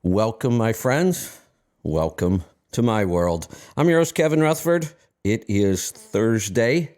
Welcome, my friends. Welcome to my world. I'm your host, Kevin Rutherford. It is Thursday,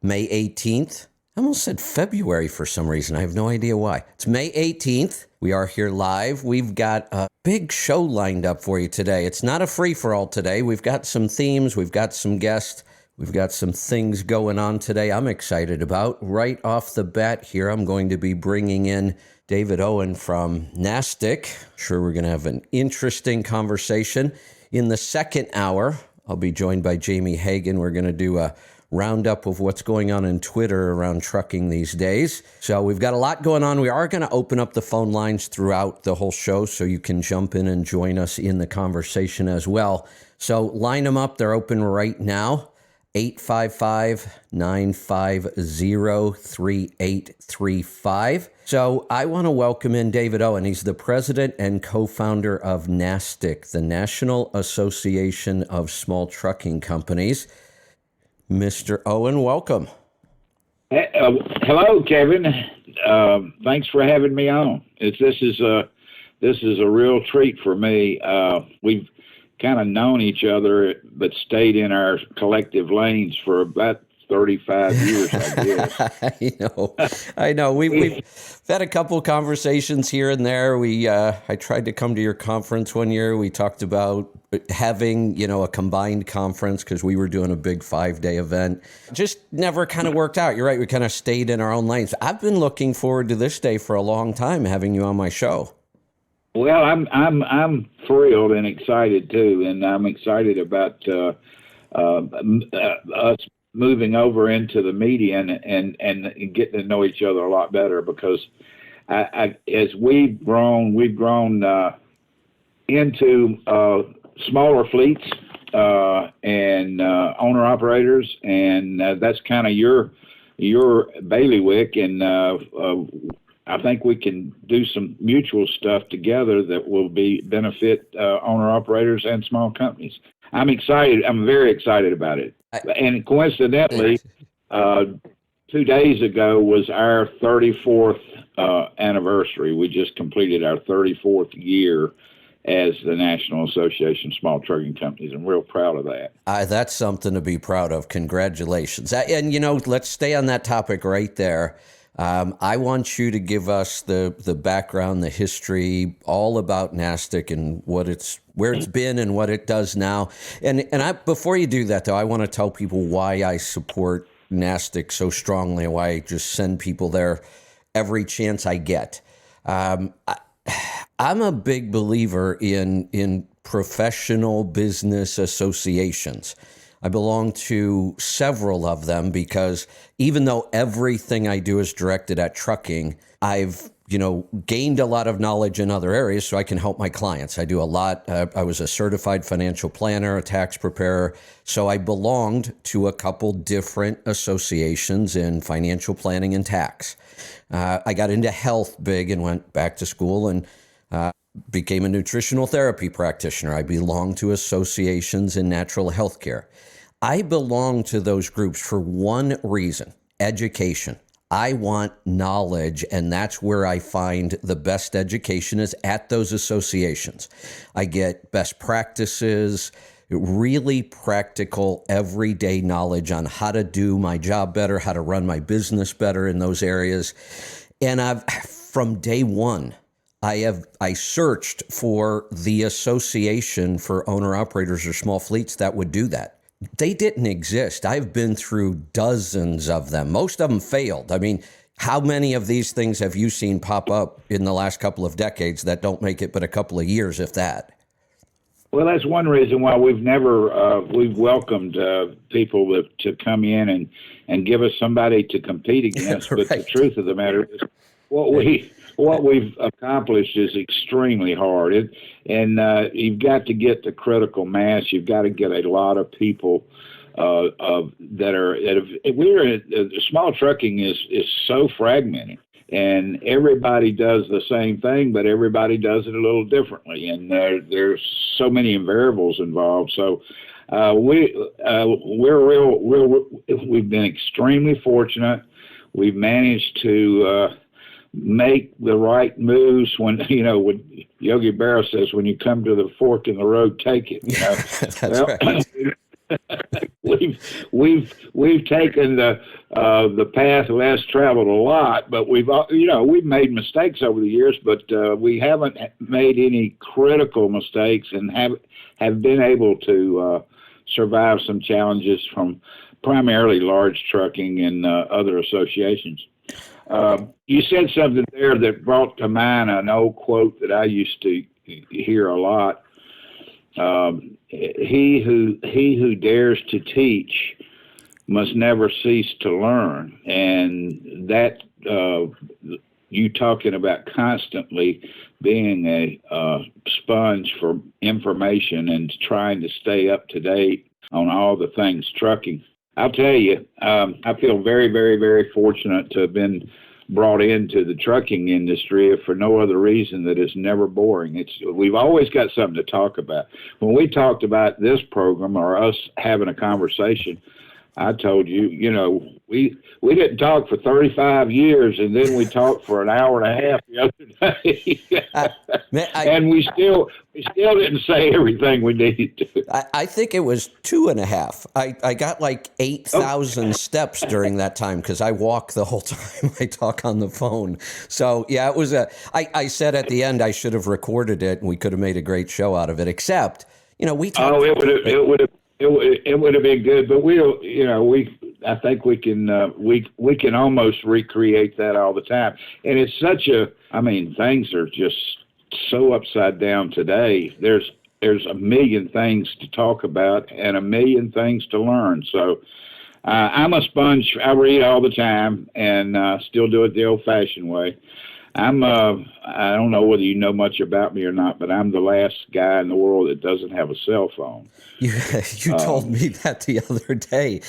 May 18th. I almost said February for some reason. I have no idea why. It's May 18th. We are here live. We've got a big show lined up for you today. It's not a free-for-all today. We've got some themes. We've got some guests. We've got some things going on today I'm excited about. Right off the bat here, I'm going to be bringing in David Owen from NASTC. Sure, we're going to have an interesting conversation. In the second hour, I'll be joined by Jamie Hagan. We're going to do a roundup of what's going on in Twitter around trucking these days. So we've got a lot going on. We are going to open up the phone lines throughout the whole show so you can jump in and join us in the conversation as well. So line them up. They're open right now. 855-950-3835. So I want to welcome in David Owen. He's the president and co-founder of NASTC, the National Association of Small Trucking Companies. Mr. Owen, welcome. Hello, Kevin. Thanks for having me on. This is a real treat for me. We've kind of known each other, but stayed in our collective lanes for about 35 years, I guess. I know. We've had a couple of conversations here and there. I tried to come to your conference one year. We talked about having, a combined conference because we were doing a big 5-day event. Just never kind of worked out. You're right. We kind of stayed in our own lanes. I've been looking forward to this day for a long time, having you on my show. Well, I'm thrilled and excited too, and I'm excited about us moving over into the media and getting to know each other a lot better, because as we've grown into smaller fleets and owner operators, and that's kind of your bailiwick, and I think we can do some mutual stuff together that will benefit owner operators and small companies. I'm excited. I'm very excited about it. And coincidentally, 2 days ago was our 34th anniversary. We just completed our 34th year as the National Association of Small Trucking Companies. I'm real proud of that. That's something to be proud of. Congratulations. And, let's stay on that topic right there. I want you to give us the background, the history, all about NASTC and where it's been and what it does now. And before you do that, though, I want to tell people why I support NASTC so strongly and why I just send people there every chance I get. I'm a big believer in professional business associations. I belong to several of them because even though everything I do is directed at trucking, I've, gained a lot of knowledge in other areas so I can help my clients. I do a lot. I was a certified financial planner, a tax preparer. So I belonged to a couple different associations in financial planning and tax. I got into health big and went back to school and became a nutritional therapy practitioner. I belong to associations in natural health care. I belong to those groups for one reason: education. I want knowledge, and that's where I find the best education is at those associations. I get best practices, really practical, everyday knowledge on how to do my job better, how to run my business better in those areas. And from day one, I searched for the association for owner operators or small fleets that would do that. They didn't exist. I've been through dozens of them. Most of them failed. I mean, how many of these things have you seen pop up in the last couple of decades that don't make it but a couple of years, if that? Well, that's one reason why we've welcomed people to come in and give us somebody to compete against. Right. But the truth of the matter is, what we've accomplished is extremely hard. You've got to get the critical mass. You've got to get a lot of people small trucking is so fragmented, and everybody does the same thing, but everybody does it a little differently, and there's so many variables involved. So we've been extremely fortunate. We've managed to make the right moves when when Yogi Berra says, when you come to the fork in the road, take it. That's right. We've taken the path less traveled a lot, but we've made mistakes over the years, but we haven't made any critical mistakes, and have been able to survive some challenges from primarily large trucking and other associations. You said something there that brought to mind an old quote that I used to hear a lot. He who dares to teach must never cease to learn. And that, you talking about constantly being a sponge for information and trying to stay up to date on all the things trucking. I'll tell you, I feel very, very, very fortunate to have been brought into the trucking industry, if for no other reason that it's never boring. We've always got something to talk about. When we talked about this program, or us having a conversation, I told you, we didn't talk for 35 years, and then we talked for an hour and a half the other day. And we still didn't say everything we needed to. I think it was 2.5. I got like 8,000 steps during that time, because I walk the whole time I talk on the phone. So yeah, it was I said at the end I should have recorded it, and we could have made a great show out of it. Except, we talked. Oh, it would have been good, but I think we can almost recreate that all the time. And it's things are just so upside down today. There's a million things to talk about and a million things to learn. So I'm a sponge. I read all the time, and still do it the old-fashioned way. I don't know whether you know much about me or not, but I'm the last guy in the world that doesn't have a cell phone. You told me that the other day.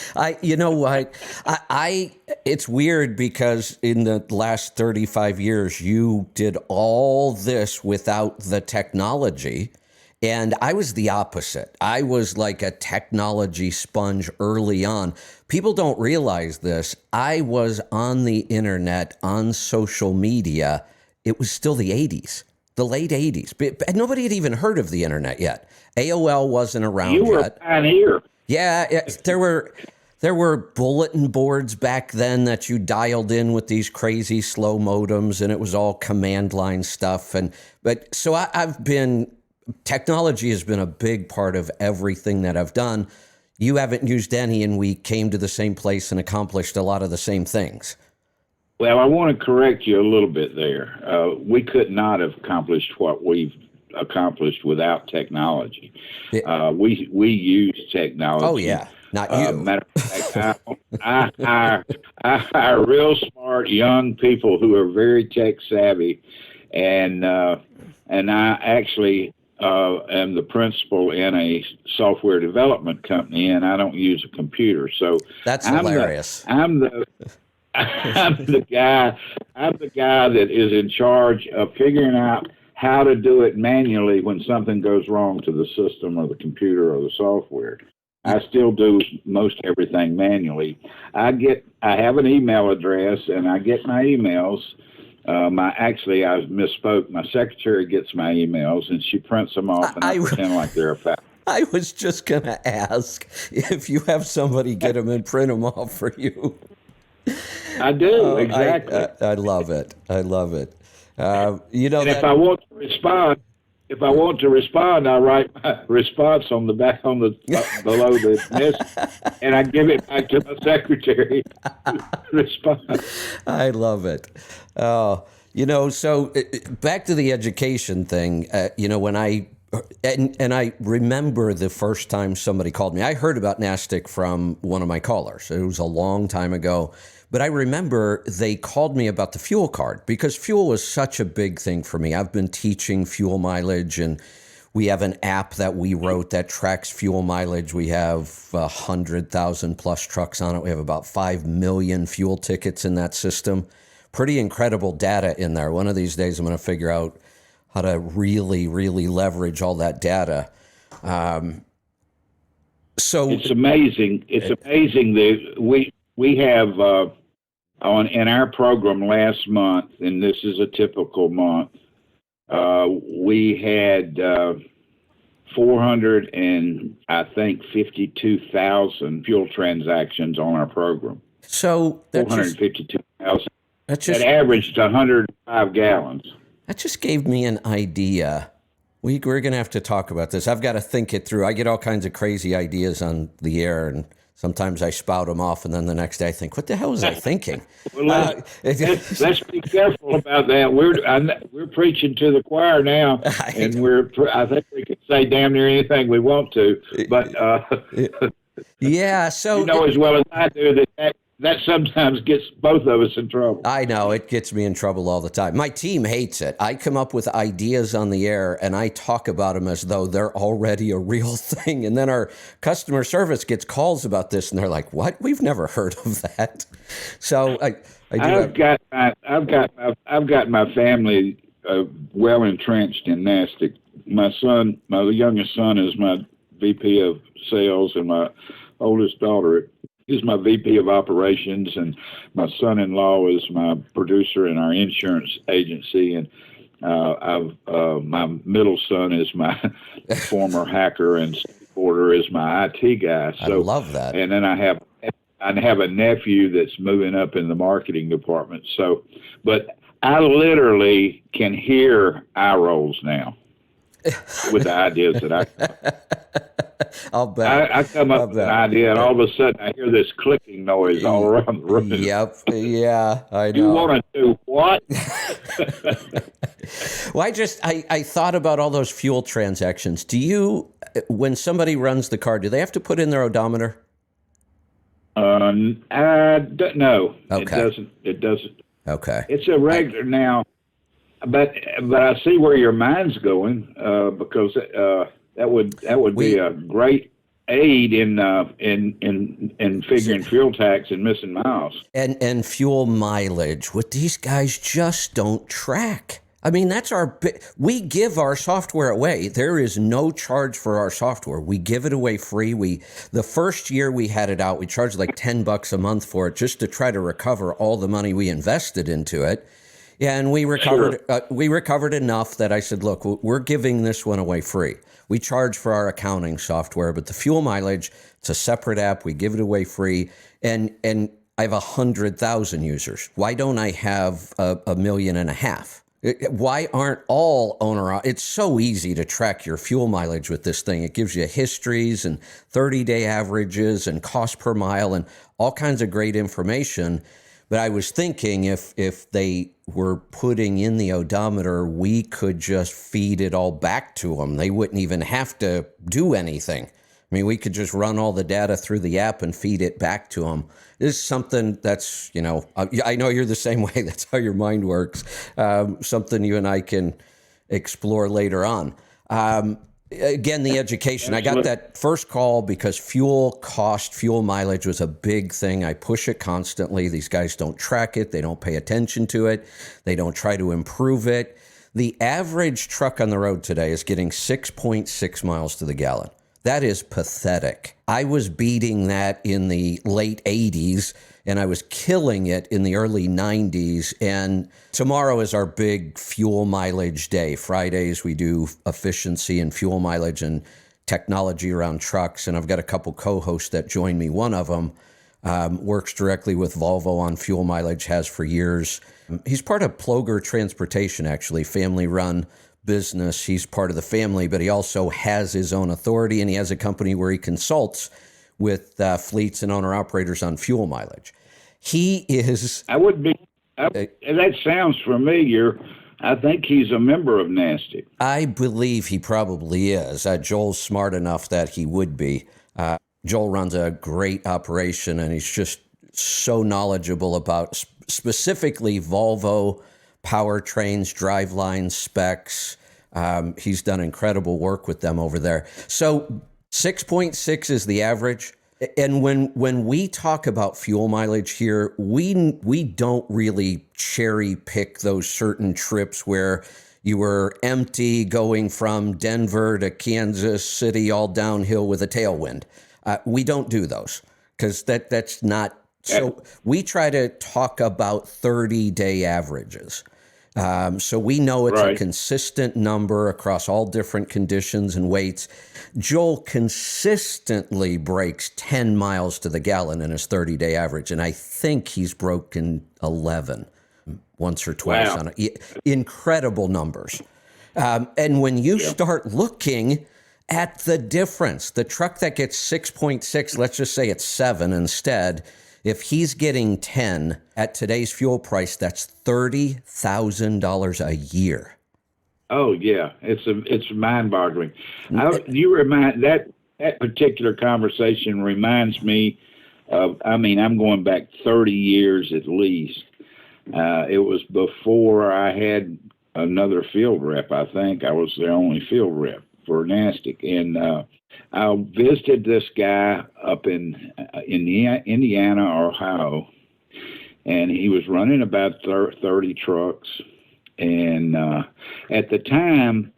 It's weird, because in the last 35 years, you did all this without the technology. And I was the opposite. I was like a technology sponge early on. People don't realize this. I was on the internet, on social media. It was still the 80s, the late 80s. But nobody had even heard of the internet yet. AOL wasn't around yet. You were a pioneer. Yeah, there were bulletin boards back then that you dialed in with these crazy slow modems, and it was all command line stuff. Technology has been a big part of everything that I've done. You haven't used any, and we came to the same place and accomplished a lot of the same things. Well, I want to correct you a little bit there. We could not have accomplished what we've accomplished without technology. We use technology. Oh, yeah. Not you. Matter of fact, I hire real smart young people who are very tech savvy, and I actually am the principal in a software development company, and I don't use a computer. So that's hilarious. I'm the guy that is in charge of figuring out how to do it manually when something goes wrong to the system or the computer or the software. I still do most everything manually. I have an email address, and I get my emails. I misspoke. My secretary gets my emails, and she prints them off, and I pretend like they're a fact. I was just going to ask if you have somebody get them and print them off for you. I do, exactly. I love it. I love it. And if I want to respond, I write my response on the back, below the message, and I give it back to my secretary to respond. I love it. So back to the education thing, when I remember the first time somebody called me. I heard about NASTC from one of my callers. It was a long time ago. But I remember they called me about the fuel card, because fuel was such a big thing for me. I've been teaching fuel mileage, and we have an app that we wrote that tracks fuel mileage. We have 100,000 plus trucks on it. We have about 5 million fuel tickets in that system. Pretty incredible data in there. One of these days, I'm going to figure out how to really, really leverage all that data. So it's amazing. It's amazing that we have in our program last month, and this is a typical month, we had 400 and I think 52,000 fuel transactions on our program. So that 452,000. That just averaged 105 gallons. That just gave me an idea. We're going to have to talk about this. I've got to think it through. I get all kinds of crazy ideas on the air, and sometimes I spout them off, and then the next day I think, what the hell was I thinking? Well, let's be careful about that. We're preaching to the choir now, and I think we can say damn near anything we want to. But yeah, so you know as well as I do that sometimes gets both of us in trouble. I know, it gets me in trouble all the time. My team hates it. I come up with ideas on the air, and I talk about them as though they're already a real thing. And then our customer service gets calls about this, and they're like, "What? We've never heard of that." So I've got my family well entrenched in NASTC. My youngest son, is my VP of sales, and my oldest daughter is my VP of operations, and my son-in-law is my producer in our insurance agency, and my middle son is my former hacker, and Porter is my IT guy. So, I love that. And then I have a nephew that's moving up in the marketing department. So, but I literally can hear eye rolls now with the ideas that I I'll bet. I come up with an idea, and all of a sudden I hear this clicking noise all around the room. Yep. Yeah, I know. You want to do what? Well, I thought about all those fuel transactions. Do you, when somebody runs the car, do they have to put in their odometer? No. Okay. It doesn't. Okay. It's a regular now, but I see where your mind's going, because that would be a great aid in figuring fuel tax and missing miles. And fuel mileage, what these guys just don't track. I mean, that's we give our software away. There is no charge for our software. We give it away free. The first year we had it out, we charged like $10 a month for it just to try to recover all the money we invested into it. And we recovered enough that I said, look, we're giving this one away free. We charge for our accounting software, but the fuel mileage, it's a separate app. We give it away free. And I have 100,000 users. Why don't I have 1.5 million? Why aren't all owner? It's so easy to track your fuel mileage with this thing. It gives you histories and 30-day averages and cost per mile and all kinds of great information. But I was thinking if they were putting in the odometer, we could just feed it all back to them. They wouldn't even have to do anything. I mean, we could just run all the data through the app and feed it back to them. This is something that's, I know you're the same way. That's how your mind works. Something you and I can explore later on. Again, the education. I got that first call because fuel mileage was a big thing. I push it constantly. These guys don't track it. They don't pay attention to it. They don't try to improve it. The average truck on the road today is getting 6.6 miles to the gallon. That is pathetic. I was beating that in the late 80s, and I was killing it in the early 90s. And tomorrow is our big fuel mileage day. Fridays, we do efficiency and fuel mileage and technology around trucks. And I've got a couple co-hosts that join me. One of them works directly with Volvo on fuel mileage, has for years. He's part of Ploger Transportation, actually, family-run business. He's part of the family, but he also has his own authority, and he has a company where he consults with fleets and owner-operators on fuel mileage. He is... that sounds familiar. I think he's a member of NASTC. I believe he probably is. Joel's smart enough that he would be. Joel runs a great operation, and he's just so knowledgeable about specifically Volvo powertrains, drivelines, specs. He's done incredible work with them over there. So 6.6 is the average. And when we talk about fuel mileage here, we don't really cherry pick those certain trips where you were empty going from Denver to Kansas City all downhill with a tailwind. We don't do those because that's not So we try to talk about 30-day averages. So we know it's a Right. consistent number across all different conditions and weights. Joel consistently breaks 10 miles to the gallon in his 30-day average, and I think he's broken 11 once or twice Wow. on it. Incredible numbers. And when you start looking at the difference, the truck that gets 6.6, let's just say it's 7 instead, if he's getting 10 at today's fuel price, that's $30,000 a year. Oh yeah, it's mind-boggling. You remind that particular conversation reminds me of. I mean, I'm going back 30 years at least. It was before I had another field rep. I think I was the only field rep for NASTC, and I visited this guy up in Indiana, Ohio, and he was running about 30 trucks. And at the time,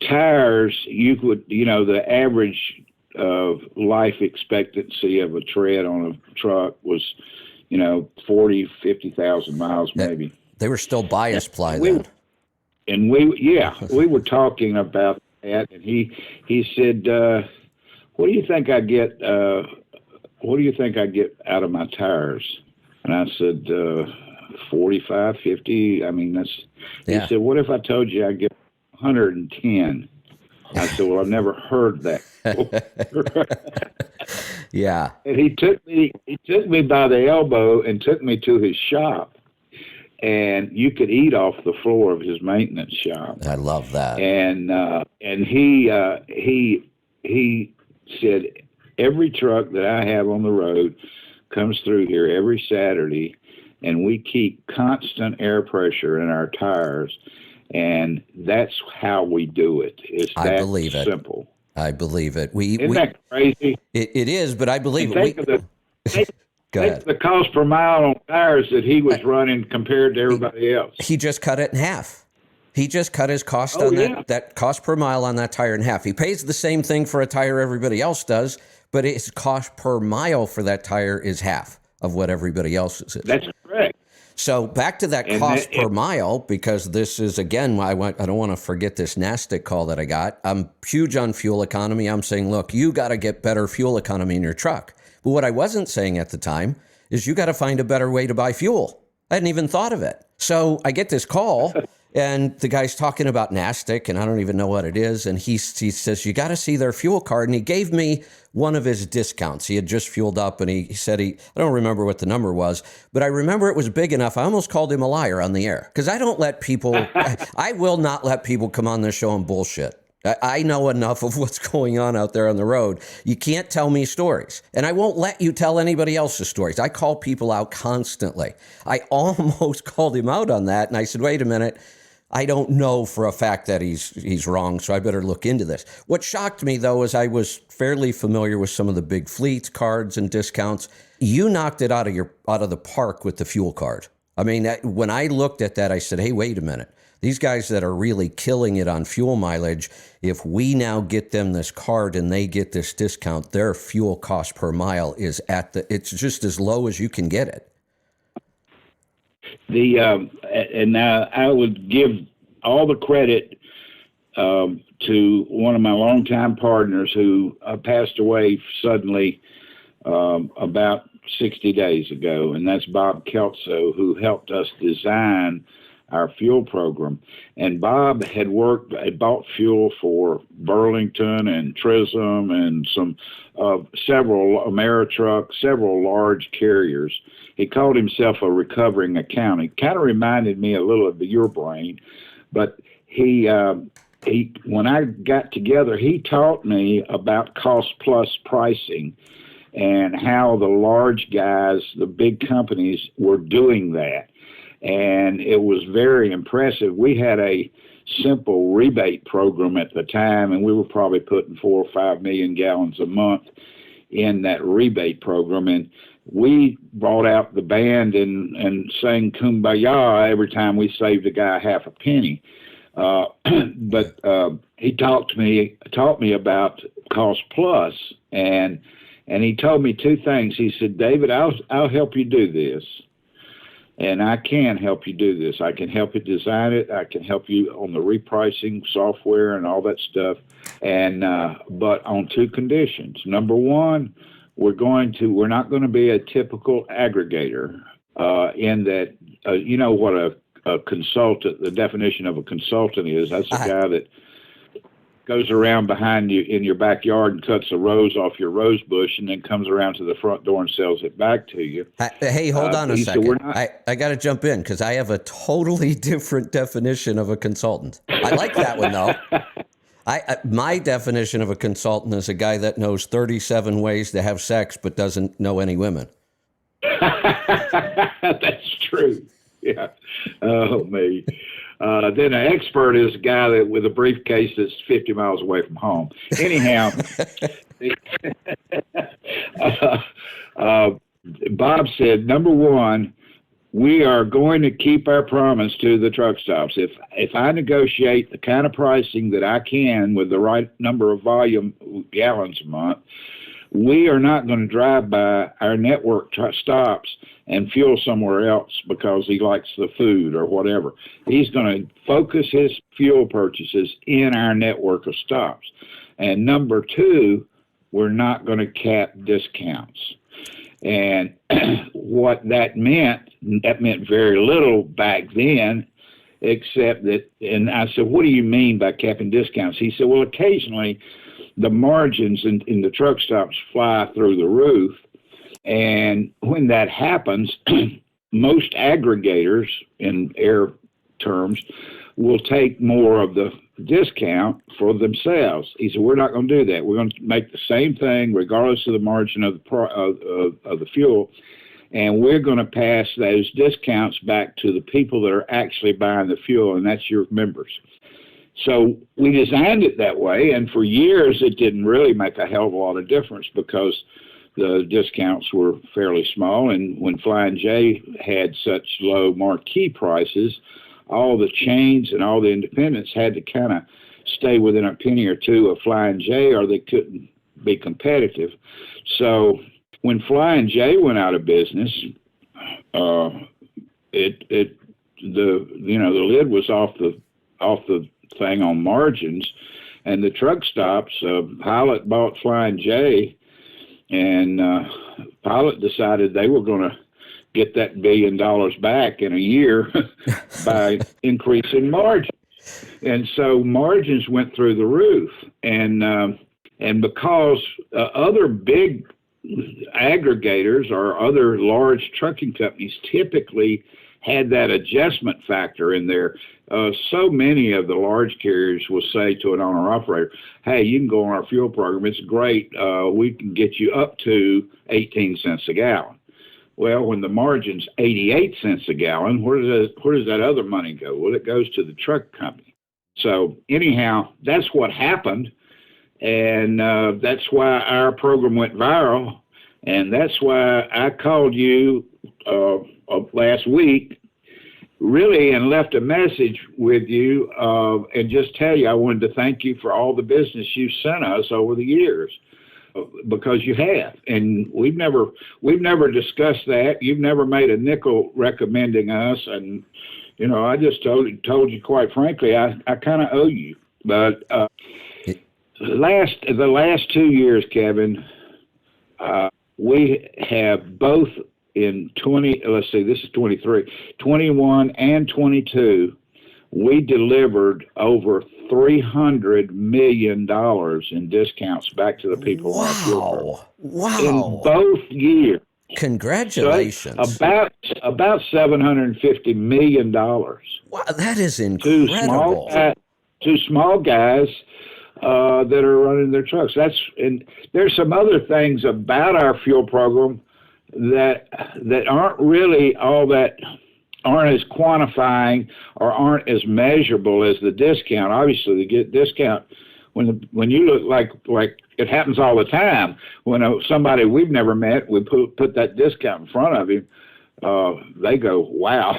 tires, the average life expectancy of a tread on a truck was, 40, 50,000 miles maybe. They were still bias ply then. And we were talking about that, and he said, "What do you think I get? What do you think I get out of my tires?" And I said, 45, 50. I mean, that's. He said, "What if I told you I get 110?" I said, "Well, I've never heard that." Yeah. And he took me by the elbow and took me to his shop. And you could eat off the floor of his maintenance shop. I love that. And he said, every truck that I have on the road comes through here every Saturday, and we keep constant air pressure in our tires, and that's how we do it. It's that simple. I believe it. Isn't that crazy? It is, but I believe it. Think the cost per mile on tires that he was running compared to everybody else. He just cut it in half. He just cut his cost on that cost per mile on that tire in half. He pays the same thing for a tire everybody else does, but his cost per mile for that tire is half of what everybody else's is. That's correct. So back to that cost per mile, because this is, again, I don't want to forget this NASTC call that I got. I'm huge on fuel economy. I'm saying, look, you got to get better fuel economy in your truck. But what I wasn't saying at the time is you got to find a better way to buy fuel. I hadn't even thought of it. So I get this call, and the guy's talking about NASTC, and I don't even know what it is. And he says, you got to see their fuel card. And he gave me one of his discounts. He had just fueled up, and he said I don't remember what the number was, but I remember it was big enough. I almost called him a liar on the air, because I don't let people, I will not let people come on this show and bullshit. I know enough of what's going on out there on the road. You can't tell me stories, and I won't let you tell anybody else's stories. I call people out constantly. I almost called him out on that, and I said, wait a minute, I don't know for a fact that he's wrong, so I better look into this. What shocked me, though, is I was fairly familiar with some of the big fleets, cards, and discounts. You knocked it out of the park with the fuel card. I mean, when I looked at that, I said, hey, wait a minute. These guys that are really killing it on fuel mileage, if we now get them this card and they get this discount, their fuel cost per mile is it's just as low as you can get it. And now I would give all the credit to one of my longtime partners who passed away suddenly about 60 days ago, and that's Bob Kelso, who helped us design our fuel program. And Bob had bought fuel for Burlington and Trism and several Ameritruck, several large carriers. He called himself a recovering accountant. Kind of reminded me a little of your brain, but he when I got together, he taught me about cost plus pricing and how the large guys, the big companies, were doing that. And it was very impressive. We had a simple rebate program at the time, and we were probably putting 4 or 5 million gallons a month in that rebate program. And we brought out the band and sang Kumbaya every time we saved a guy half a penny. But he taught me about cost plus, and And he told me two things. He said, David, I'll help you do this. And I can help you do this. I can help you design it. I can help you on the repricing software and all that stuff. And but on two conditions. Number one, we're not going to be a typical aggregator in that you know what a consultant, the definition of a consultant is. That's a guy that goes around behind you in your backyard and cuts a rose off your rose bush and then comes around to the front door and sells it back to you. Hey, hold on a second. I got to jump in because I have a totally different definition of a consultant. I like that one, though. My definition of a consultant is a guy that knows 37 ways to have sex but doesn't know any women. That's true. Yeah. Oh, me. Then an expert is a guy that with a briefcase that's 50 miles away from home. Anyhow, Bob said, number one, we are going to keep our promise to the truck stops. If I negotiate the kind of pricing that I can with the right number of volume gallons a month, we are not going to drive by our network stops and fuel somewhere else because he likes the food or whatever. He's going to focus his fuel purchases in our network of stops. And number two, we're not going to cap discounts. And what that meant very little back then, except that, and I said, what do you mean by capping discounts? He said, well, occasionally the margins in the truck stops fly through the roof. And when that happens, most aggregators, in air terms, will take more of the discount for themselves. He said, we're not going to do that. We're going to make the same thing regardless of the margin of the fuel, and we're going to pass those discounts back to the people that are actually buying the fuel, and that's your members. So we designed it that way, and for years it didn't really make a hell of a lot of difference because the discounts were fairly small, and when Flying J had such low marquee prices, all the chains and all the independents had to kind of stay within a penny or two of Flying J or they couldn't be competitive. So when Flying J went out of business, the lid was off the thing on margins, and the truck stops. Pilot bought Flying J, and Pilot decided they were going to get that $1 billion back in a year by increasing margins. And so margins went through the roof. And because other big aggregators or other large trucking companies typically had that adjustment factor in there, so many of the large carriers will say to an owner-operator, hey, you can go on our fuel program. It's great. We can get you up to 18 cents a gallon. Well, when the margin's 88 cents a gallon, where does that other money go? Well, it goes to the truck company. So anyhow, that's what happened, and that's why our program went viral, and that's why I called you last week, really, and left a message with you, and just tell you I wanted to thank you for all the business you sent us over the years. Because you have, and we've never discussed that. You've never made a nickel recommending us, and I just told you quite frankly, I kind of owe you. But the last 2 years, Kevin, we have both in 23, 21, and 22. We delivered over $300 million in discounts back to the people on our fuel program. Wow. In both years. Congratulations. So about $750 million. Wow, that is incredible. Two small guys that are running their trucks. And there's some other things about our fuel program that aren't really aren't as quantifying or aren't as measurable as the discount. Obviously, the discount, when you look like it happens all the time. When somebody we've never met, we put that discount in front of him, they go, wow,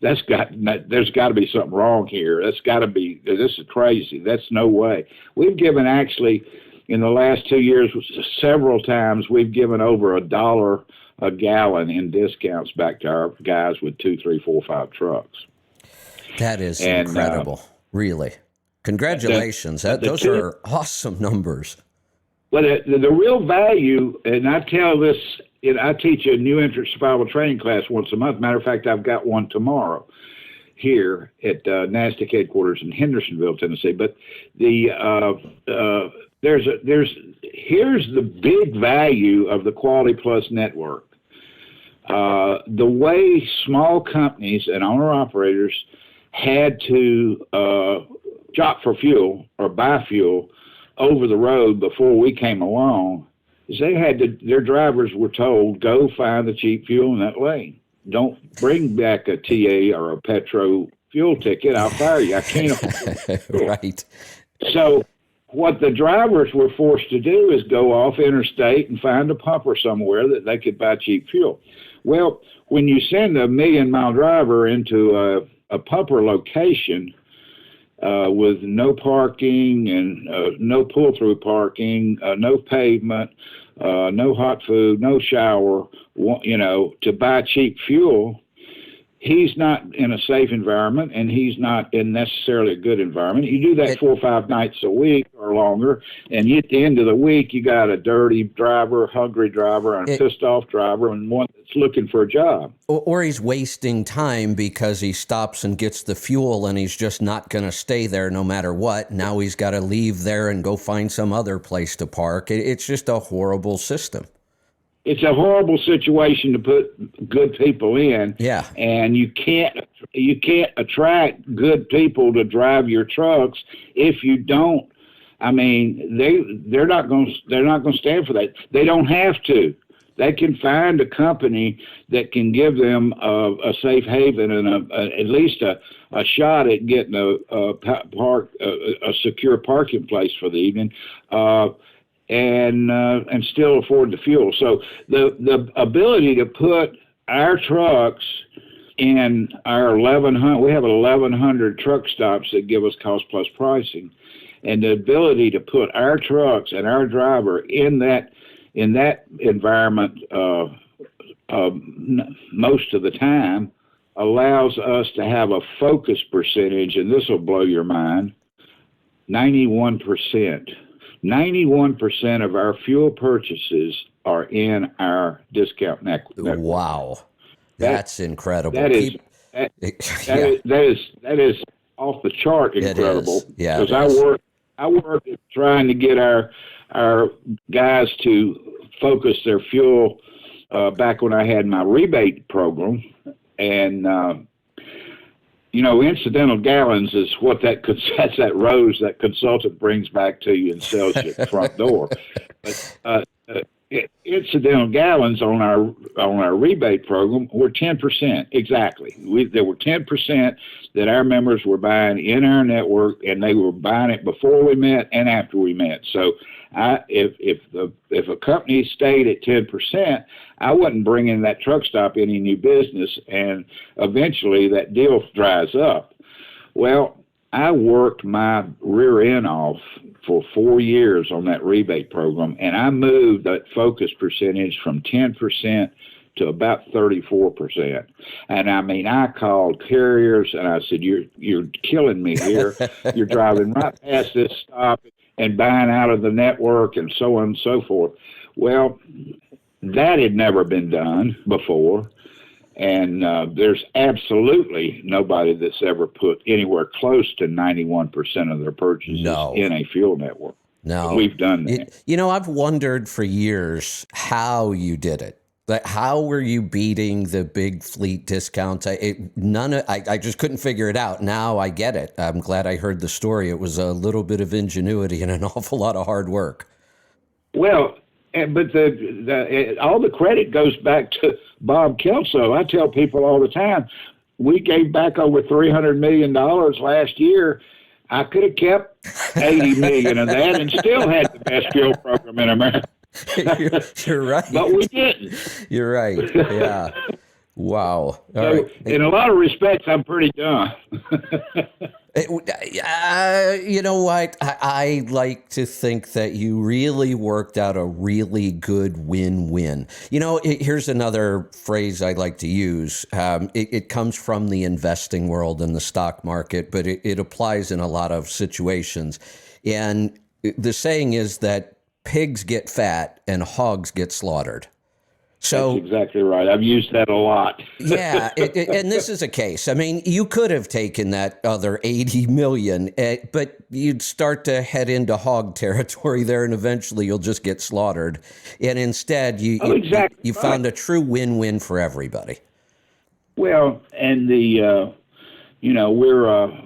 there's got to be something wrong here. This is crazy. That's no way. We've given actually in the last 2 years, several times we've given over $1 a gallon in discounts back to our guys with 2, 3, 4, 5 trucks. That is incredible. Really. Congratulations. Those are awesome numbers. But the real value, and I tell this, I teach a new entrant survival training class once a month. Matter of fact, I've got one tomorrow here at NASTC headquarters in Hendersonville, Tennessee. But here's the big value of the Quality Plus network. The way small companies and owner-operators had to shop for fuel or buy fuel over the road before we came along, is their drivers were told, go find the cheap fuel in that lane. Don't bring back a TA or a Petro fuel ticket. I'll fire you. I can't. Right. So what the drivers were forced to do is go off interstate and find a pumper somewhere that they could buy cheap fuel. Well, when you send a million-mile driver into a pumper location with no parking and no pull-through parking, no pavement, no hot food, no shower, to buy cheap fuel, he's not in a safe environment, and he's not in necessarily a good environment. You do that 4 or 5 nights a week or longer, and at the end of the week, you got a dirty driver, hungry driver, and a pissed-off driver, and one that's looking for a job. Or he's wasting time because he stops and gets the fuel, and he's just not going to stay there no matter what. Now he's got to leave there and go find some other place to park. It's just a horrible system. It's a horrible situation to put good people in. Yeah. And you can't attract good people to drive your trucks if you don't. I mean, they're not going to stand for that. They don't have to. They can find a company that can give them a safe haven and at least a shot at getting a secure parking place for the evening. And still afford the fuel. So the ability to put our trucks in our 1,100, we have 1,100 truck stops that give us cost plus pricing, and the ability to put our trucks and our driver in that environment most of the time allows us to have a focus percentage, and this will blow your mind, 91%. 91% of our fuel purchases are in our discount network. Wow. That's incredible. That is off the chart incredible. Yeah. Because I work at trying to get our guys to focus their fuel back when I had my rebate program, and incidental gallons is what that's that rose that consultant brings back to you and sells you at the front door. But incidental gallons on our rebate program were 10% exactly. There were 10% that our members were buying in our network, and they were buying it before we met and after we met. So if a company stayed at 10%, I wasn't bringing that truck stop any new business, and eventually that deal dries up. Well, I worked my rear end off for 4 years on that rebate program, and I moved that focus percentage from 10% to about 34%. And I mean, I called carriers and I said, you're killing me here. You're driving right past this stop and buying out of the network and so on and so forth. Well, that had never been done before. And there's absolutely nobody that's ever put anywhere close to 91% of their purchases in a fuel network. No. We've done that. I've wondered for years how you did it. Like, how were you beating the big fleet discounts? I just couldn't figure it out. Now I get it. I'm glad I heard the story. It was a little bit of ingenuity and an awful lot of hard work. Well, but all the credit goes back to Bob Kelso. I tell people all the time, we gave back over $300 million last year. I could have kept $80 million of that and still had the best fuel program in America. You're right. But we didn't. You're right. Yeah. Wow. All right. So, in a lot of respects, I'm pretty dumb. You know what? I like to think that you really worked out a really good win-win. You know, here's another phrase I like to use. It comes from the investing world and the stock market, but it applies in a lot of situations. And the saying is that pigs get fat and hogs get slaughtered. That's So exactly right. I've used that a lot. yeah, and this is a case. I mean, you could have taken that other 80 million, but you'd start to head into hog territory there, and eventually you'll just get slaughtered. And instead, Oh, exactly you right. found a true win-win for everybody. Well, and we're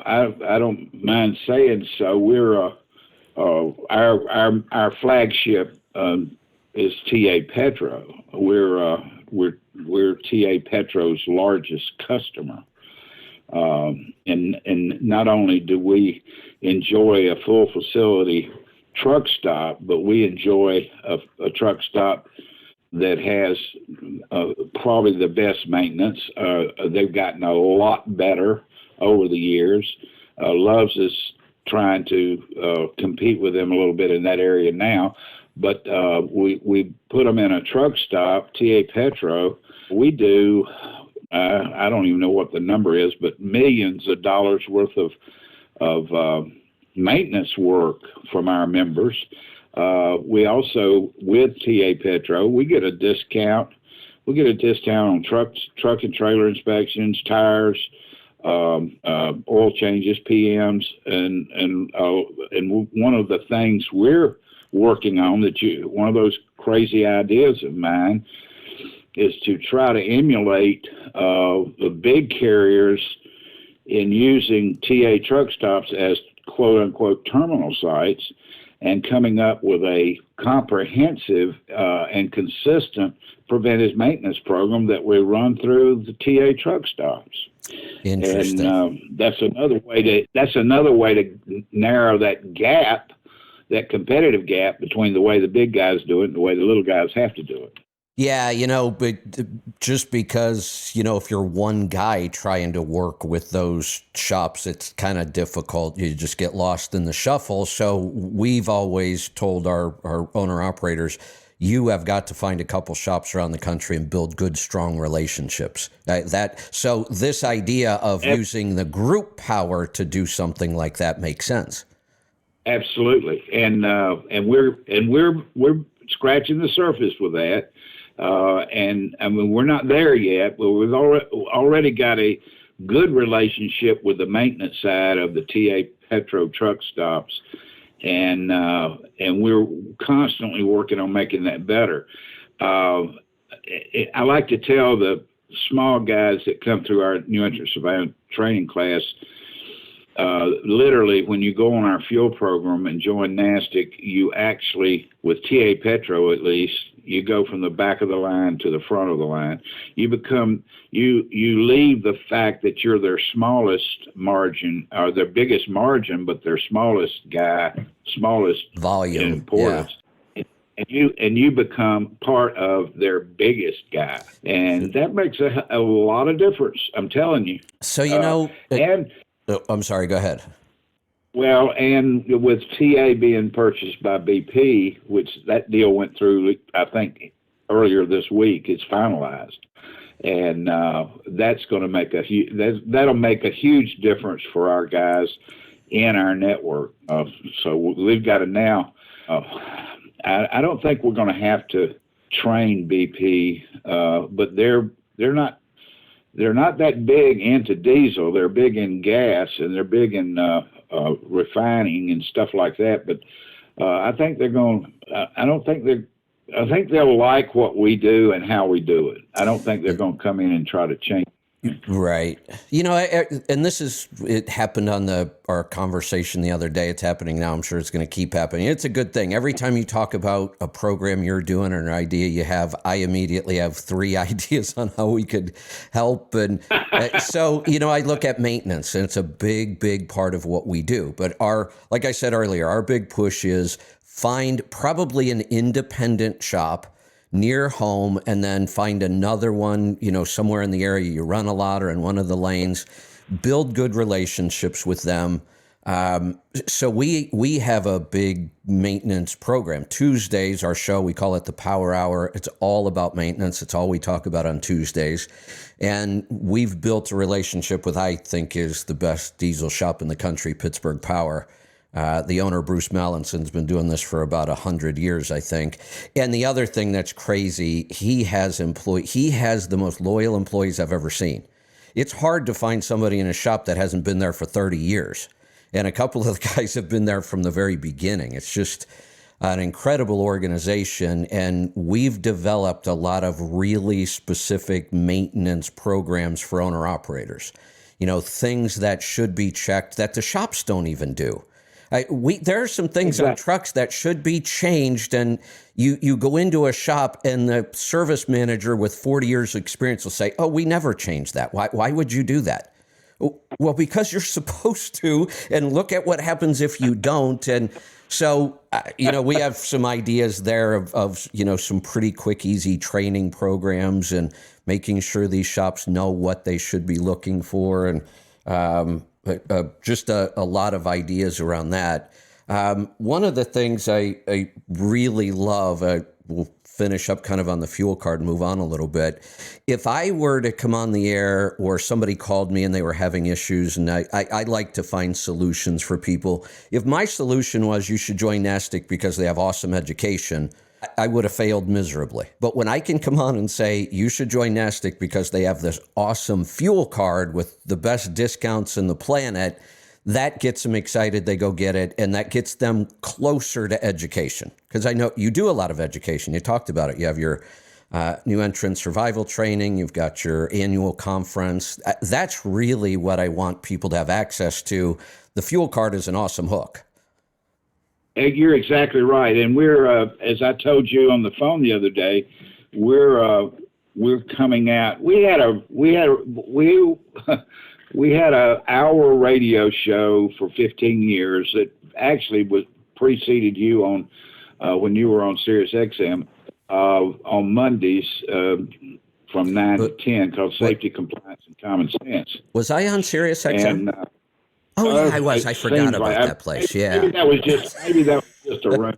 I don't mind saying so. We're our flagship is TA Petro. We're TA Petro's largest customer, and not only do we enjoy a full facility truck stop, but we enjoy a truck stop that has probably the best maintenance. They've gotten a lot better over the years. Loves is trying to compete with them a little bit in that area now, but we put them in a truck stop, TA Petro. We do, I don't even know what the number is, but millions of dollars worth of maintenance work from our members. We also, with TA Petro, we get a discount. We get a discount on truck and trailer inspections, tires, oil changes, PMs, and one of the things we're working on one of those crazy ideas of mine is to try to emulate the big carriers in using TA truck stops as quote unquote terminal sites, and coming up with a comprehensive and consistent preventive maintenance program that we run through the TA truck stops. Interesting. And that's another way to narrow that gap, that competitive gap between the way the big guys do it and the way the little guys have to do it. Yeah, but just because, if you're one guy trying to work with those shops, it's kind of difficult. You just get lost in the shuffle. So we've always told our owner operators, you have got to find a couple shops around the country and build good, strong relationships. So this idea of using the group power to do something like that makes sense. Absolutely, and we're scratching the surface with that. And I mean, we're not there yet, but we've already got a good relationship with the maintenance side of the TA Petro truck stops, and we're constantly working on making that better. I like to tell the small guys that come through our new entrant surveillance training class, literally, when you go on our fuel program and join NASTC, you actually, with TA Petro at least, you go from the back of the line to the front of the line. You leave the fact that you're their smallest margin, or their biggest margin, but their smallest volume, importance. Yeah. And you become part of their biggest guy, and that makes a lot of difference. I'm telling you. So I'm sorry. Go ahead. Well, and with TA being purchased by BP, which that deal went through, I think, earlier this week, it's finalized, and that's going to make that'll make a huge difference for our guys in our network. So we've got to now. I don't think we're going to have to train BP, but they're not that big into diesel. They're big in gas, and they're big in refining and stuff like that. But I think they're going. I think they'll like what we do and how we do it. I don't think they're going to come in and try to change. Right. And it happened on our conversation the other day. It's happening now. I'm sure it's going to keep happening. It's a good thing. Every time you talk about a program you're doing or an idea you have, I immediately have 3 ideas on how we could help. And so, I look at maintenance, and it's a big, big part of what we do. But like I said earlier, our big push is find probably an independent shop near home, and then find another one, somewhere in the area you run a lot or in one of the lanes. Build good relationships with them. So we have a big maintenance program. Tuesdays, our show, we call it the Power Hour. It's all about maintenance. It's all we talk about on Tuesdays. And we've built a relationship with, I think, is the best diesel shop in the country, Pittsburgh Power. The owner, Bruce Mallinson's been doing this for about 100 years, I think. And the other thing that's crazy, he has the most loyal employees I've ever seen. It's hard to find somebody in a shop that hasn't been there for 30 years. And a couple of the guys have been there from the very beginning. It's just an incredible organization. And we've developed a lot of really specific maintenance programs for owner operators. Things that should be checked that the shops don't even do. There are some things on trucks that should be changed, and you go into a shop and the service manager with 40 years of experience will say, "Oh, we never changed that. Why would you do that?" Well, because you're supposed to, and look at what happens if you don't. And so, we have some ideas there of some pretty quick, easy training programs and making sure these shops know what they should be looking for, and just a lot of ideas around that. One of the things I really love, we'll finish up kind of on the fuel card and move on a little bit. If I were to come on the air or somebody called me and they were having issues, and I like to find solutions for people. If my solution was you should join NASTC because they have awesome education, I would have failed miserably. But when I can come on and say you should join NASTC because they have this awesome fuel card with the best discounts in the planet, that gets them excited. They go get it, and that gets them closer to education. Because I know you do a lot of education. You talked about it. You have your new entrant survival training. You've got your annual conference. That's really what I want people to have access to. The fuel card is an awesome hook. You're exactly right. And we're, as I told you on the phone the other day, we're coming out. We had a hour radio show for 15 years that actually preceded you on when you were on Sirius XM on Mondays from 9 to 10 called Safety, Compliance, and Common Sense. Was I on Sirius XM? And, I was. I forgot about that place. Yeah. Maybe that was just a run.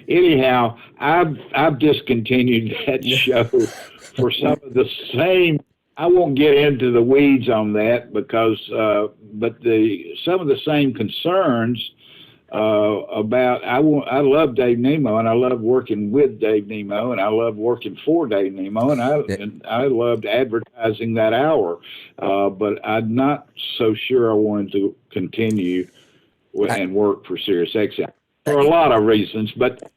Anyhow, I've discontinued that show for some of the same. I won't get into the weeds on that because, but some of the same concerns about. I love Dave Nemo, and I love working with Dave Nemo, and I love working for Dave Nemo, and I loved advertising that hour, but I'm not so sure I wanted to continue and work for SiriusXM for a lot of reasons. But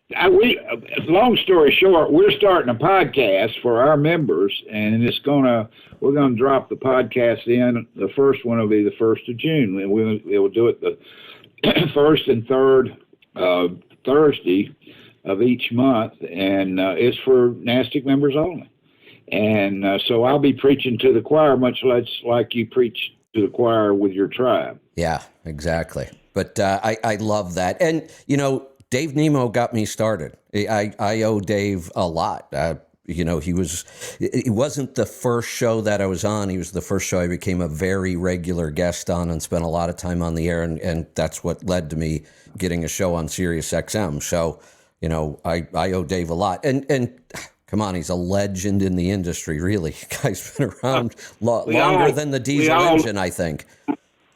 long story short, we're starting a podcast for our members, and we're gonna drop the podcast in. The first one will be the 1st of June, and we'll do it the first and third Thursday of each month, and it's for NASTC members only. And so I'll be preaching to the choir, much like you preach to the choir with your tribe. Yeah, exactly. But I love that. And, Dave Nemo got me started. I owe Dave a lot. It wasn't the first show that I was on. He was the first show I became a very regular guest on and spent a lot of time on the air. And that's what led to me getting a show on Sirius XM. So, I owe Dave a lot. And come on, he's a legend in the industry, really. Guy's been around longer than the diesel engine, I think.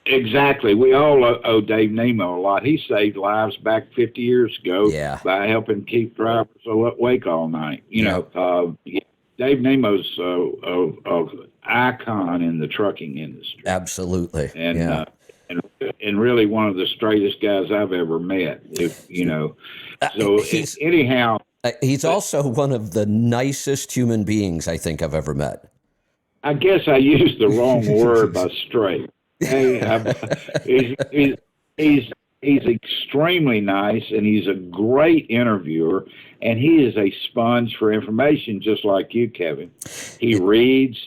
Exactly. We all owe Dave Nemo a lot. He saved lives back 50 years ago by helping keep drivers awake all night. Dave Nemo's an icon in the trucking industry. Absolutely. And and really one of the straightest guys I've ever met. Anyhow. He's also one of the nicest human beings I think I've ever met. I guess I used the wrong word by straight. He's extremely nice, and he's a great interviewer, and he is a sponge for information, just like you, Kevin. He reads.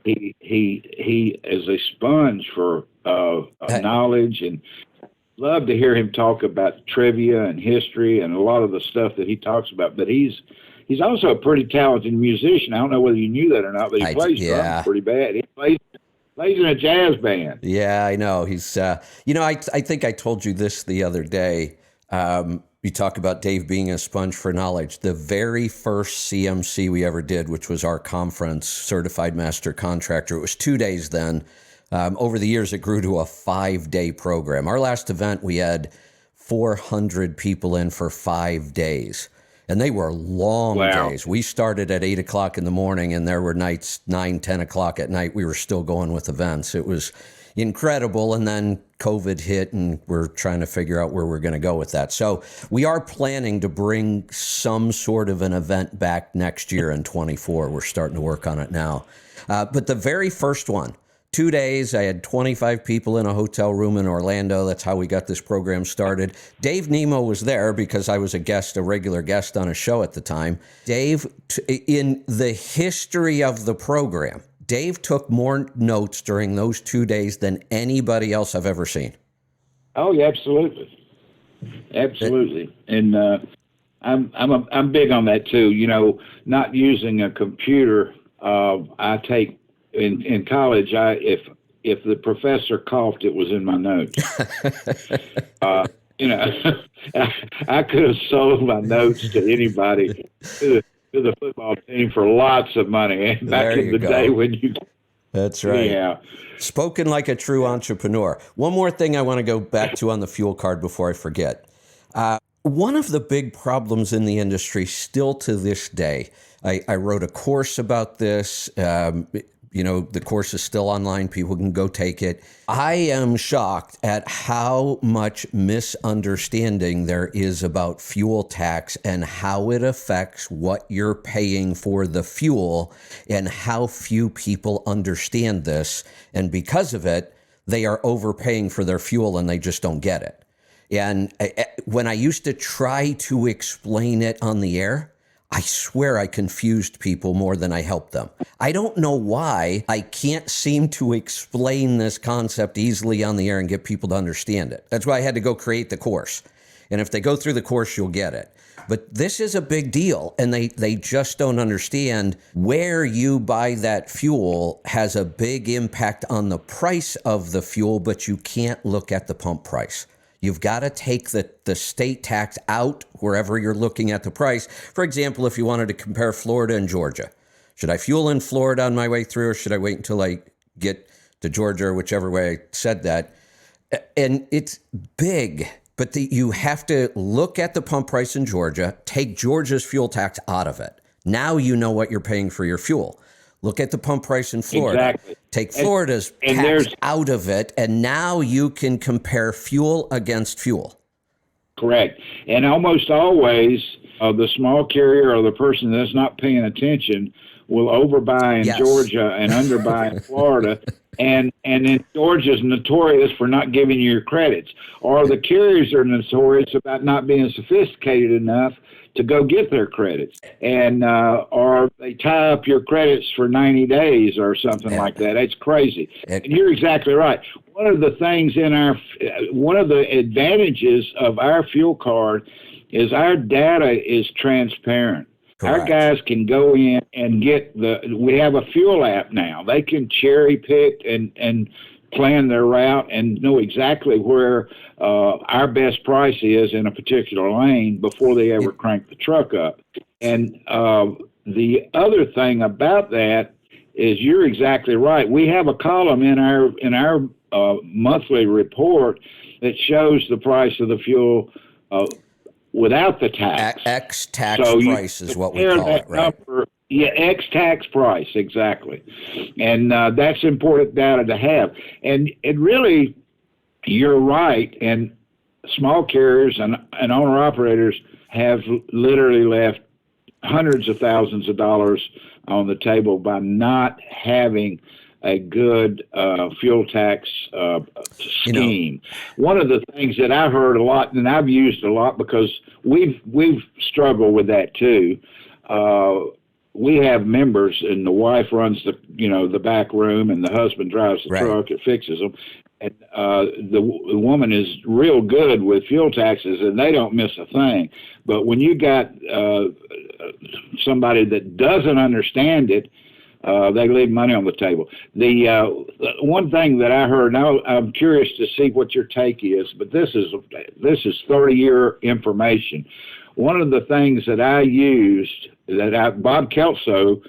He is a sponge for knowledge, and love to hear him talk about trivia and history and a lot of the stuff that he talks about. But he's also a pretty talented musician. I don't know whether you knew that or not, but he plays drums pretty bad. He plays in a jazz band. Yeah, I know. He's, I think I told you this the other day. You talk about Dave being a sponge for knowledge. The very first CMC we ever did, which was our conference, Certified Master Contractor, it was 2 days then. Over the years, it grew to a 5-day program. Our last event, we had 400 people in for 5 days. And they were long days. We started at 8 o'clock in the morning, and there were nights 9, 10 o'clock at night. We were still going with events. It was incredible. And then COVID hit, and we're trying to figure out where we're going to go with that. So we are planning to bring some sort of an event back next year in 24. We're starting to work on it now. But the very first one, 2 days, I had 25 people in a hotel room in Orlando. That's how we got this program started. Dave Nemo was there because I was a regular guest on a show at the time. Dave, in the history of the program, Dave took more notes during those 2 days than anybody else I've ever seen. Oh, yeah, absolutely. Absolutely. And I'm big on that too. Not using a computer. I take in college. If the professor coughed, it was in my notes. I could have sold my notes to anybody, to the football team for lots of money back in the day when you. That's right. Yeah. Spoken like a true entrepreneur. One more thing I want to go back to on the fuel card before I forget. One of the big problems in the industry still to this day, I wrote a course about this. The course is still online. People can go take it. I am shocked at how much misunderstanding there is about fuel tax and how it affects what you're paying for the fuel, and how few people understand this. And because of it, they are overpaying for their fuel and they just don't get it. And when I used to try to explain it on the air, I swear I confused people more than I helped them. I don't know why I can't seem to explain this concept easily on the air and get people to understand it. That's why I had to go create the course. And if they go through the course, you'll get it. But this is a big deal, and they just don't understand where you buy that fuel has a big impact on the price of the fuel, but you can't look at the pump price. You've got to take the state tax out wherever you're looking at the price. For example, if you wanted to compare Florida and Georgia, should I fuel in Florida on my way through, or should I wait until I get to Georgia, or whichever way I said that? And it's big, but you have to look at the pump price in Georgia, take Georgia's fuel tax out of it. Now you know what you're paying for your fuel. Look at the pump price in Florida. Exactly. Take Florida's tax out of it, and now you can compare fuel against fuel. Correct. And almost always, the small carrier or the person that's not paying attention will overbuy in Georgia and underbuy in Florida. And then Georgia's notorious for not giving you your credits. Or the carriers are notorious about not being sophisticated enough to go get their credits, and or they tie up your credits for 90 days or something like that. It's crazy. And you're exactly right. One of the things one of the advantages of our fuel card is our data is transparent. Correct. Our guys can go in and we have a fuel app now. They can cherry pick and plan their route and know exactly where our best price is in a particular lane before they ever crank the truck up. And the other thing about that is you're exactly right. We have a column in our monthly report that shows the price of the fuel without the tax. X-tax price is what we call it, right? Yeah, X-tax price, exactly. And that's important data to have. And it really, you're right, and small carriers and owner-operators have literally left hundreds of thousands of dollars on the table by not having a good fuel tax scheme. One of the things that I've heard a lot, and I've used a lot because we've struggled with that too, we have members, and the wife runs the back room, and the husband drives the Right. truck and fixes them. And the woman is real good with fuel taxes, and they don't miss a thing. But when you got somebody that doesn't understand it, they leave money on the table. The one thing that I heard, now I'm curious to see what your take is, but this is 30-year information. One of the things that I used, Bob Kelso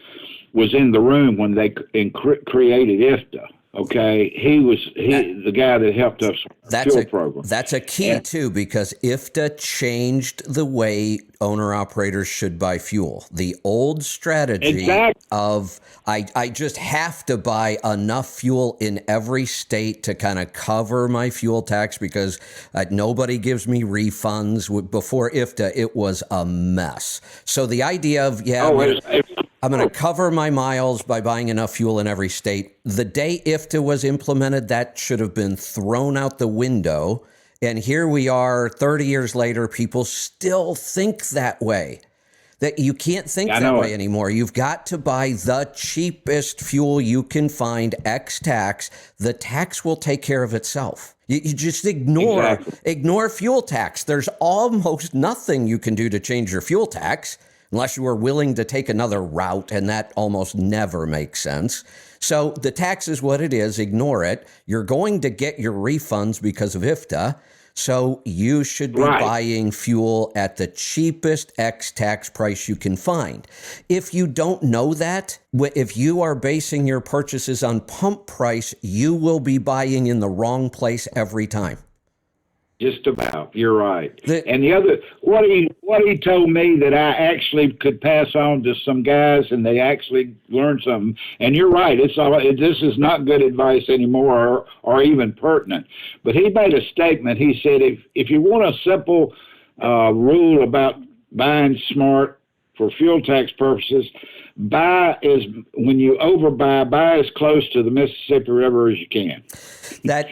was in the room when they created IFTA. Okay, he was the guy that helped us with the fuel program. That's a key too, because IFTA changed the way owner-operators should buy fuel. The old strategy of I just have to buy enough fuel in every state to kind of cover my fuel tax because nobody gives me refunds. Before IFTA, it was a mess. So the idea of, I'm going to cover my miles by buying enough fuel in every state. The day IFTA was implemented, that should have been thrown out the window. And here we are 30 years later, people still think that way. That you can't think that way anymore. You've got to buy the cheapest fuel you can find, X tax. The tax will take care of itself. You just ignore fuel tax. There's almost nothing you can do to change your fuel tax unless you are willing to take another route, and that almost never makes sense. So the tax is what it is. Ignore it. You're going to get your refunds because of IFTA. So you should be buying fuel at the cheapest X tax price you can find. If you don't know that, if you are basing your purchases on pump price, you will be buying in the wrong place every time. Just about. You're right. And the other, what he told me that I actually could pass on to some guys, and they actually learned something. And you're right. This is not good advice anymore, or even pertinent. But he made a statement. He said, if you want a simple rule about buying smart for fuel tax purposes, when you overbuy, buy as close to the Mississippi River as you can. And I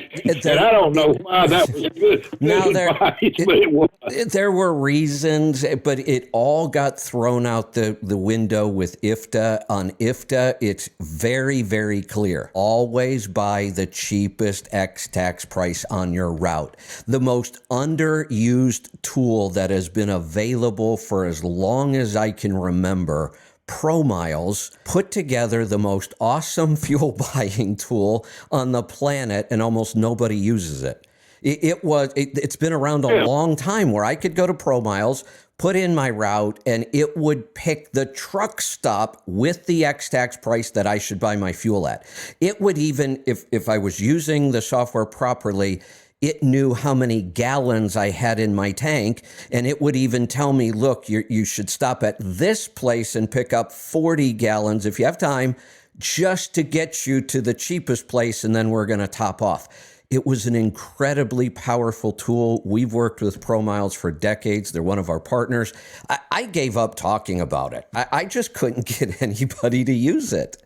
don't know why that was good advice, but it was. There were reasons, but it all got thrown out the window with IFTA. On IFTA, it's very, very clear. Always buy the cheapest X tax price on your route. The most underused tool that has been available for as long as I can remember, ProMiles, put together the most awesome fuel buying tool on the planet, and almost nobody uses it. It's been around a long time where I could go to ProMiles, put in my route, and it would pick the truck stop with the X tax price that I should buy my fuel at. It would even, if I was using the software properly, it knew how many gallons I had in my tank, and it would even tell me, look, you should stop at this place and pick up 40 gallons if you have time, just to get you to the cheapest place, and then we're going to top off. It was an incredibly powerful tool. We've worked with ProMiles for decades. They're one of our partners. I gave up talking about it. I just couldn't get anybody to use it.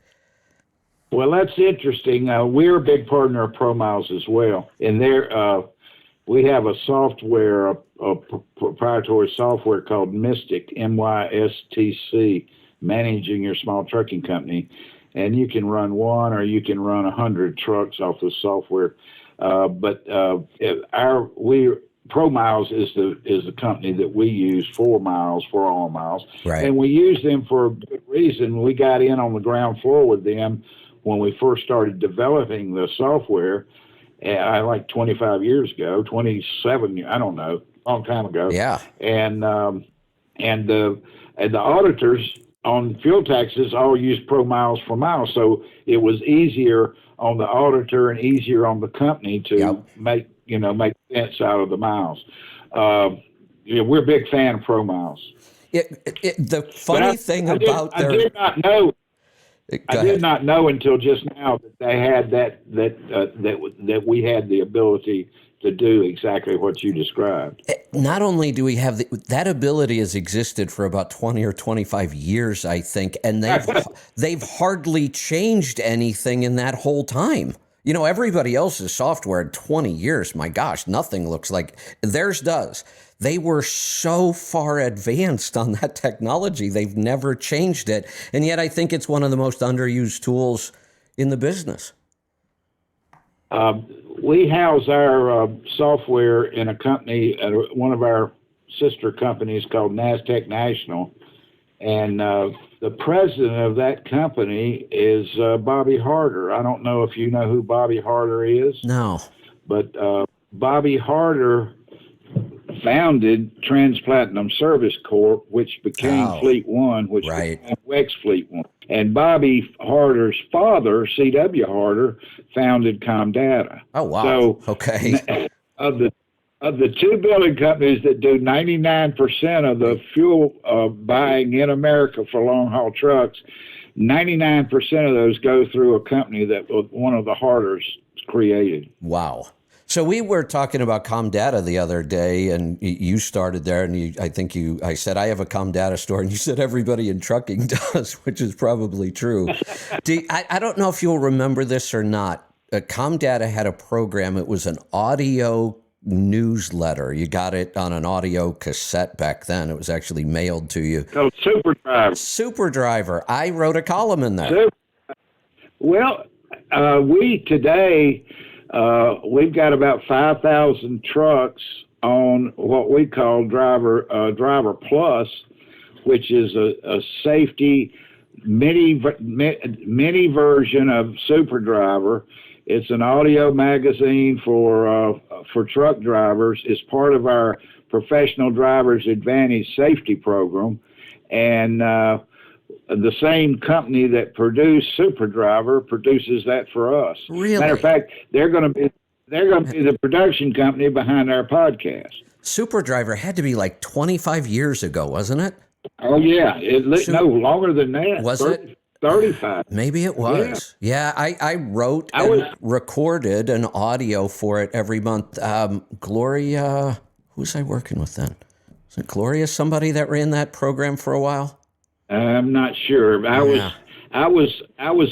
Well, that's interesting. We're a big partner of ProMiles as well, and we have a software, a proprietary software called Mystic, MYSTC, managing your small trucking company, and you can run one or you can run 100 trucks off the software. ProMiles is the company that we use for all miles, and we use them for a good reason. We got in on the ground floor with them when we first started developing the software, like 25 years ago, 27, I don't know, a long time ago. Yeah. And the auditors on fuel taxes all use ProMiles for miles, so it was easier on the auditor and easier on the company to make sense out of the miles. We're a big fan of ProMiles. The funny thing about I did not know. I did not know until just now that they had that we had the ability to do exactly what you described. Not only do we have that ability has existed for about 20 or 25 years, I think, and they've hardly changed anything in that whole time. You know, everybody else's software in 20 years, my gosh, nothing looks like theirs does. They were so far advanced on that technology, they've never changed it. And yet I think it's one of the most underused tools in the business. We house our software in a company, one of our sister companies called NASTC National. And the president of that company is Bobby Harder. I don't know if you know who Bobby Harder is. No. But Bobby Harder founded Transplatinum Service Corp, which became Fleet One, which became Wex Fleet One. And Bobby Harder's father, C.W. Harder, founded Comdata. Oh, wow. So, okay. Of the two building companies that do 99% of the fuel buying in America for long-haul trucks, 99% of those go through a company that one of the Harders created. Wow. So we were talking about Comdata the other day, and you started there, and I said, I have a Comdata store, and you said everybody in trucking does, which is probably true. I don't know if you'll remember this or not. Comdata had a program. It was an audio newsletter. You got it on an audio cassette back then. It was actually mailed to you. Oh, Super Driver. Super Driver. I wrote a column in there. Well, we today... we've got about 5,000 trucks on what we call Driver Plus, which is a safety mini version of Super Driver. It's an audio magazine for truck drivers. It's part of our Professional Drivers Advantage safety program, and the same company that produced Super Driver produces that for us. Really? Matter of fact, they're going to be the production company behind our podcast. Super Driver had to be like 25 years ago, wasn't it? Oh yeah, no longer than that. Was 35. Maybe it was. Yeah, I wrote recorded an audio for it every month. Gloria, who was I working with then? Was it Gloria, somebody that ran that program for a while? I'm not sure. I was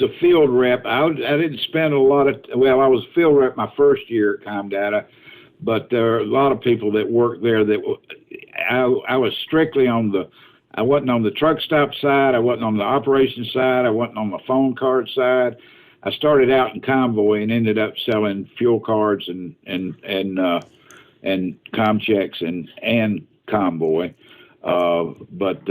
a field rep. I didn't spend a lot of. Well, I was a field rep my first year at Comdata, but there are a lot of people that worked there that I was strictly on the. I wasn't on the truck stop side. I wasn't on the operations side. I wasn't on the phone card side. I started out in Convoy and ended up selling fuel cards and com checks and Convoy. But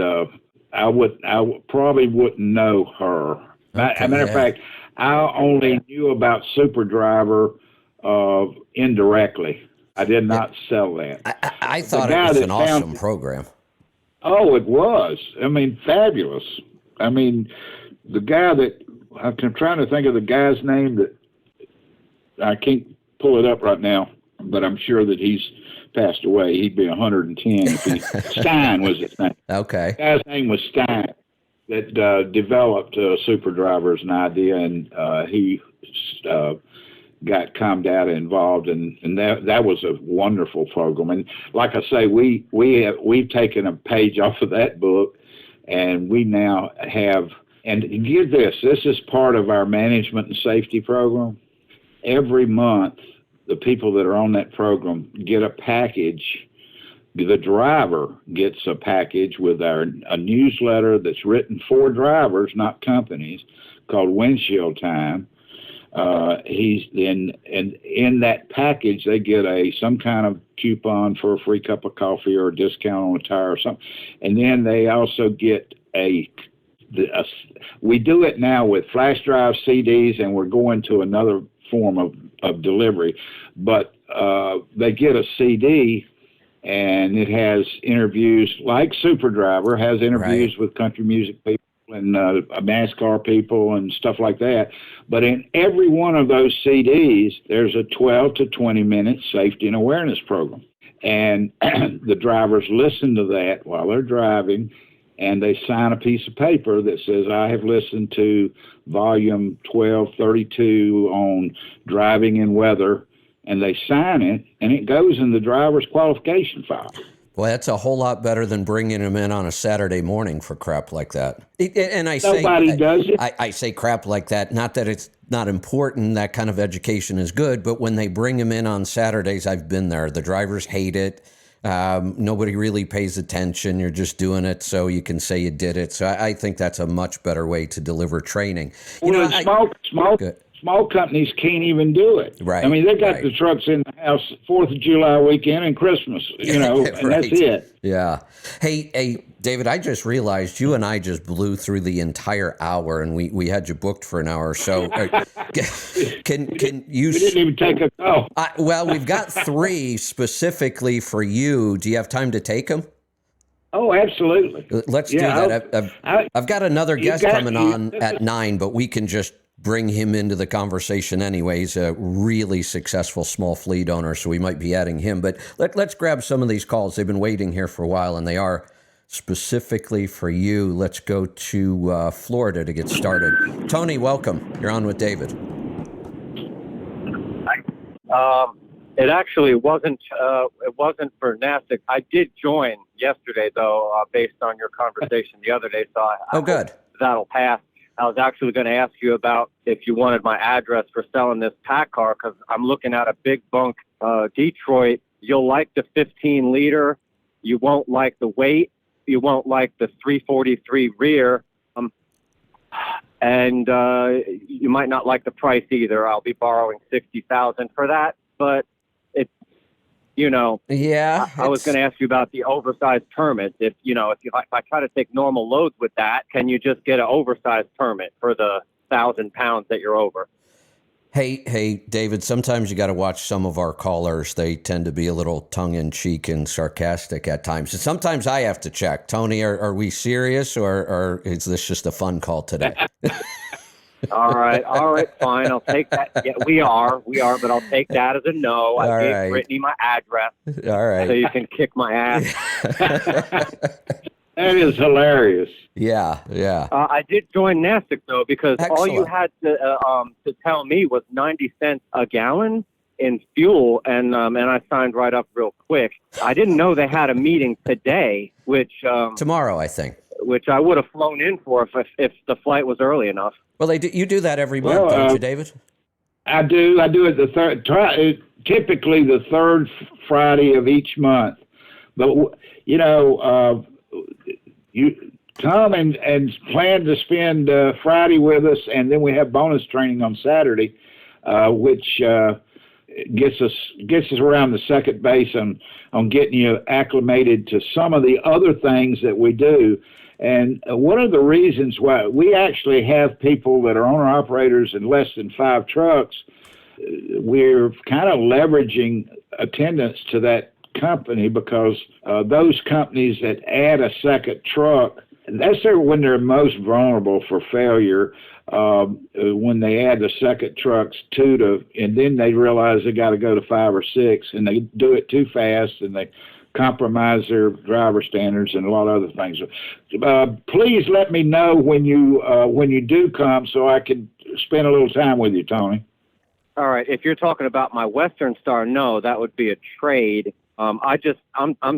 I probably wouldn't know her. Okay, As a matter of fact, I only knew about Super Driver indirectly. I did not sell that. I thought it was an awesome program. Oh, it was. I mean, fabulous. I mean, the guy that I'm trying to think of the guy's name that I can't pull it up right now, but I'm sure that he's passed away. He'd be 110 if he. Stein was his name. Okay. The guy's name was Stein that developed Super Driver as an idea, and he got Comdata involved, and that was a wonderful program. And like I say, we've taken a page off of that book, and we now have. And get this is part of our management and safety program. Every month, the people that are on that program get a package. The driver gets a package with a newsletter that's written for drivers, not companies, called Windshield Time. In that package, they get some kind of coupon for a free cup of coffee or a discount on a tire or something. And then they also get we do it now with flash drive CDs, and we're going to another form of delivery. But they get a CD, and it has interviews like Super Driver, has interviews with country music people and NASCAR people and stuff like that. But in every one of those CDs, there's a 12 to 20 minute safety and awareness program. And the drivers listen to that while they're driving, and they sign a piece of paper that says, I have listened to volume 1232 on driving in weather, and they sign it, and it goes in the driver's qualification file. Well, that's a whole lot better than bringing them in on a Saturday morning for crap like that. And I Nobody does it. I say crap like that, not that it's not important. That kind of education is good. But when they bring him in on Saturdays, I've been there. The drivers hate it. Nobody really pays attention. You're just doing it so you can say you did it. So I think that's a much better way to deliver training. Small companies can't even do it. Right. I mean, they got the trucks in the house 4th of July weekend and Christmas, and that's it. Yeah. Hey, David, I just realized you and I just blew through the entire hour, and we had you booked for an hour. So can you? We didn't even take a call. Well, we've got 3 specifically for you. Do you have time to take them? Oh, absolutely. Let's do that. I've got another guest coming on at 9, but we can just bring him into the conversation anyway. He's a really successful small fleet owner, so we might be adding him. But let's grab some of these calls. They've been waiting here for a while, and they are specifically for you. Let's go to Florida to get started. Tony, welcome. You're on with David. It actually wasn't for NASTC. I did join yesterday, though, based on your conversation the other day. So I good. That'll pass. I was actually going to ask you about if you wanted my address for selling this pack car, because I'm looking at a big bunk Detroit. You'll like the 15-liter. You won't like the weight. You won't like the 343 rear. And you might not like the price either. I'll be borrowing $60,000 for that. But it's, yeah. I was going to ask you about the oversized permit. If I try to take normal loads with that, can you just get an oversized permit for the 1,000 pounds that you're over? Hey, David, sometimes you got to watch some of our callers. They tend to be a little tongue-in-cheek and sarcastic at times. And sometimes I have to check. Tony, are we serious, or is this just a fun call today? All right, fine. I'll take that. Yeah, we are, but I'll take that as a no. I gave Brittany my address. All right. So you can kick my ass. That is hilarious. Yeah. I did join NASTC, though, because Excellent. all you had to tell me was 90 cents a gallon in fuel, and I signed right up real quick. I didn't know they had a meeting today, which tomorrow, I think. Which I would have flown in for if the flight was early enough. Well, you do that every month, don't you, David? I do it the third. Typically the third Friday of each month. But you come and plan to spend Friday with us, and then we have bonus training on Saturday, which gets us around the second base on getting you acclimated to some of the other things that we do. And one of the reasons why we actually have people that are owner-operators in less than 5 trucks, we're kind of leveraging attendance to that company, because those companies that add a second truck, that's when they're most vulnerable for failure, when they add the second trucks and then they realize they got to go to 5 or 6, and they do it too fast, and they compromise their driver standards and a lot of other things. Please let me know when you do come, so I can spend a little time with you, Tony. All right. If you're talking about my Western Star, no, that would be a trade. I'm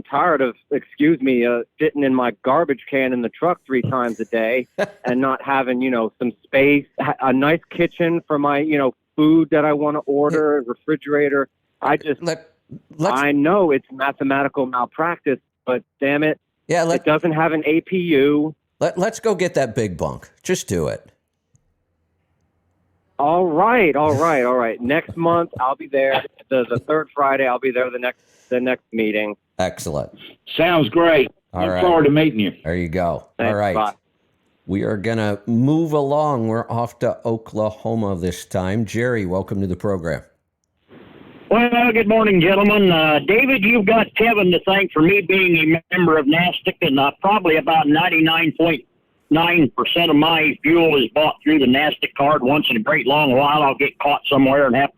tired of, sitting in my garbage can in the truck 3 times a day and not having, some space, a nice kitchen for my, food that I want to order, a refrigerator. I know it's mathematical malpractice, but damn it, it doesn't have an APU. Let's go get that big bunk. Just do it. All right. Next month I'll be there. The third Friday I'll be there. The next meeting. Excellent. Sounds great. Look forward to meeting you. There you go. Thanks, all right. Bye. We are going to move along. We're off to Oklahoma this time. Jerry, welcome to the program. Well, good morning, gentlemen. David, you've got Kevin to thank for me being a member of NASTC, and probably about 99.9% of my fuel is bought through the NASTC card. Once in a great long while, I'll get caught somewhere and have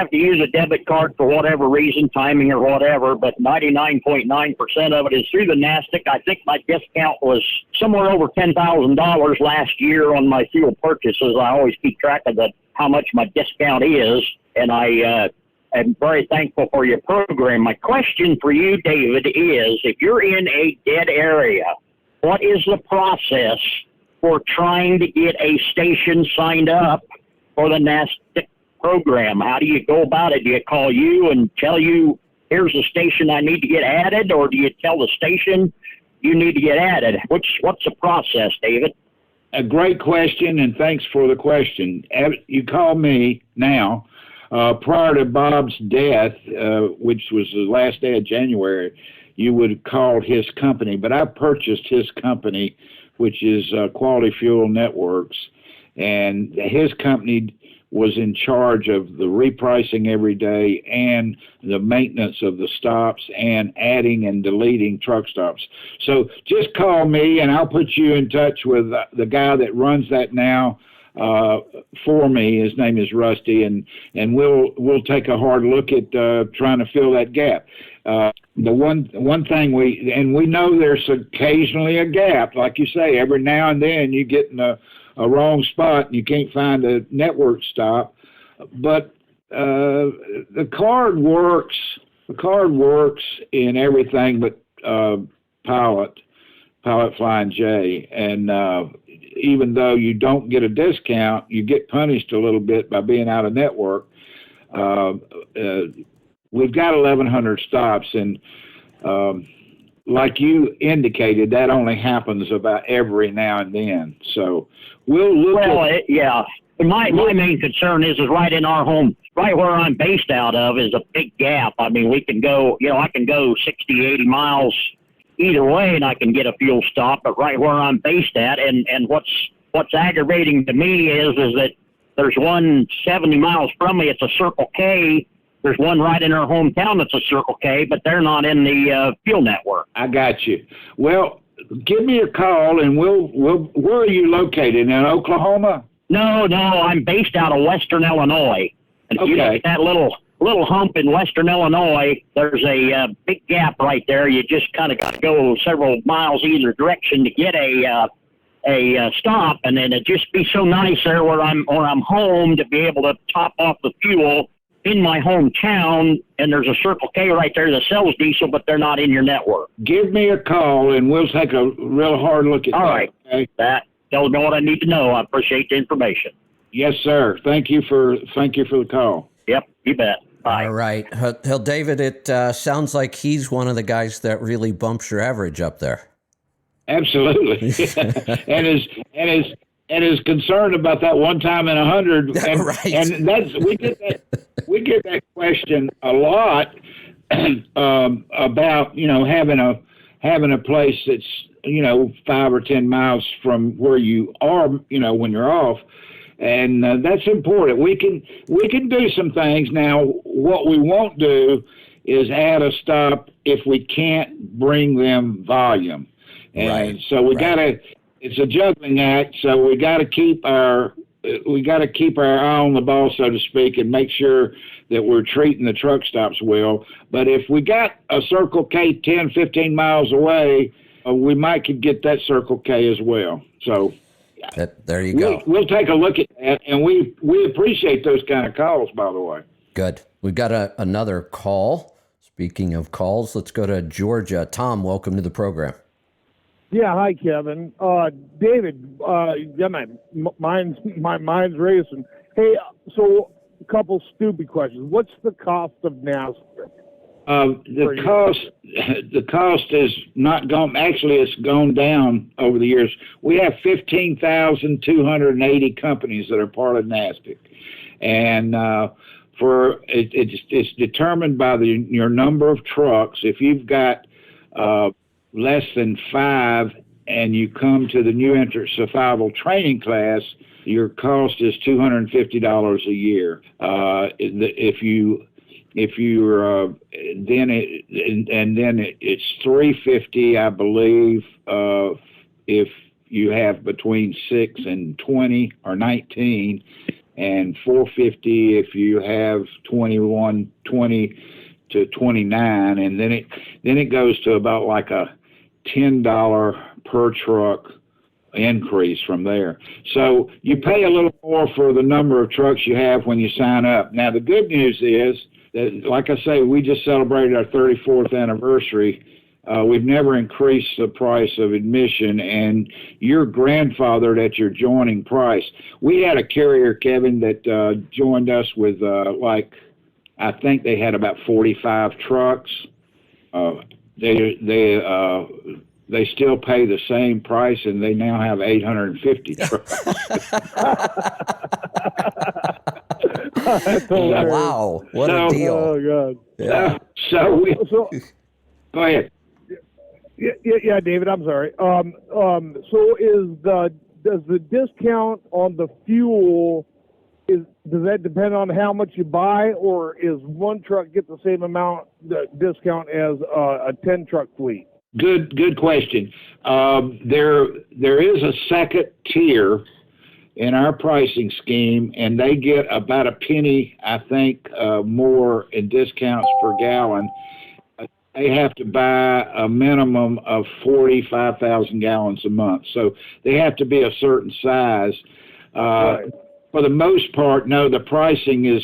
to use a debit card for whatever reason, timing or whatever, but 99.9% of it is through the NASTC. I think my discount was somewhere over $10,000 last year on my fuel purchases. I always keep track of how much my discount is, and I'm very thankful for your program. My question for you, David, is if you're in a dead area, what is the process for trying to get a station signed up for the NASTC program? How do you go about it? Do you call you and tell you, here's the station I need to get added, or do you tell the station you need to get added? What's the process, David? A great question, and thanks for the question. You call me now. Prior to Bob's death, which was the last day of January, you would have called his company. But I purchased his company, which is Quality Fuel Networks, and his company was in charge of the repricing every day and the maintenance of the stops and adding and deleting truck stops. So just call me and I'll put you in touch with the guy that runs that now for me. His name is Rusty, and we'll take a hard look at trying to fill that gap. The one thing we know there's occasionally a gap, like you say, every now and then you get in a wrong spot and you can't find a network stop, but the card works. The card works in everything but Pilot Flying J, and even though you don't get a discount, you get punished a little bit by being out of network. We've got 1,100 stops, and like you indicated, that only happens about every now and then. So we'll look yeah. My main concern is right in our home, right where I'm based out of, is a big gap. I mean, we can go, I can go 60, 80 miles either way, and I can get a fuel stop. But right where I'm based at, and what's aggravating to me is that there's one 70 miles from me. It's a Circle K. There's one right in our hometown that's a Circle K, but they're not in the fuel network. I got you. Well, give me a call, and we'll. Where are you located, in Oklahoma? No, I'm based out of Western Illinois. And if you look at that little hump in Western Illinois, there's a big gap right there. You just kind of got to go several miles either direction to get a stop, and then it'd just be so nice there where I'm home to be able to top off the fuel in my hometown, and there's a Circle K right there that sells diesel, but they're not in your network. Give me a call, and we'll take a real hard look at that. All right. Okay? That tells me what I need to know. I appreciate the information. Yes, sir. Thank you for the call. Yep, you bet. Bye. All right. Hell, David, it sounds like he's one of the guys that really bumps your average up there. Absolutely. and is concerned about that one time in 100. And, right. And we get that question a lot about, having a place that's, 5 or 10 miles from where you are, when you're off. And that's important. We can do some things. Now, what we won't do is add a stop if we can't bring them volume. And so it's a juggling act. So we got to keep our eye on the ball, so to speak, and make sure that we're treating the truck stops well. But if we got a Circle K 10, 15 miles away, we might could get that Circle K as well. So there you go. We'll take a look at that, and we appreciate those kind of calls, by the way. Good. We've got another call. Speaking of calls, let's go to Georgia. Tom, welcome to the program. Yeah, hi, Kevin. David, my mind's racing. Hey, so a couple stupid questions. What's the cost of NASTC? The cost is not gone. Actually, it's gone down over the years. We have 15,280 companies that are part of NASTC, and it's determined by your number of trucks. If you've got less than 5 and you come to the new entrant survival training class, your cost is $250 a year. If you're then it's $350, I believe, if you have between 6 and 20 or 19, and $450 if you have 20 to 29, and then it goes to about like a $10 per truck increase from there. So you pay a little more for the number of trucks you have when you sign up. Now the good news is that, like I say, we just celebrated our 34th anniversary We've never increased the price of admission, and you're grandfathered at your joining price. We had a carrier, Kevin, that joined us with I think they had about 45 trucks. They still pay the same price, and they now have 850 trucks. Wow, what a deal! Oh God! Yeah. So go ahead. Yeah, David. I'm sorry. So does the discount on the fuel does that depend on how much you buy, or is one truck get the same amount the discount as a 10 truck fleet? Good question. There is a second tier in our pricing scheme, and they get about a penny, I think, more in discounts per gallon. They have to buy a minimum of 45,000 gallons a month, so they have to be a certain size. Right. For the most part, no. The pricing is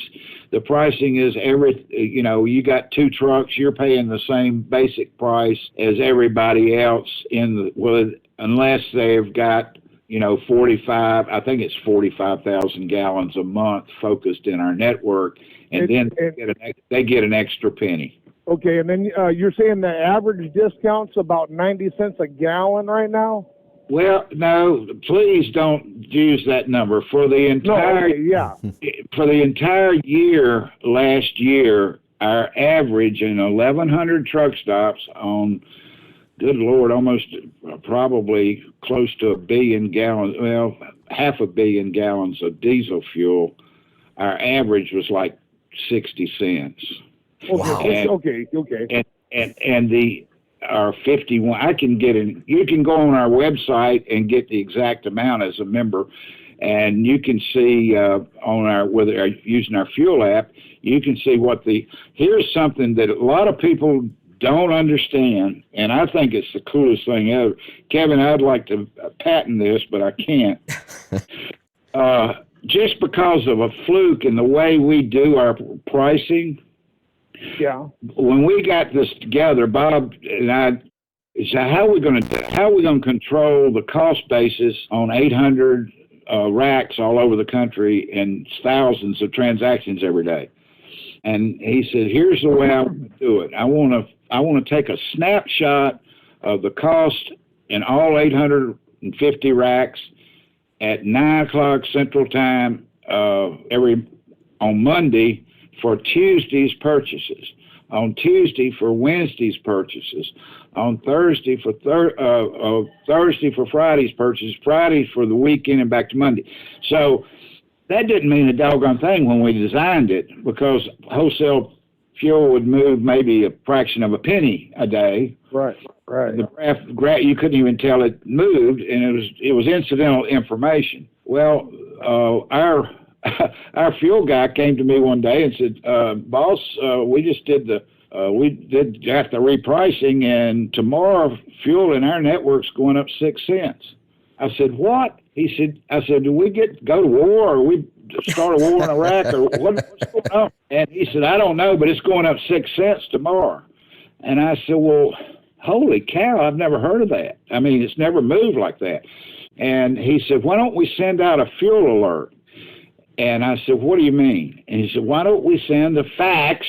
every. You got two trucks, you're paying the same basic price as everybody else unless they've got 45. I think it's 45,000 gallons a month focused in our network, and then they get an extra penny. Okay, and then you're saying the average discount's about 90 cents a gallon right now? Well, no, please don't use that number. For the entire for the entire year, last year, our average in 1,100 truck stops on, good Lord, almost probably close to 1 billion gallons, well, 500 million gallons of diesel fuel, our average was like 60 cents. Wow. Okay. And our 51, you can go on our website and get the exact amount as a member, and you can see using our fuel app, you can see here's something that a lot of people don't understand, and I think it's the coolest thing ever. Kevin, I'd like to patent this, but I can't. Just because of a fluke in the way we do our pricing. Yeah. When we got this together, Bob and I said, how are we going to control the cost basis on 800 racks all over the country and thousands of transactions every day? And he said, here's the way I want to do it. I want to take a snapshot of the cost in all 850 racks at 9:00 Central Time on Monday for Tuesday's purchases, on Tuesday for Wednesday's purchases, on Thursday for Friday's purchases, Friday for the weekend, and back to Monday. So that didn't mean a doggone thing when we designed it, because wholesale fuel would move maybe a fraction of a penny a day. Right. The graph, you couldn't even tell it moved, and it was incidental information. Well, our fuel guy came to me one day and said, "Boss, we just got the repricing, and tomorrow fuel in our network's going up 6 cents." I said, "What?" I said, "Do we go to war, or we start a war in Iraq, or what's going on?" And he said, "I don't know, but it's going up 6 cents tomorrow." And I said, "Well, holy cow, I've never heard of that. I mean, it's never moved like that." And he said, "Why don't we send out a fuel alert?" And I said, "What do you mean?" And he said, "Why don't we send the fax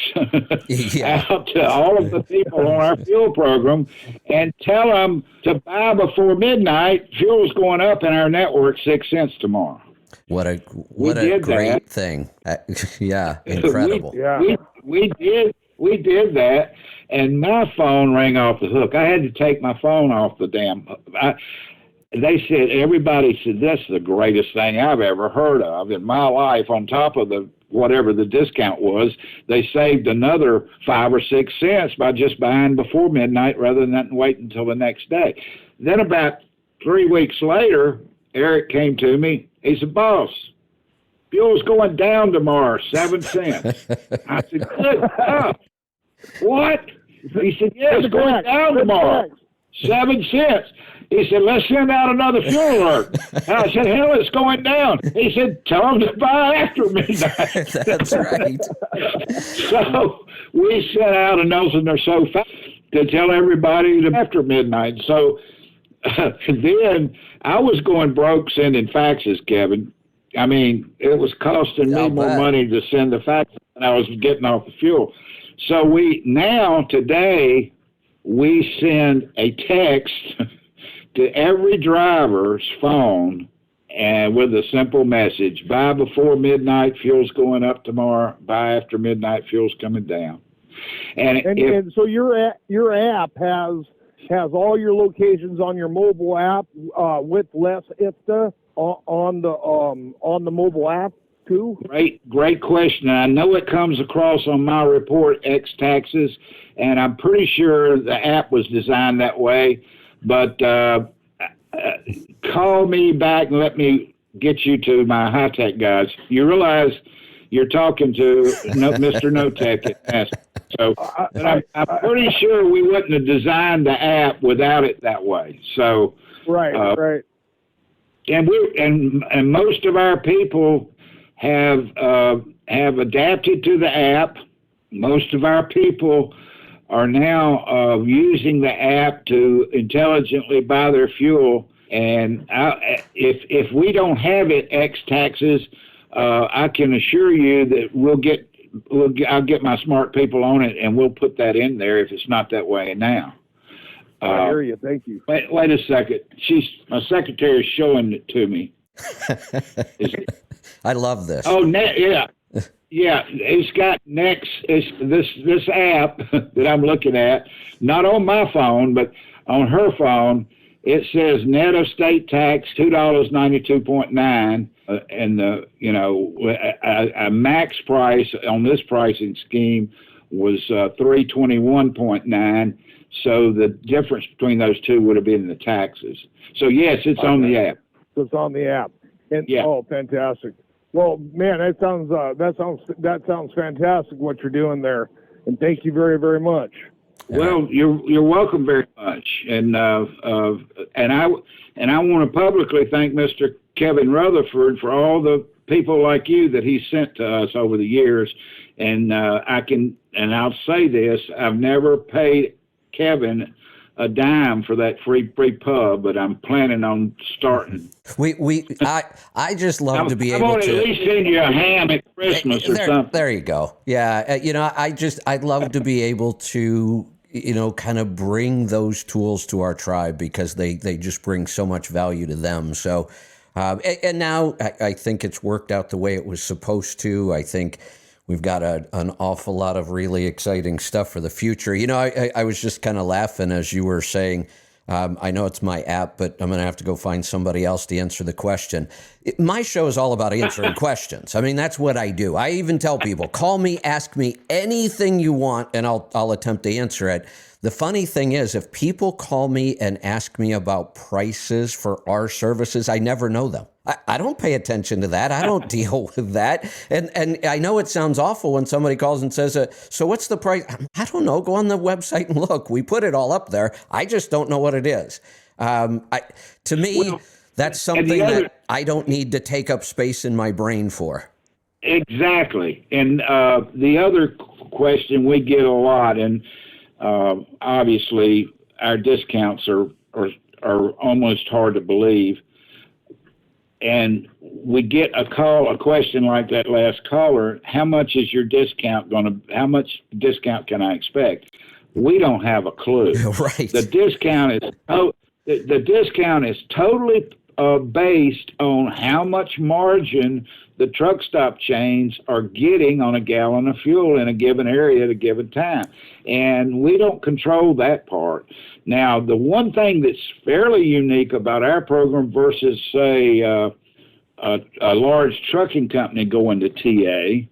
out to all of the people on our fuel program and tell them to buy before midnight? Fuel's going up in our network 6 cents tomorrow." What a great thing. Yeah, incredible. We did that, and my phone rang off the hook. I had to take my phone off the damn hook. Everybody said, "That's the greatest thing I've ever heard of in my life." On top of whatever the discount was, they saved another 5 or 6 cents by just buying before midnight rather than waiting until the next day. Then about 3 weeks later, Eric came to me. He said, "Boss, fuel's going down tomorrow, 7 cents." I said, "Good God, what?" He said, "Yeah, it's going down tomorrow, 7 cents." He said, "Let's send out another fuel alert." I said, "Hell, it's going down." He said, "Tell them to buy after midnight." That's right. So we sent out, and they're so fast. to tell everybody after midnight. So then I was going broke sending faxes, Kevin. I mean, it was costing me more money to send the faxes than I was getting off the fuel. So today, we send a text to every driver's phone and with a simple message: buy before midnight, fuel's going up tomorrow. Buy after midnight, fuel's coming down. And so your app has all your locations on your mobile app with less IFTA on the mobile app too. Great question. I know it comes across on my report X taxes, and I'm pretty sure the app was designed that way. But call me back and let me get you to my high tech guys. You realize you're talking to Mr. No Tech at NASTC. So I'm pretty sure we wouldn't have designed the app without it that way. So right. And most of our people have adapted to the app. Most of our people are now using the app to intelligently buy their fuel. And if we don't have it, X taxes, I can assure you that I'll get my smart people on it, and we'll put that in there if it's not that way now. I hear you. Thank you. Wait a second. My secretary is showing it to me. I love this. Oh, yeah. Yeah, it's got next. It's this app that I'm looking at, not on my phone, but on her phone. It says net of state tax $2.92.9, and a max price on this pricing scheme was $321.9. So the difference between those two would have been the taxes. So yes, it's on the app. It's on the app. And yeah. Oh, fantastic. Well, man, that sounds fantastic what you're doing there, and thank you very, very much. Well, you're welcome very much, and I want to publicly thank Mr. Kevin Rutherford for all the people like you that he sent to us over the years, and I'll say this: I've never paid Kevin a dime for that free pub, but I'm planning on starting. I just love to be able to. I'm going to at least send you a ham at Christmas or something. There you go. Yeah, I'd love to be able to, kind of bring those tools to our tribe because they just bring so much value to them. So, and now I think it's worked out the way it was supposed to. I think we've got an awful lot of really exciting stuff for the future. I was just kind of laughing as you were saying, I know it's my app, but I'm going to have to go find somebody else to answer the question. My show is all about answering questions. I mean, that's what I do. I even tell people, call me, ask me anything you want, and I'll attempt to answer it. The funny thing is, if people call me and ask me about prices for our services, I never know them. I don't pay attention to that. I don't deal with that. And I know it sounds awful when somebody calls and says, so what's the price? I don't know. Go on the website and look. We put it all up there. I just don't know what it is. To me, that's something that I don't need to take up space in my brain for. Exactly. And the other question we get a lot, and obviously our discounts are almost hard to believe. And we get a question like that last caller: how much is your discount how much discount can I expect? We don't have a clue. Right. The discount is totally based on how much margin the truck stop chains are getting on a gallon of fuel in a given area at a given time. And we don't control that part. Now, the one thing that's fairly unique about our program versus, say, a large trucking company going to TA,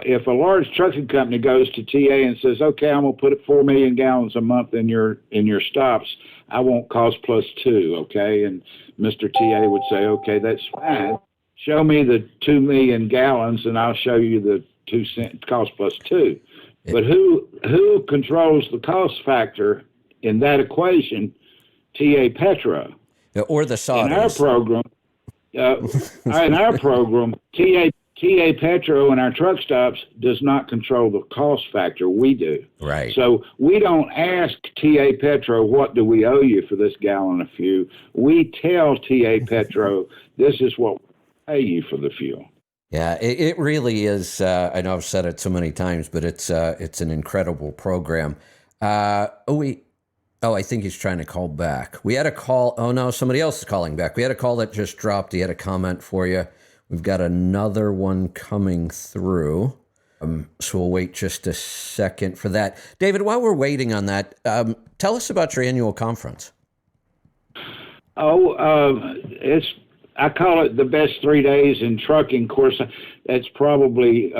if a large trucking company goes to TA and says, okay, I'm going to put 4 million gallons a month in your stops, I want cost plus 2, okay? And Mr. TA would say, okay, that's fine. Show me the 2 million gallons and I'll show you the 2 cent cost plus 2. But who controls the cost factor in that equation? TA Petro. Or the Saudis. In our program, TA TA Petro in our truck stops does not control the cost factor. We do. Right. So we don't ask TA Petro, what do we owe you for this gallon of fuel? We tell TA Petro, this is what we pay you for the fuel. Yeah, it really is. I know I've said it so many times, but it's an incredible program. I think he's trying to call back. We had a call. Oh, no, somebody else is calling back. We had a call that just dropped. He had a comment for you. We've got another one coming through. So we'll wait just a second for that. David, while we're waiting on that, tell us about your annual conference. I call it the best 3 days in trucking. Of course, that's probably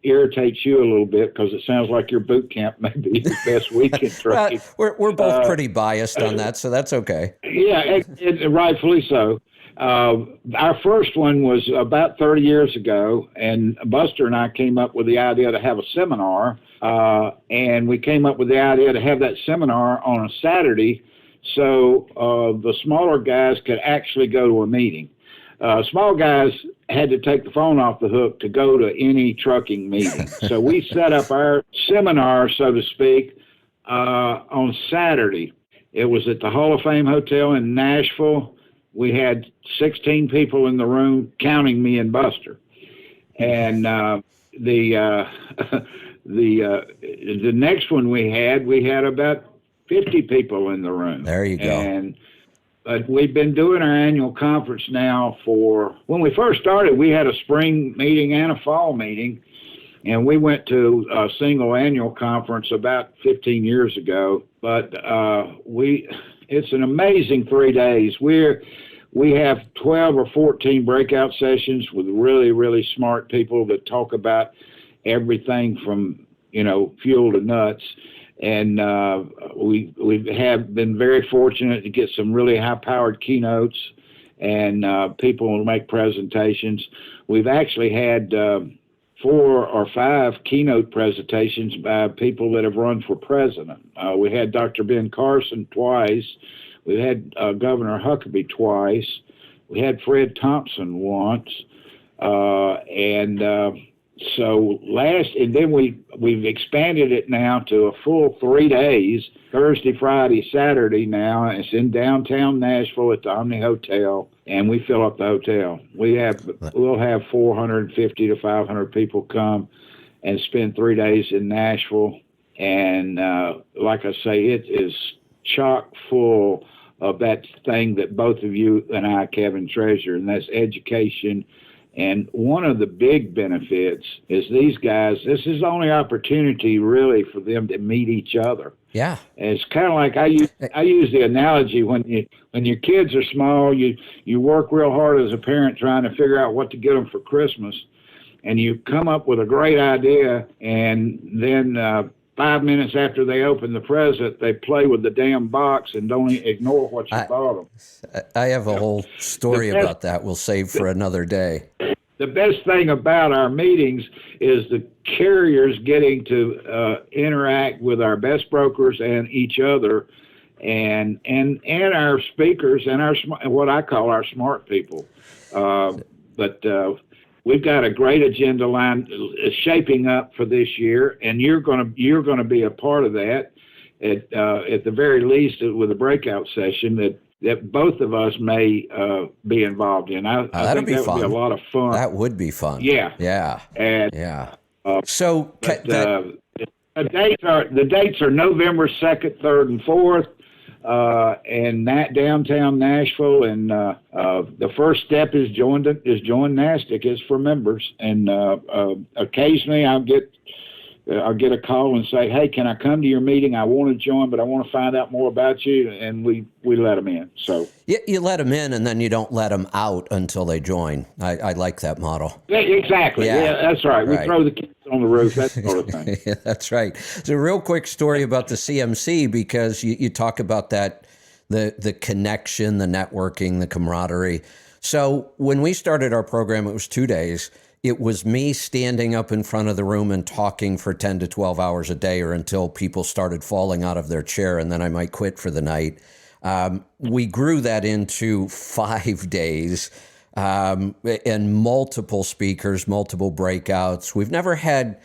irritates you a little bit because it sounds like your boot camp may be the best week in trucking. We're both pretty biased on that, so that's okay. Yeah, rightfully so. Our first one was about 30 years ago, and Buster and I came up with the idea to have a seminar, and we came up with the idea to have that seminar on a Saturday so the smaller guys could actually go to a meeting. Small guys had to take the phone off the hook to go to any trucking meeting. So we set up our seminar, so to speak, on Saturday. It was at the Hall of Fame Hotel in Nashville. We had 16 people in the room, counting me and Buster. And the next one we had about 50 people in the room. There you go. But we've been doing our annual conference now when we first started, we had a spring meeting and a fall meeting, and we went to a single annual conference about 15 years ago. But it's an amazing 3 days. We have 12 or 14 breakout sessions with really, really smart people that talk about everything from, fuel to nuts. And we have been very fortunate to get some really high-powered keynotes and people will make presentations. We've actually had 4 or 5 keynote presentations by people that have run for president. We had Dr. Ben Carson twice. We had Governor Huckabee twice. We had Fred Thompson once. And then we've expanded it now to a full 3 days, Thursday, Friday, Saturday now. It's in downtown Nashville at the Omni Hotel, and we fill up the hotel. We'll have 450 to 500 people come and spend 3 days in Nashville. And like I say, it is chock full of that thing that both of you and I, Kevin, treasure, and that's education. And one of the big benefits is these guys, this is the only opportunity really for them to meet each other. Yeah. And it's kind of like I use the analogy when your kids are small, you work real hard as a parent trying to figure out what to get them for Christmas, and you come up with a great idea, and then 5 minutes after they open the present, they play with the damn box and don't ignore what you bought them. I have a whole story about that we'll save for another day. The best thing about our meetings is the carriers getting to interact with our best brokers and each other, and our speakers and what I call our smart people. But we've got a great agenda line shaping up for this year, and you're going to be a part of that at the very least with a breakout session that both of us may be involved in. I think that would be a lot of fun. That would be fun. Yeah. Yeah. And yeah. The dates are November 2nd, 3rd, and 4th. And downtown Nashville, and the first step is join NASTC. It's for members, and occasionally I'll get a call and say, "Hey, can I come to your meeting? I want to join, but I want to find out more about you." And we let them in. So you let them in, and then you don't let them out until they join. I like that model. Yeah, exactly. Yeah, that's right. We throw the kids on the roof. That sort of thing. Yeah, that's right. So, a real quick story about the CMC, because you talk about that, the connection, the networking, the camaraderie. So when we started our program, it was 2 days. It was me standing up in front of the room and talking for 10 to 12 hours a day, or until people started falling out of their chair, and then I might quit for the night. We grew that into 5 days. and multiple speakers, multiple breakouts. We've never had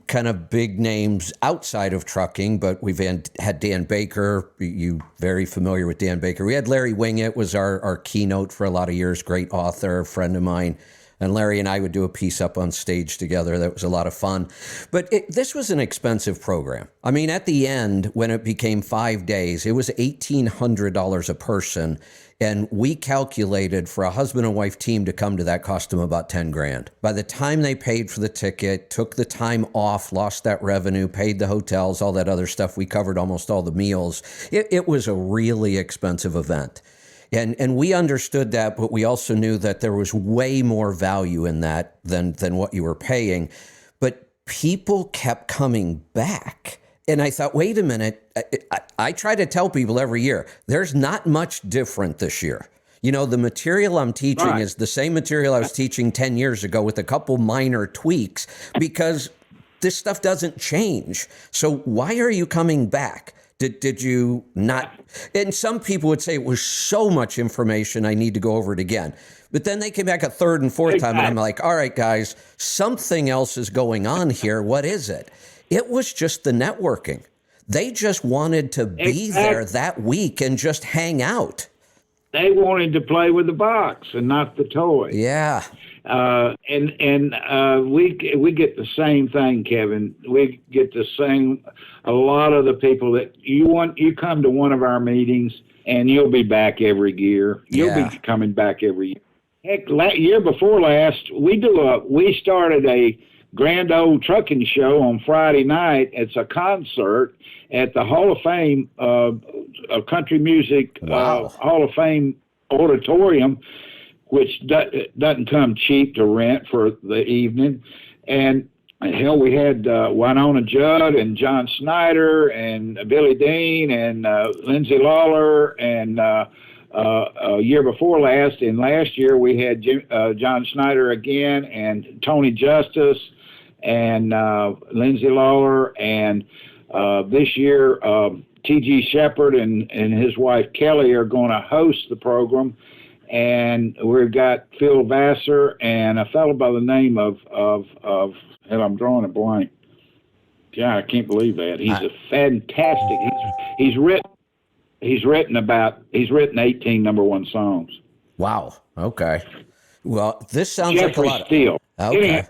kind of big names outside of trucking, but we've had Dan Baker. You very familiar with Dan Baker. We had Larry Wingett was our keynote for a lot of years, great author, friend of mine. And Larry and I would do a piece up on stage together. That was a lot of fun. But this was an expensive program. I mean, at the end, when it became 5 days, it was $1,800 a person. And we calculated for a husband and wife team to come to that cost them about 10 grand. By the time they paid for the ticket, took the time off, lost that revenue, paid the hotels, all that other stuff, we covered almost all the meals. It was a really expensive event. And we understood that, but we also knew that there was way more value in that than what you were paying. But people kept coming back. And I thought, wait a minute, I try to tell people every year, there's not much different this year. You know, the material I'm teaching is the same material I was teaching 10 years ago with a couple minor tweaks because this stuff doesn't change. So why are you coming back? Did you not? And some people would say it was so much information, I need to go over it again. But then they came back a third and fourth time, and I'm like, all right, guys, something else is going on here. What is it? It was just the networking. They just wanted to be there that week and just hang out. They wanted to play with the box and not the toy. Yeah. We get the same thing, Kevin. We get the same. A lot of the people that you come to one of our meetings and you'll be back every year. You'll be coming back every year. Heck, year before last, we started a Grand Old Trucking Show on Friday night. It's a concert at the Hall of Fame of Country Music Hall of Fame Auditorium, which doesn't come cheap to rent for the evening. And hell, we had Winona Judd and John Snyder and Billy Dean and Lindsay Lawler and a year before last. And last year we had John Snyder again and Tony Justice and Lindsay Lawler. And this year, T.G. Shepard and his wife Kelly are going to host the program. And we've got Phil Vassar and a fellow by the name of and I'm drawing a blank. Yeah, I can't believe that. He's a fantastic. He's written 18 number one songs. Wow. Okay. Well, this sounds Jeffrey like a lot. Steele. Okay.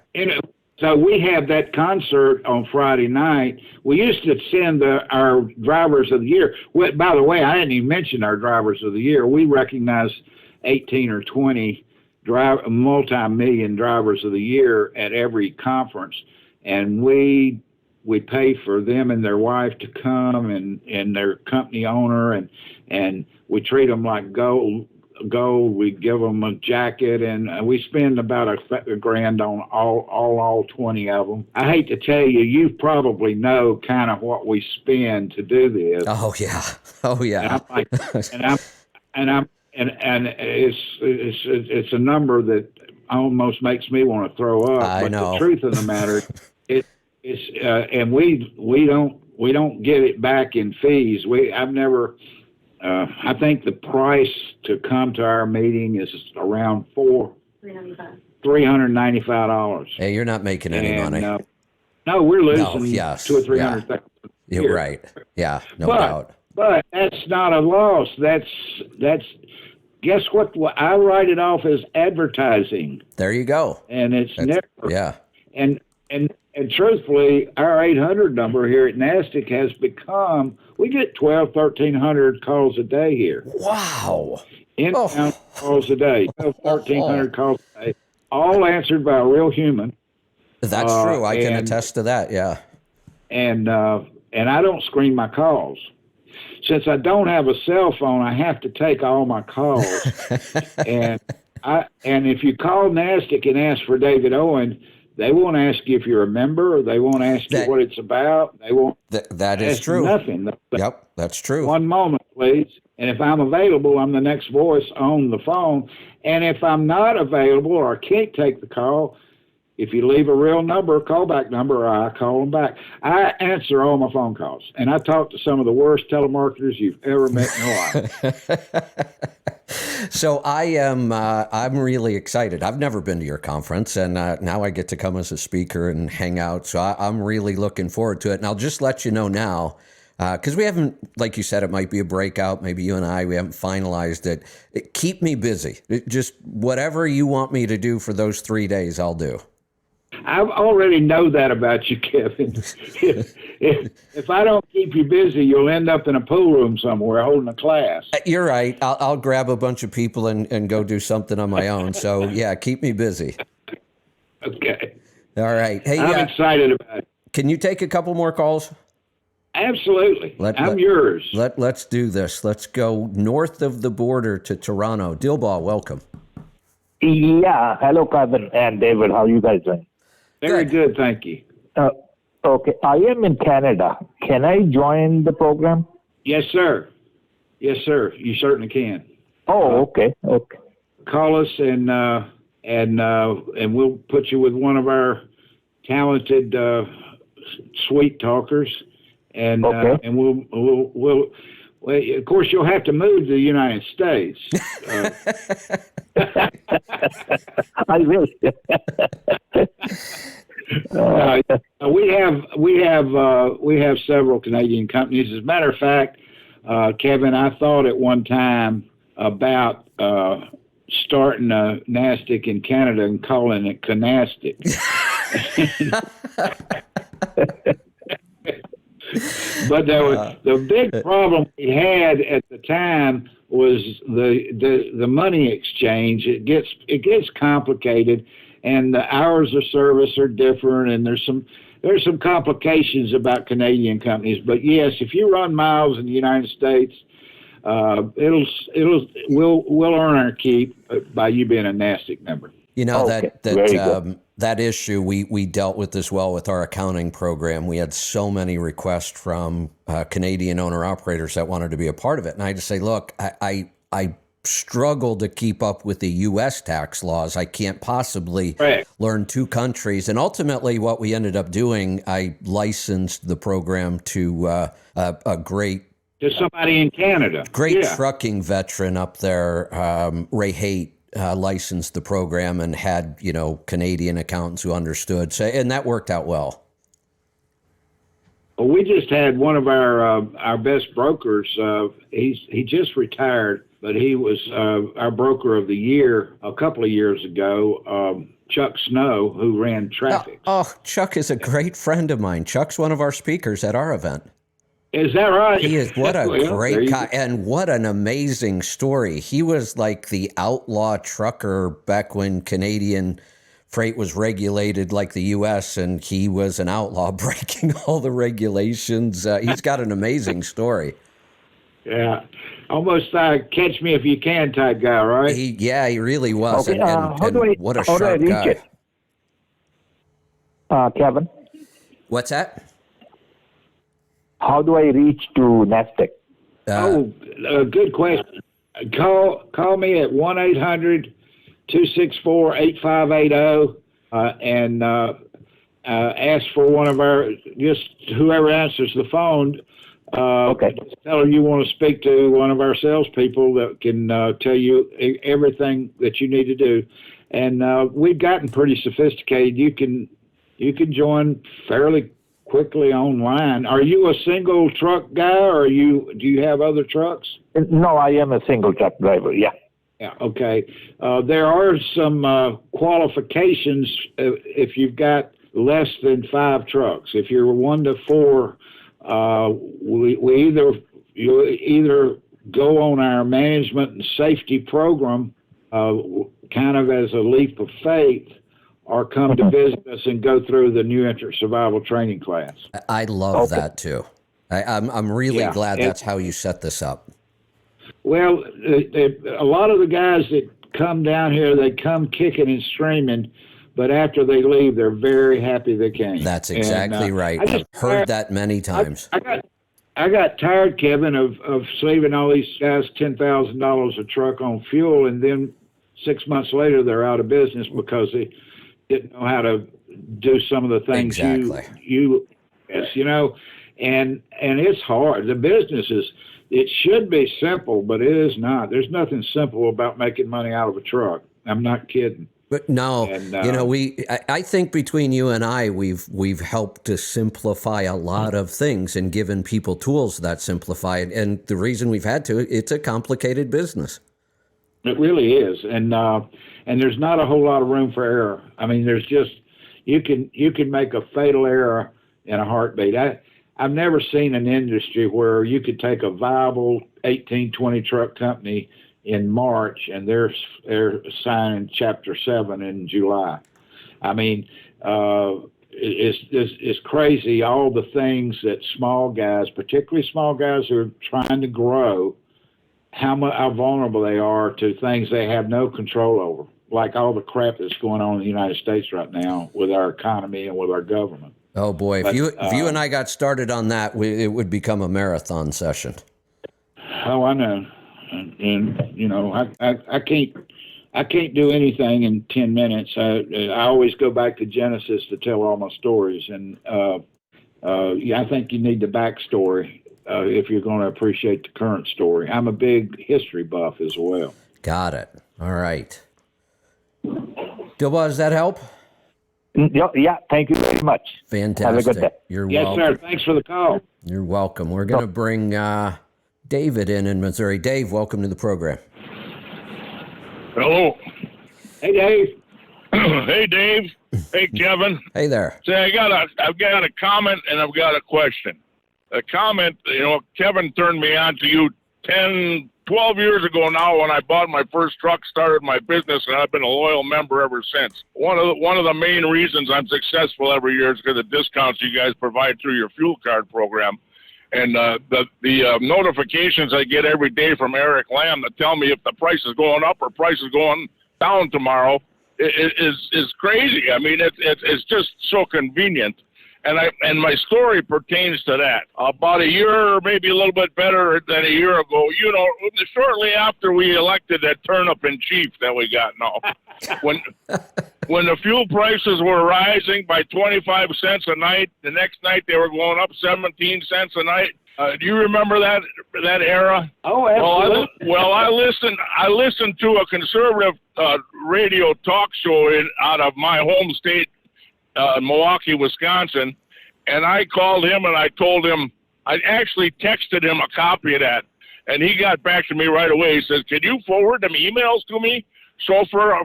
So we have that concert on Friday night. We used to send our drivers of the year. By the way, I didn't even mention our drivers of the year. We recognize 18 or 20 multi-million drivers of the year at every conference, and we pay for them and their wife to come and their company owner, and we treat them like gold. We give them a jacket, and we spend about a grand on all 20 of them. I hate to tell you, you probably know kind of what we spend to do this. Oh yeah. And it's a number that almost makes me want to throw up. I but know. The truth of the matter is, and we don't get it back in fees. I think the price to come to our meeting is around $395. Hey, you're not making any money. No, we're losing $200,000 or $300,000. You're right. Yeah, no doubt. But that's not a loss. That's guess what? I write it off as advertising. There you go. And it's never. Yeah. And truthfully, our 800 number here at NASTC has become. We get 1,300 calls a day here. Wow. Inbound calls a day. 1,300 calls a day, all answered by a real human. That's true. I can attest to that. Yeah. And I don't screen my calls. Since I don't have a cell phone, I have to take all my calls. and if you call NASTC and ask for David Owen, they won't ask you if you're a member, or they won't ask you what it's about. They won't. That is true. Nothing. Yep, that's true. One moment, please. And if I'm available, I'm the next voice on the phone. And if I'm not available or I can't take the call, if you leave a real number, a callback number, I call them back. I answer all my phone calls, and I talk to some of the worst telemarketers you've ever met in your life. So I'm really excited. I've never been to your conference, and now I get to come as a speaker and hang out. So I'm really looking forward to it. And I'll just let you know now, because we haven't, like you said, it might be a breakout. Maybe you and we haven't finalized it. Keep me busy. Just whatever you want me to do for those 3 days, I'll do. I already know that about you, Kevin. If I don't keep you busy, you'll end up in a pool room somewhere holding a class. You're right. I'll grab a bunch of people and go do something on my own. So, yeah, keep me busy. Okay. All right. Hey, I'm excited about it. Can you take a couple more calls? Absolutely. I'm yours. Let's do this. Let's go north of the border to Toronto. Dilbal, welcome. Yeah. Hello, Kevin and David. How are you guys doing? Very good, thank you. Okay. I am in Canada. Can I join the program? Yes, sir. Yes, sir. You certainly can. Oh, okay. Okay. Call us and we'll put you with one of our talented sweet talkers, and Okay. and we'll of course you'll have to move to the United States. I will. We have several Canadian companies. As a matter of fact, Kevin, I thought at one time about starting a NASTC in Canada and calling it Canastic. But the big problem we had at the time was the money exchange. It gets complicated, and the hours of service are different, and there's some complications about Canadian companies. But yes, if you run miles in the United States, we'll earn our keep by you being a NASTC member. You know, Okay. Very good. that issue we dealt with as well with our accounting program. We had so many requests from Canadian owner-operators that wanted to be a part of it. And I just say, look, I struggle to keep up with the U.S. tax laws. I can't possibly learn two countries. And ultimately what we ended up doing, I licensed the program to a great to somebody in Canada. Great trucking veteran up there, Ray Haight, licensed the program and had, Canadian accountants who understood. So, and that worked out well. Well, we just had one of our best brokers. He just retired, but he was our broker of the year a couple of years ago. Chuck Snow, who ran traffic. Oh, Chuck is a great friend of mine. Chuck's one of our speakers at our event. Is that right? He is. What a great guy, and what an amazing story. He was like the outlaw trucker back when Canadian freight was regulated like the U.S., and he was an outlaw breaking all the regulations. He's got an amazing story. Yeah, almost catch me if you can type guy, right? He really was. Okay. What a sharp guy. Kevin? What's that? How do I reach to NASTC? Good question. Call me at 1-800-264-8580 and ask for one of our, just whoever answers the phone. Okay. Tell her you want to speak to one of our salespeople that can tell you everything that you need to do. And we've gotten pretty sophisticated. You can join fairly quickly online. Are you a single truck guy, or do you have other trucks? No, I am a single truck driver. Yeah. Yeah. Okay. There are some qualifications if you've got less than 5 trucks. If you're 1 to 4, you either go on our management and safety program, kind of as a leap of faith, or come to visit us and go through the new entrant survival training class. I love that too. I'm really glad that's how you set this up. Well, a lot of the guys that come down here, they come kicking and screaming, but after they leave, they're very happy they came. That's exactly right. I've heard that many times. I got tired, Kevin, of saving all these guys $10,000 a truck on fuel, and then 6 months later they're out of business because they didn't know how to do some of the things exactly. you and it's hard. The business is, it should be simple, but it is not. There's nothing simple about making money out of a truck. I'm not kidding. But no, And, I think between you and I, we've helped to simplify a lot of things and given people tools that simplify it. And the reason we've had to, it's a complicated business. It really is, and there's not a whole lot of room for error. I mean, there's just you can make a fatal error in a heartbeat. I've never seen an industry where you could take a viable 18, 20 truck company in March and they're signing Chapter 7 in July. I mean, it's crazy all the things that small guys, particularly small guys who are trying to grow, how vulnerable they are to things they have no control over, like all the crap that's going on in the United States right now with our economy and with our government. Oh boy, if you and I got started on that, it would become a marathon session. Oh, I know, and you know, I can't do anything in 10 minutes. I always go back to Genesis to tell all my stories, and yeah, I think you need the backstory. If you're going to appreciate the current story. I'm a big history buff as well. Got it. All right. Dilba, does that help? Yeah, thank you very much. Fantastic. Have a good day. You're yes, welcome. sir. Thanks for the call. You're welcome. We're going to bring David in Missouri. Dave, welcome to the program. Hello. Hey, Dave. Hey, Dave. Hey, Kevin. Hey there. Say, I've got a comment and I've got a question. A comment, you know, Kevin turned me on to you 10, 12 years ago now when I bought my first truck, started my business, and I've been a loyal member ever since. One of the main reasons I'm successful every year is because of the discounts you guys provide through your fuel card program. And the notifications I get every day from Eric Lamb that tell me if the price is going up or price is going down tomorrow is crazy. I mean, it's just so convenient. And my story pertains to that. About a year, maybe a little bit better than a year ago, you know, shortly after we elected that turnip-in-chief that we got now, when the fuel prices were rising by 25 cents a night, the next night they were going up 17 cents a night. Do you remember that era? Oh, absolutely. I listened to a conservative radio talk show out of my home state, Milwaukee, Wisconsin, and I called him and I told him, I actually texted him a copy of that, and he got back to me right away. He says, "Can you forward them emails to me?" So for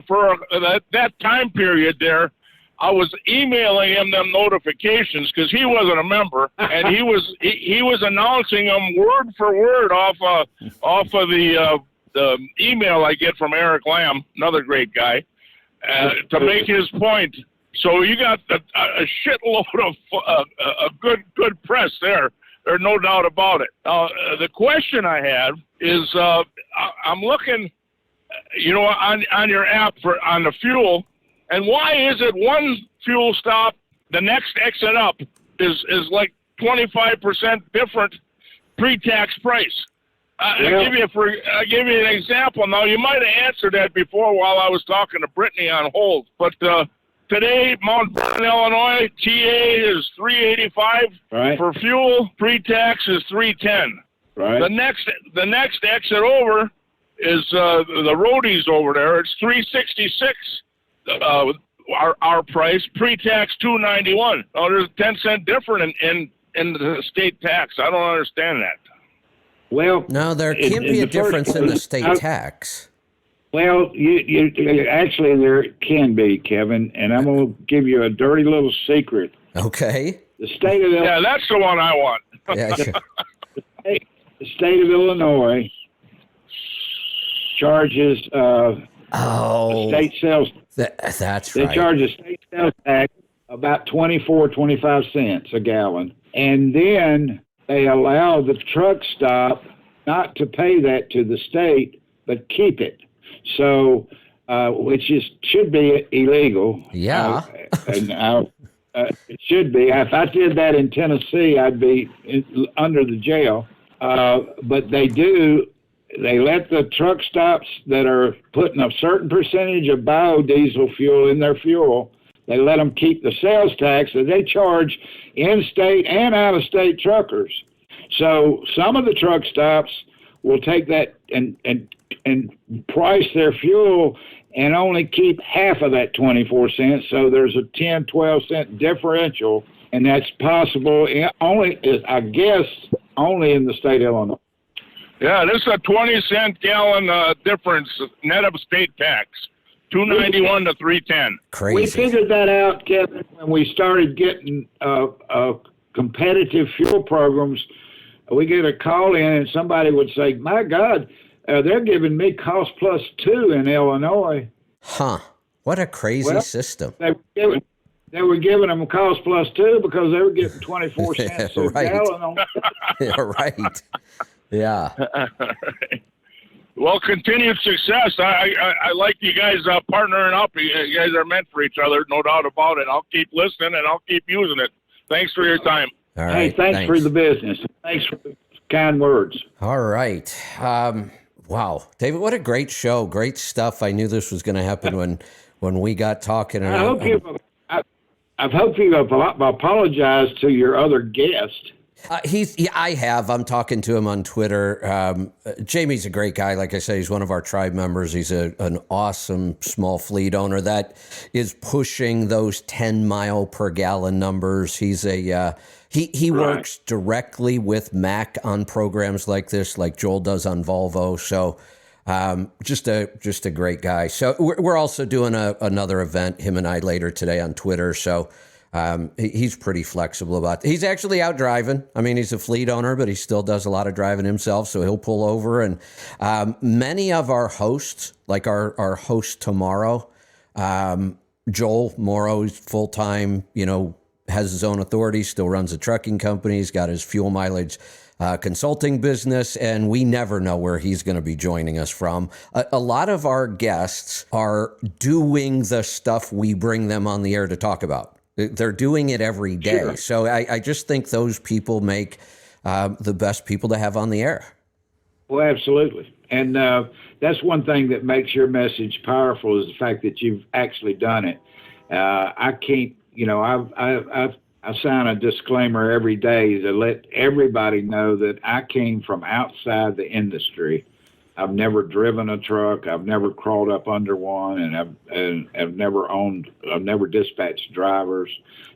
that time period there, I was emailing him them notifications because he wasn't a member, and he was announcing them word for word off of the email I get from Eric Lamb, another great guy, to make his point. So you got a shitload of good press there. There's no doubt about it. The question I have is, I'm looking, you know, on your app on the fuel, and why is it one fuel stop, the next exit up is like 25% different pre-tax price? I'll give you an example. Now, you might have answered that before while I was talking to Brittany on hold, but today, Mount Vernon, Illinois, TA is $3.85 for fuel. Pre-tax is $3.10. Right. The next exit over is the roadies over there. It's $3.66. Our price. Pre-tax $2.91. Oh, there's a 10-cent difference in the state tax. I don't understand that. Well, no, there can't be a difference in the state tax. Well, you actually there can be, Kevin, and I'm going to give you a dirty little secret. Okay. The state of yeah, that's the one I want. Yeah, sure. The state of Illinois charges state sales. That's right. They charge a state sales tax about 25 cents a gallon, and then they allow the truck stop not to pay that to the state, but keep it. So, which should be illegal. Yeah. It should be. If I did that in Tennessee, I'd be under the jail. But they do. They let the truck stops that are putting a certain percentage of biodiesel fuel in their fuel. They let them keep the sales tax that they charge in-state and out-of-state truckers. So some of the truck stops will take that and price their fuel and only keep half of that 24 cents. So there's a 10, 12 cent differential, and that's possible only in the state of Illinois. Yeah, this is a 20-cent gallon difference net of state tax, $2.91 to $3.10. Crazy. We figured that out, Kevin, when we started getting competitive fuel programs. We get a call in, and somebody would say, "My God, they're giving me cost plus 2 in Illinois." Huh? What a crazy system. They were giving them cost plus 2 because they were getting 24 cents a gallon on Yeah, right. Yeah. Well, continued success. I like you guys partnering up. You guys are meant for each other, no doubt about it. I'll keep listening and I'll keep using it. Thanks for your time. All right. Hey, thanks for the business. Thanks for the kind words. All right. Wow, David, what a great show. Great stuff. I knew this was going to happen when we got talking. I hope you apologize to your other guest. I have. I'm talking to him on Twitter. Jamie's a great guy. Like I say, he's one of our tribe members. He's an awesome small fleet owner that is pushing those 10 mile per gallon numbers. He's he works directly with Mac on programs like this, like Joel does on Volvo. So just a great guy. So we're also doing another event, him and I, later today on Twitter. So he's pretty flexible about it. He's actually out driving. I mean, he's a fleet owner, but he still does a lot of driving himself. So he'll pull over. And many of our hosts, like our host tomorrow, Joel Morrow, is full-time, has his own authority, still runs a trucking company. He's got his fuel mileage consulting business, and we never know where he's going to be joining us from. A lot of our guests are doing the stuff we bring them on the air to talk about. They're doing it every day. Sure. So I just think those people make the best people to have on the air. Well, absolutely. And that's one thing that makes your message powerful is the fact that you've actually done it. I can't, I sign a disclaimer every day to let everybody know that I came from outside the industry. I've never driven a truck. I've never crawled up under one, and I've never dispatched drivers.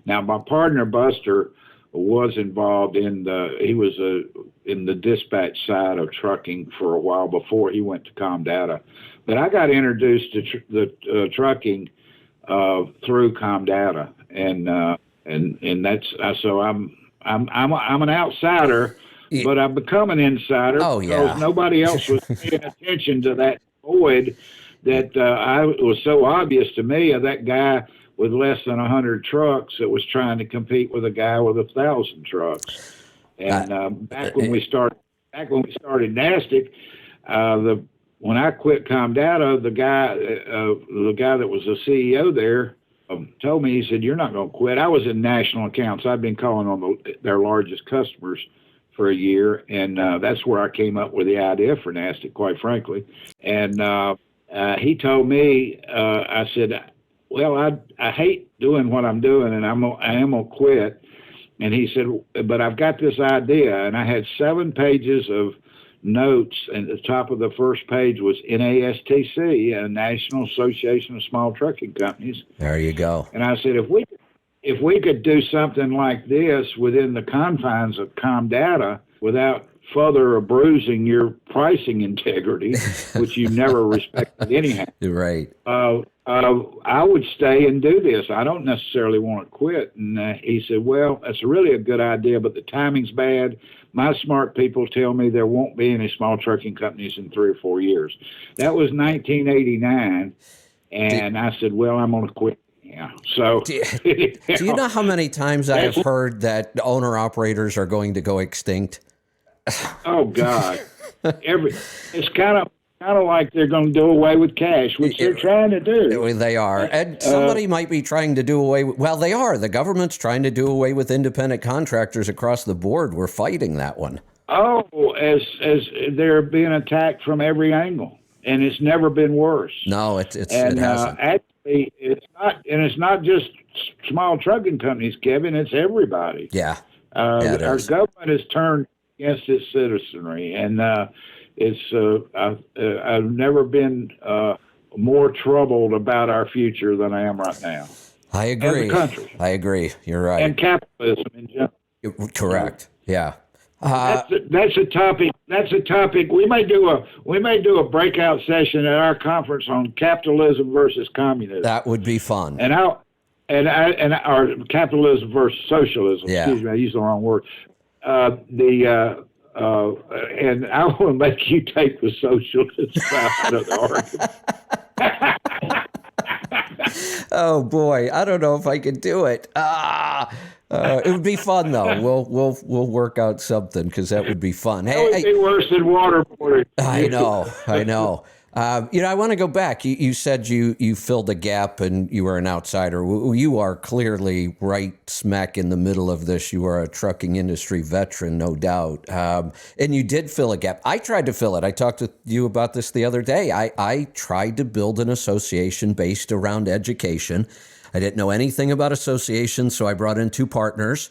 Now, my partner Buster was involved in the dispatch side of trucking for a while before he went to ComData. But I got introduced to the trucking through ComData, and that's so I'm an outsider. But I've become an insider because nobody else was paying attention to that void that was so obvious to me of that guy with less than 100 trucks that was trying to compete with a guy with 1,000 trucks. And back when we started NASTC, when I quit ComData, the guy that was the CEO there told me, he said, "You're not going to quit." I was in national accounts. I'd been calling on their largest customers for a year, and that's where I came up with the idea for NASTC, quite frankly. And he told me, I said, "Well, I hate doing what I'm doing, and I am gonna quit." And he said, "But I've got this idea," and I had 7 pages of notes, and the top of the first page was NASTC, National Association of Small Trucking Companies. There you go. And I said, if we could do something like this within the confines of ComData without further bruising your pricing integrity, which you never respected anyhow, right? I would stay and do this. I don't necessarily want to quit. And he said, "Well, that's really a good idea, but the timing's bad. My smart people tell me there won't be any small trucking companies in 3 or 4 years." That was 1989, and I said, "Well, I'm going to quit." Yeah. So, do you know how many times I have heard that owner-operators are going to go extinct? Oh God! It's kind of like they're going to do away with cash, which they're trying to do. They are, and somebody might be trying to do away with. Well, they are. The government's trying to do away with independent contractors across the board. We're fighting that one. Oh, as they're being attacked from every angle, and it's never been worse. No, it hasn't. Actually, it's not, and it's not just small trucking companies, Kevin. It's everybody. Yeah. Our government has turned against its citizenry, and I've never been more troubled about our future than I am right now. I agree. As a country. I agree. You're right. And capitalism in general. Correct. Yeah. That's a topic. That's a topic. We may do a breakout session at our conference on capitalism versus communism. That would be fun. And our capitalism versus socialism. Yeah. Excuse me, I used the wrong word. And I will make you take the socialist side of the argument. Oh boy, I don't know if I could do it. It would be fun though. We'll work out something because that would be fun. That would be worse than waterboarding. I know. I want to go back. You said you filled a gap and you were an outsider. You are clearly right smack in the middle of this. You are a trucking industry veteran, no doubt. And you did fill a gap. I tried to fill it. I talked to you about this the other day. I tried to build an association based around education. I didn't know anything about associations, so I brought in two partners.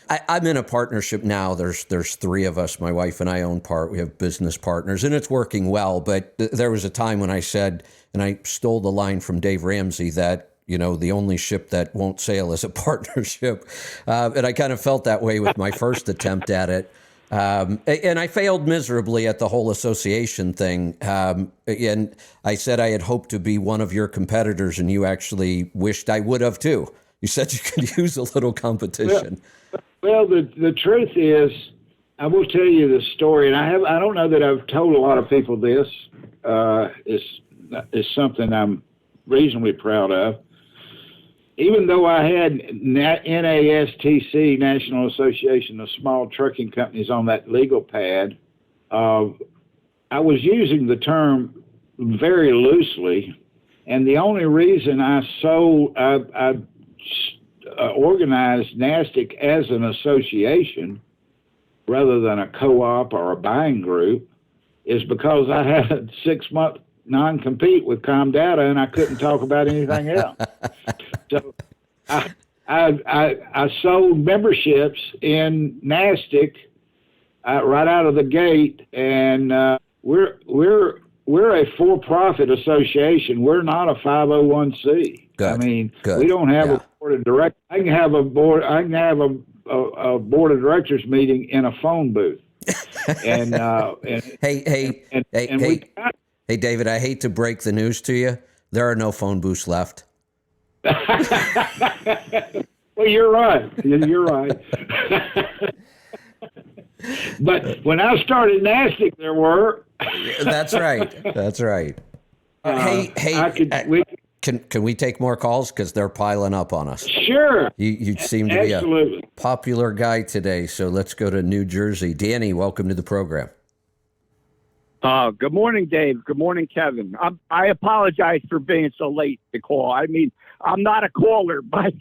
I'm in a partnership now. There's three of us. My wife and I own part. We have business partners, and it's working well. But there was a time when I said, and I stole the line from Dave Ramsey, that the only ship that won't sail is a partnership. And I kind of felt that way with my first attempt at it. And I failed miserably at the whole association thing. And I said I had hoped to be one of your competitors, and you actually wished I would have too. You said you could use a little competition. Well, the truth is, I will tell you the story, and I don't know that I've told a lot of people this. It's something I'm reasonably proud of. Even though I had NASTC, National Association of Small Trucking Companies, on that legal pad, I was using the term very loosely, and the only reason I organized NASTC as an association rather than a co-op or a buying group is because I had a 6-month non-compete with ComData and I couldn't talk about anything else. So I sold memberships in NASTC right out of the gate, and we're a for-profit association. We're not a 501c. Good. I mean, Good. We don't have a board of directors. I can have a board of directors meeting in a phone booth. And Hey, David, I hate to break the news to you. There are no phone booths left. Well, you're right. You're right. But when I started NASTC, there were. That's right. That's right. Can we take more calls? Because they're piling up on us. Sure. You seem to be a popular guy today, so let's go to New Jersey. Danny, welcome to the program. Good morning, Dave. Good morning, Kevin. I apologize for being so late to call. I mean, I'm not a caller, but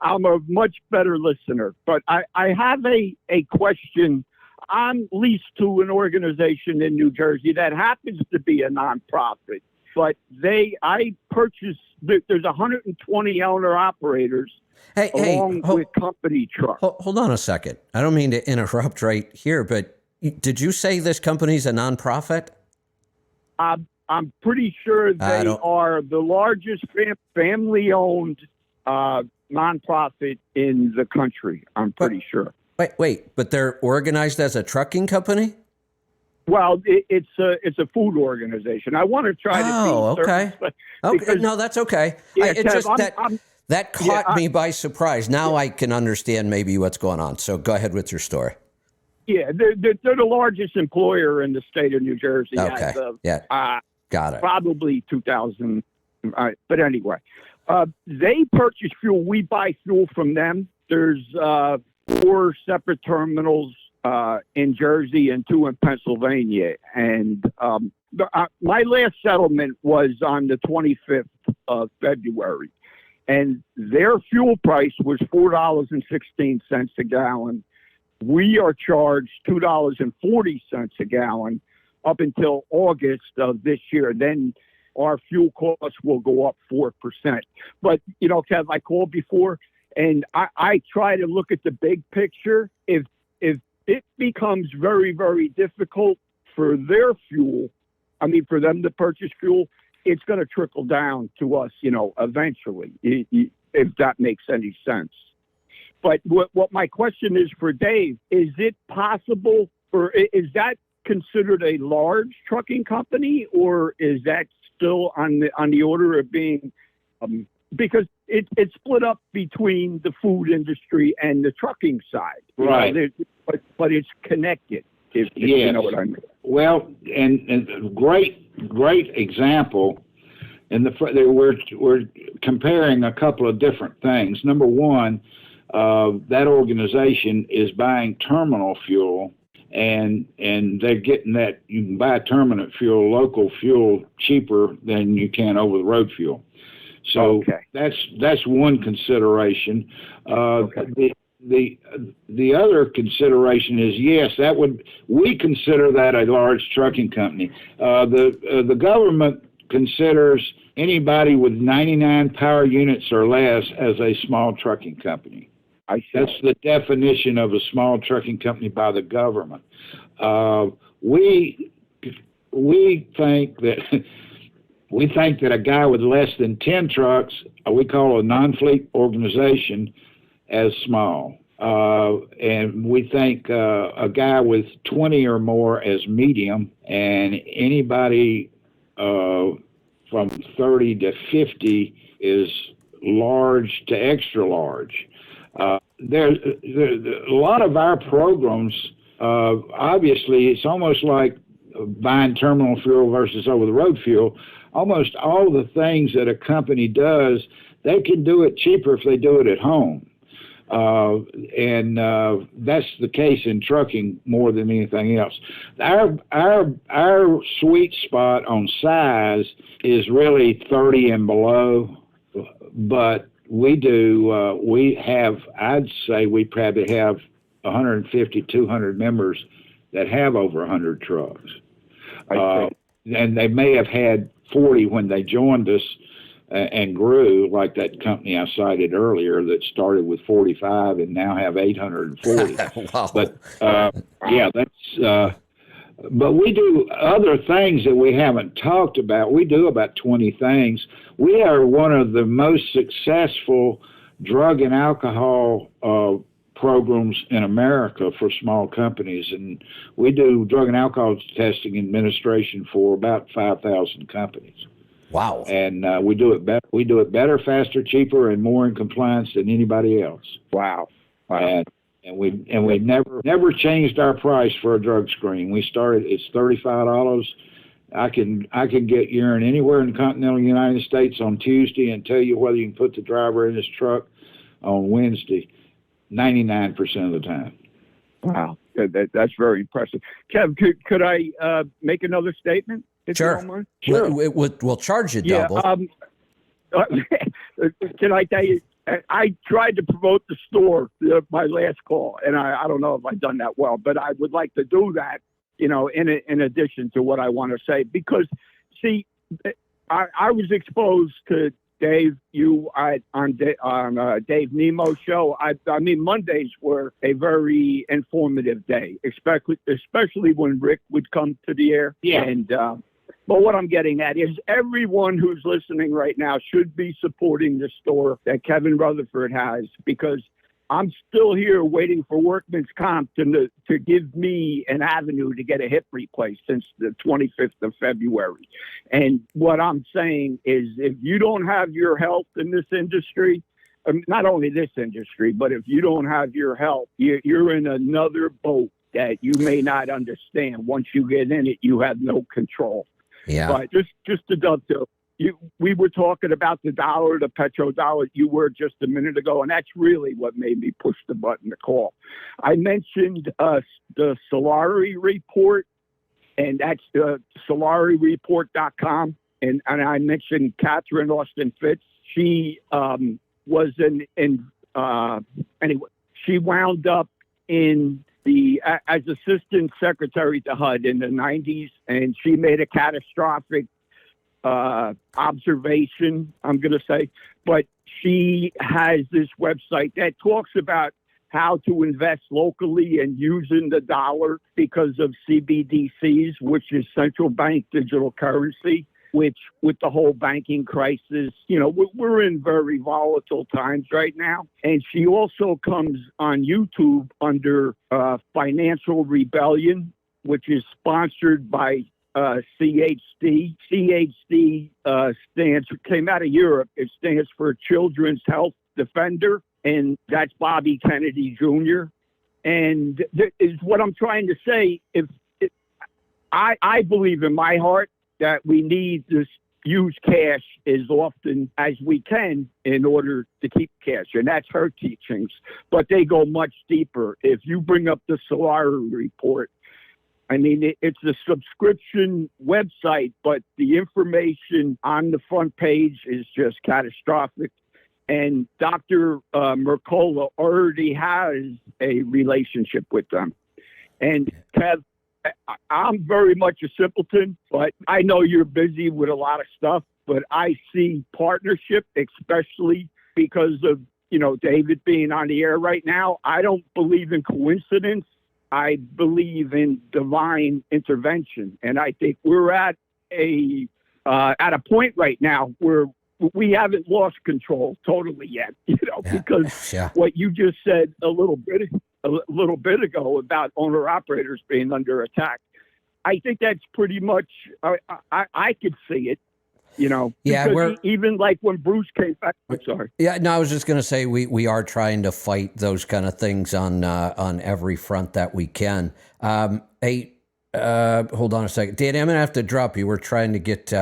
I'm a much better listener. But I have a question. I'm leased to an organization in New Jersey that happens to be a nonprofit, but I purchased, there's 120 owner-operators along with company trucks. Hold on a second. I don't mean to interrupt right here, but did you say this company's a nonprofit? I'm pretty sure they are the largest family-owned nonprofit in the country. I'm pretty sure. Wait, but they're organized as a trucking company? Well, it's a food organization. I want to try to be okay. Okay, no, that's okay. Yeah, that caught me by surprise. Now I can understand maybe what's going on. So go ahead with your story. Yeah, they're the largest employer in the state of New Jersey. Okay. Got it. Probably 2000. But anyway, they purchase fuel. We buy fuel from them. There's 4 separate terminals in Jersey and 2 in Pennsylvania. And my last settlement was on the 25th of February. And their fuel price was $4.16 a gallon. We are charged $2.40 a gallon up until August of this year. Then our fuel costs will go up 4%. But, Kev, I called before, and I try to look at the big picture. If it becomes very, very difficult for their fuel, for them to purchase fuel, it's going to trickle down to us, eventually, if that makes any sense. But what my question is for Dave, is it possible, or is that considered a large trucking company, or is that still on the order of being, because it's split up between the food industry and the trucking side, right? But it's connected. If yes. You know what I mean. Well, and great example. And we're comparing a couple of different things. Number one, that organization is buying terminal fuel, and they're getting that. You can buy terminal fuel, local fuel, cheaper than you can over the road fuel. So that's one consideration. Okay. The other consideration is, yes, we consider that a large trucking company. The government considers anybody with 99 power units or less as a small trucking company. That's the definition of a small trucking company by the government. We think that a guy with less than 10 trucks, we call a non-fleet organization, as small. And we think a guy with 20 or more as medium, and anybody from 30 to 50 is large to extra large. There's a lot of our programs, obviously, it's almost like buying terminal fuel versus over-the-road fuel. Almost all the things that a company does, they can do it cheaper if they do it at home. And that's the case in trucking more than anything else. Our sweet spot on size is really 30 and below, but I'd say we probably have 150, 200 members that have over 100 trucks. And they may have had 40 when they joined us, and grew, like that company I cited earlier that started with 45 and now have 840. Wow. But but we do other things that we haven't talked about. We do about 20 things. We are one of the most successful drug and alcohol programs in America for small companies, and we do drug and alcohol testing administration for about 5,000 companies. Wow! And we do it better. We do it better, faster, cheaper, and more in compliance than anybody else. Wow! And we never changed our price for a drug screen. We started, it's $35. I can get urine anywhere in the continental United States on Tuesday and tell you whether you can put the driver in his truck on Wednesday, 99% of the time. Wow, that's very impressive. Kev, could I make another statement? Sure. We'll charge you double. Can I tell you, I tried to promote the store, my last call, and I don't know if I've done that well, but I would like to do that, in addition to what I want to say, because, see, I was exposed to Dave, on Dave Nemo's show. I mean, Mondays were a very informative day, especially when Rick would come to the air. Yeah. And but what I'm getting at is everyone who's listening right now should be supporting the store that Kevin Rutherford has, because I'm still here waiting for Workman's Comp to give me an avenue to get a hip replaced since the 25th of February. And what I'm saying is, if you don't have your health in this industry, not only this industry, but if you don't have your health, you're in another boat that you may not understand. Once you get in it, you have no control. Yeah. But just to dovetail, we were talking about the dollar, the petrodollar. You were just a minute ago, and that's really what made me push the button to call. I mentioned the Solari report, and that's solaryreport.com. And I mentioned Catherine Austin Fitz. She was anyway. She wound up as assistant secretary to HUD in the 90s, and she made a catastrophic observation, I'm going to say. But she has this website that talks about how to invest locally and using the dollar because of CBDCs, which is central bank digital currency, which with the whole banking crisis, we're in very volatile times right now. And she also comes on YouTube under Financial Rebellion, which is sponsored by CHD. CHD came out of Europe. It stands for Children's Health Defender, and that's Bobby Kennedy Jr. And is what I'm trying to say. I believe in my heart that we need to use cash as often as we can in order to keep cash, and that's her teachings. But they go much deeper. If you bring up the Solari report, I mean, it's a subscription website, but the information on the front page is just catastrophic. And Dr. Mercola already has a relationship with them. And Kev, I'm very much a simpleton, but I know you're busy with a lot of stuff, but I see partnership, especially because of, David being on the air right now. I don't believe in coincidence. I believe in divine intervention. And I think we're at a point right now where we haven't lost control totally yet, because what you just said a little bit ago about owner operators being under attack. I think that's pretty much, I could see it, even like when Bruce came back. I'm sorry. Yeah, no, I was just going to say we are trying to fight those kind of things on every front that we can. Hey, hold on a second. Danny, I'm going to have to drop you. We're trying to get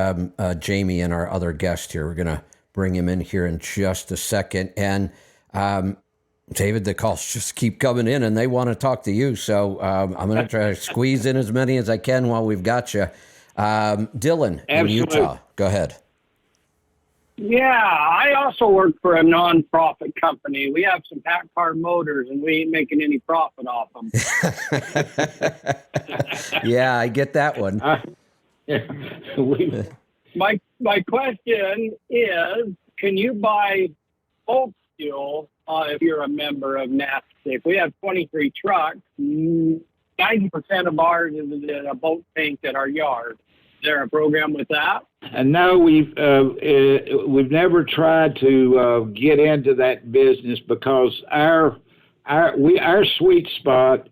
Jamie and our other guest here. We're going to bring him in here in just a second. And David, the calls just keep coming in and they want to talk to you. So I'm going to try to squeeze in as many as I can while we've got you. Dylan in Utah, go ahead. Yeah, I also work for a nonprofit company. We have some Packard motors, and we ain't making any profit off them. Yeah, I get that one. My question is, can you buy bulk fuel if you're a member of NASTC? We have 23 trucks. 90% of ours is in a boat tank at our yard. Is there a program with that? And no, we've never tried to get into that business because our sweet spot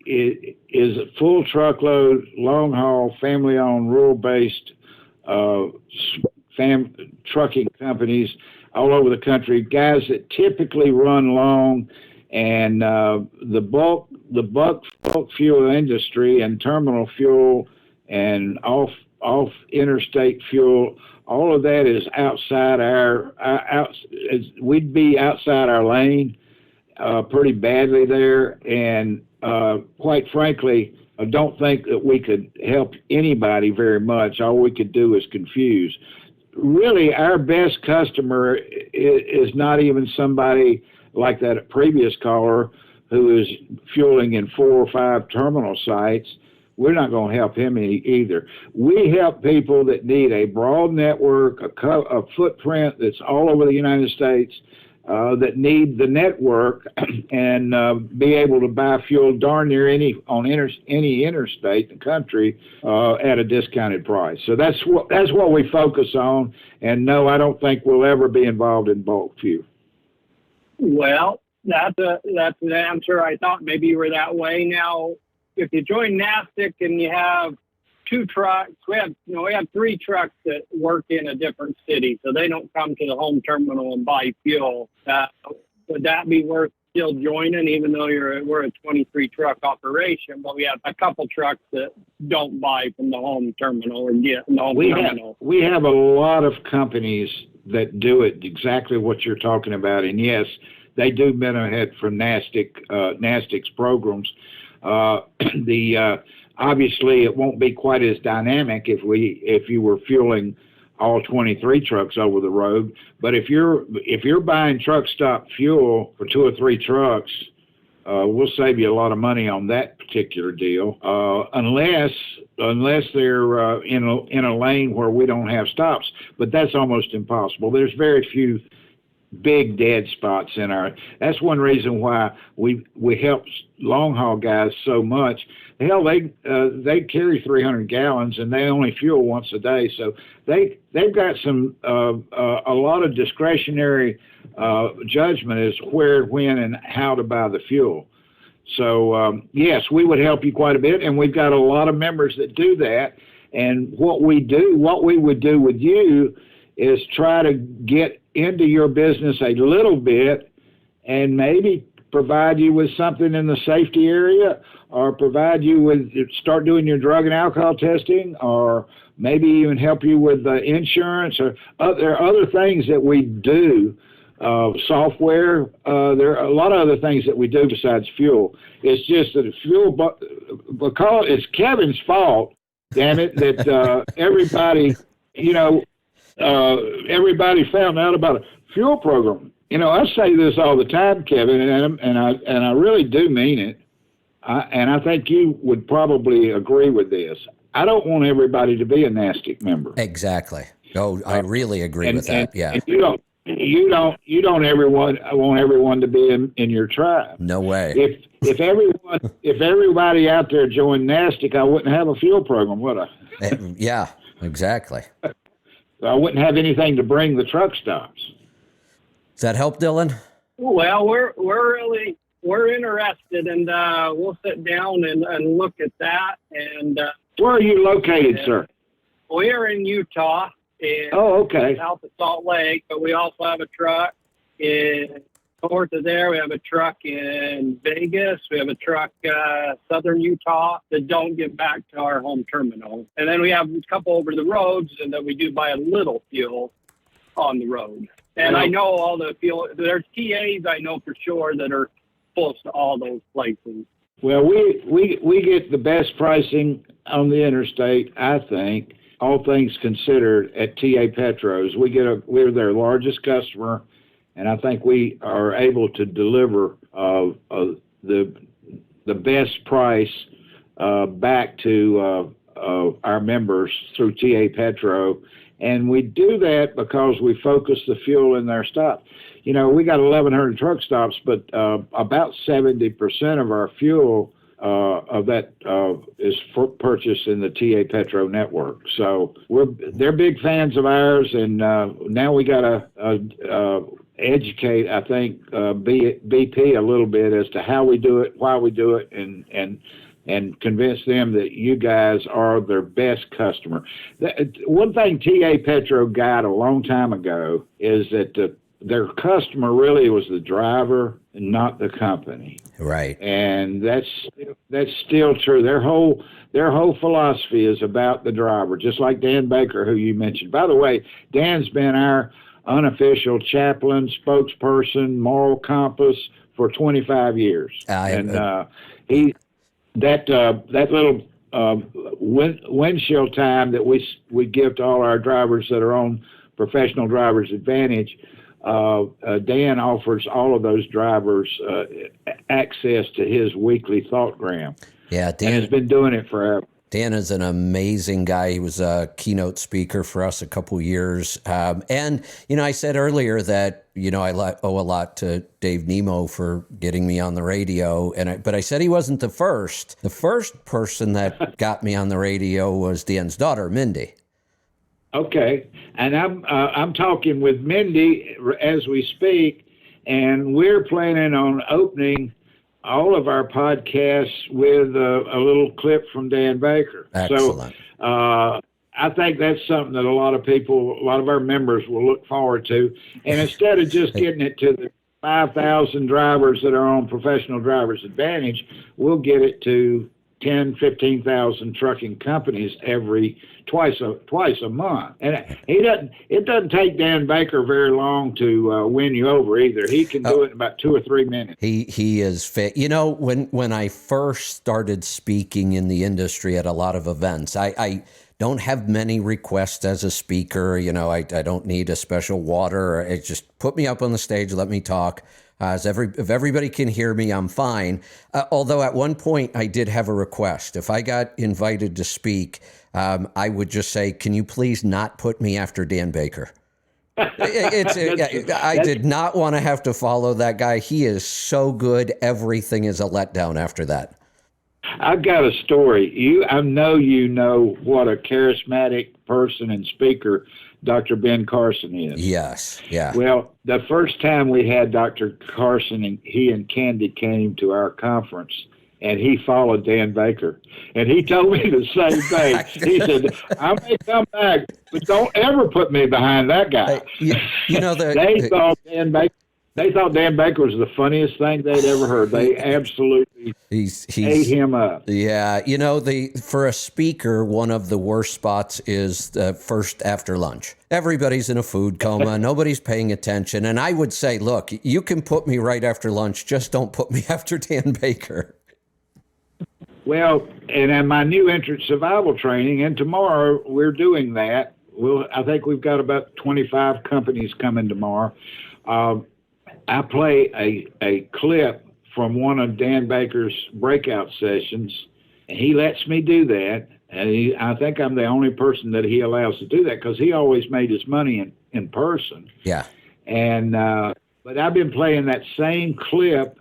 is a full truckload, long haul, family owned, rural based trucking companies all over the country. Guys that typically run long, and the bulk fuel industry and terminal fuel and off interstate fuel, all of that is outside we'd be outside our lane pretty badly there, and quite frankly, I don't think that we could help anybody very much. All we could do is confuse. Really, our best customer is not even somebody like that previous caller who is fueling in 4 or 5 terminal sites. We're not going to help him either. We help people that need a broad network, a footprint that's all over the United States, that need the network and be able to buy fuel darn near any interstate in the country at a discounted price. So that's what we focus on. And no, I don't think we'll ever be involved in bulk fuel. Well, that's an answer. I thought maybe you were that way. Now, if you join NASTC and you have 2 trucks, we have 3 trucks that work in a different city, so they don't come to the home terminal and buy fuel. Would that be worth still joining, even though we're a 23 truck operation, but we have a couple trucks that don't buy from the home terminal or get in the home terminal? We have a lot of companies that do it exactly what you're talking about, and yes, they do benefit from NASTC's programs. Obviously, it won't be quite as dynamic if you were fueling all 23 trucks over the road. But if you're buying truck stop fuel for 2 or 3 trucks, we'll save you a lot of money on that particular deal. Unless unless they're in a lane where we don't have stops. But that's almost impossible. There's very few big dead spots in our. That's one reason why we help long haul guys so much. Hell, they carry 300 gallons and they only fuel once a day, so they've got some a lot of discretionary judgment as where, when, and how to buy the fuel. So yes, we would help you quite a bit, and we've got a lot of members that do that. And what we would do with you is try to get into your business a little bit and maybe provide you with something in the safety area, or provide you with, start doing your drug and alcohol testing, or maybe even help you with insurance, or there are other things that we do, software. There are a lot of other things that we do besides fuel. It's just that fuel, because it's Kevin's fault, damn it, that everybody, everybody found out about a fuel program. I say this all the time, Kevin, and I really do mean it. And I think you would probably agree with this. I don't want everybody to be a NASTC member. Exactly. Oh, I really agree with that. Yeah. And you don't ever want everyone to be in your tribe. No way. If everybody out there joined NASTC, I wouldn't have a fuel program, would I? Yeah, exactly. I wouldn't have anything to bring the truck stops. Does that help, Dylan? Well, we're interested, and we'll sit down and look at that. And where are you located, sir? We're in Utah. Okay. South of Salt Lake, but we also have a truck in north of there. We have a truck in Vegas. We have a truck southern Utah that don't get back to our home terminal. And then we have a couple over the roads, and then we do buy a little fuel on the road. And I know all the fuel. There's TAs I know for sure that are close to all those places. Well, we get the best pricing on the interstate, I think, all things considered, at TA Petros. We're their largest customer, and I think we are able to deliver the best price back to our members through TA Petro. And we do that because we focus the fuel in their stop. We got 1,100 truck stops, but about 70% of our fuel of that is purchased in the TA Petro network. So they're big fans of ours, and now we got to educate, I think, BP a little bit as to how we do it, why we do it, and convince them that you guys are their best customer. One thing TA Petro got a long time ago is that their customer really was the driver and not the company. Right. And that's still true. Their whole philosophy is about the driver, just like Dan Baker, who you mentioned. By the way, Dan's been our unofficial chaplain, spokesperson, moral compass for 25 years. That little windshield time that we give to all our drivers that are on Professional Drivers Advantage, Dan offers all of those drivers access to his weekly thoughtgram. Yeah, Dan has been doing it forever. Dan is an amazing guy. He was a keynote speaker for us a couple years. And, I said earlier that, I owe a lot to Dave Nemo for getting me on the radio. But I said he wasn't the first. The first person that got me on the radio was Dan's daughter, Mindy. Okay. And I'm talking with Mindy as we speak, and we're planning on opening all of our podcasts with a little clip from Dan Baker. Excellent. So I think that's something that a lot of our members will look forward to. And instead of just getting it to the 5,000 drivers that are on Professional Drivers Advantage, we'll get it to 10, 15,000 trucking companies twice a month. And it doesn't take Dan Baker very long to win you over either. He can do it in about 2 or 3 minutes. He is fit. When I first started speaking in the industry at a lot of events, I don't have many requests as a speaker. You know, I don't need a special water. It just put me up on the stage, let me talk. If everybody can hear me, I'm fine. Although at one point I did have a request. If I got invited to speak, I would just say, can you please not put me after Dan Baker? I did not want to have to follow that guy. He is so good. Everything is a letdown after that. I've got a story. I know you know what a charismatic person and speaker Dr. Ben Carson is. Yes, yeah. Well, the first time we had Dr. Carson, and he and Candy came to our conference, and he followed Dan Baker. And he told me the same thing. He said, I may come back, but don't ever put me behind that guy. You know, they thought Dan Baker was the funniest thing they'd ever heard. They absolutely ate him up. Yeah, you know, for a speaker, one of the worst spots is the first after lunch. Everybody's in a food coma. Nobody's paying attention. And I would say, look, you can put me right after lunch. Just don't put me after Dan Baker. Well, and in my new entrance survival training, and tomorrow we're doing that. I think we've got about 25 companies coming tomorrow. I play a clip from one of Dan Baker's breakout sessions, and he lets me do that. And I think I'm the only person that he allows to do that because he always made his money in person. Yeah. And but I've been playing that same clip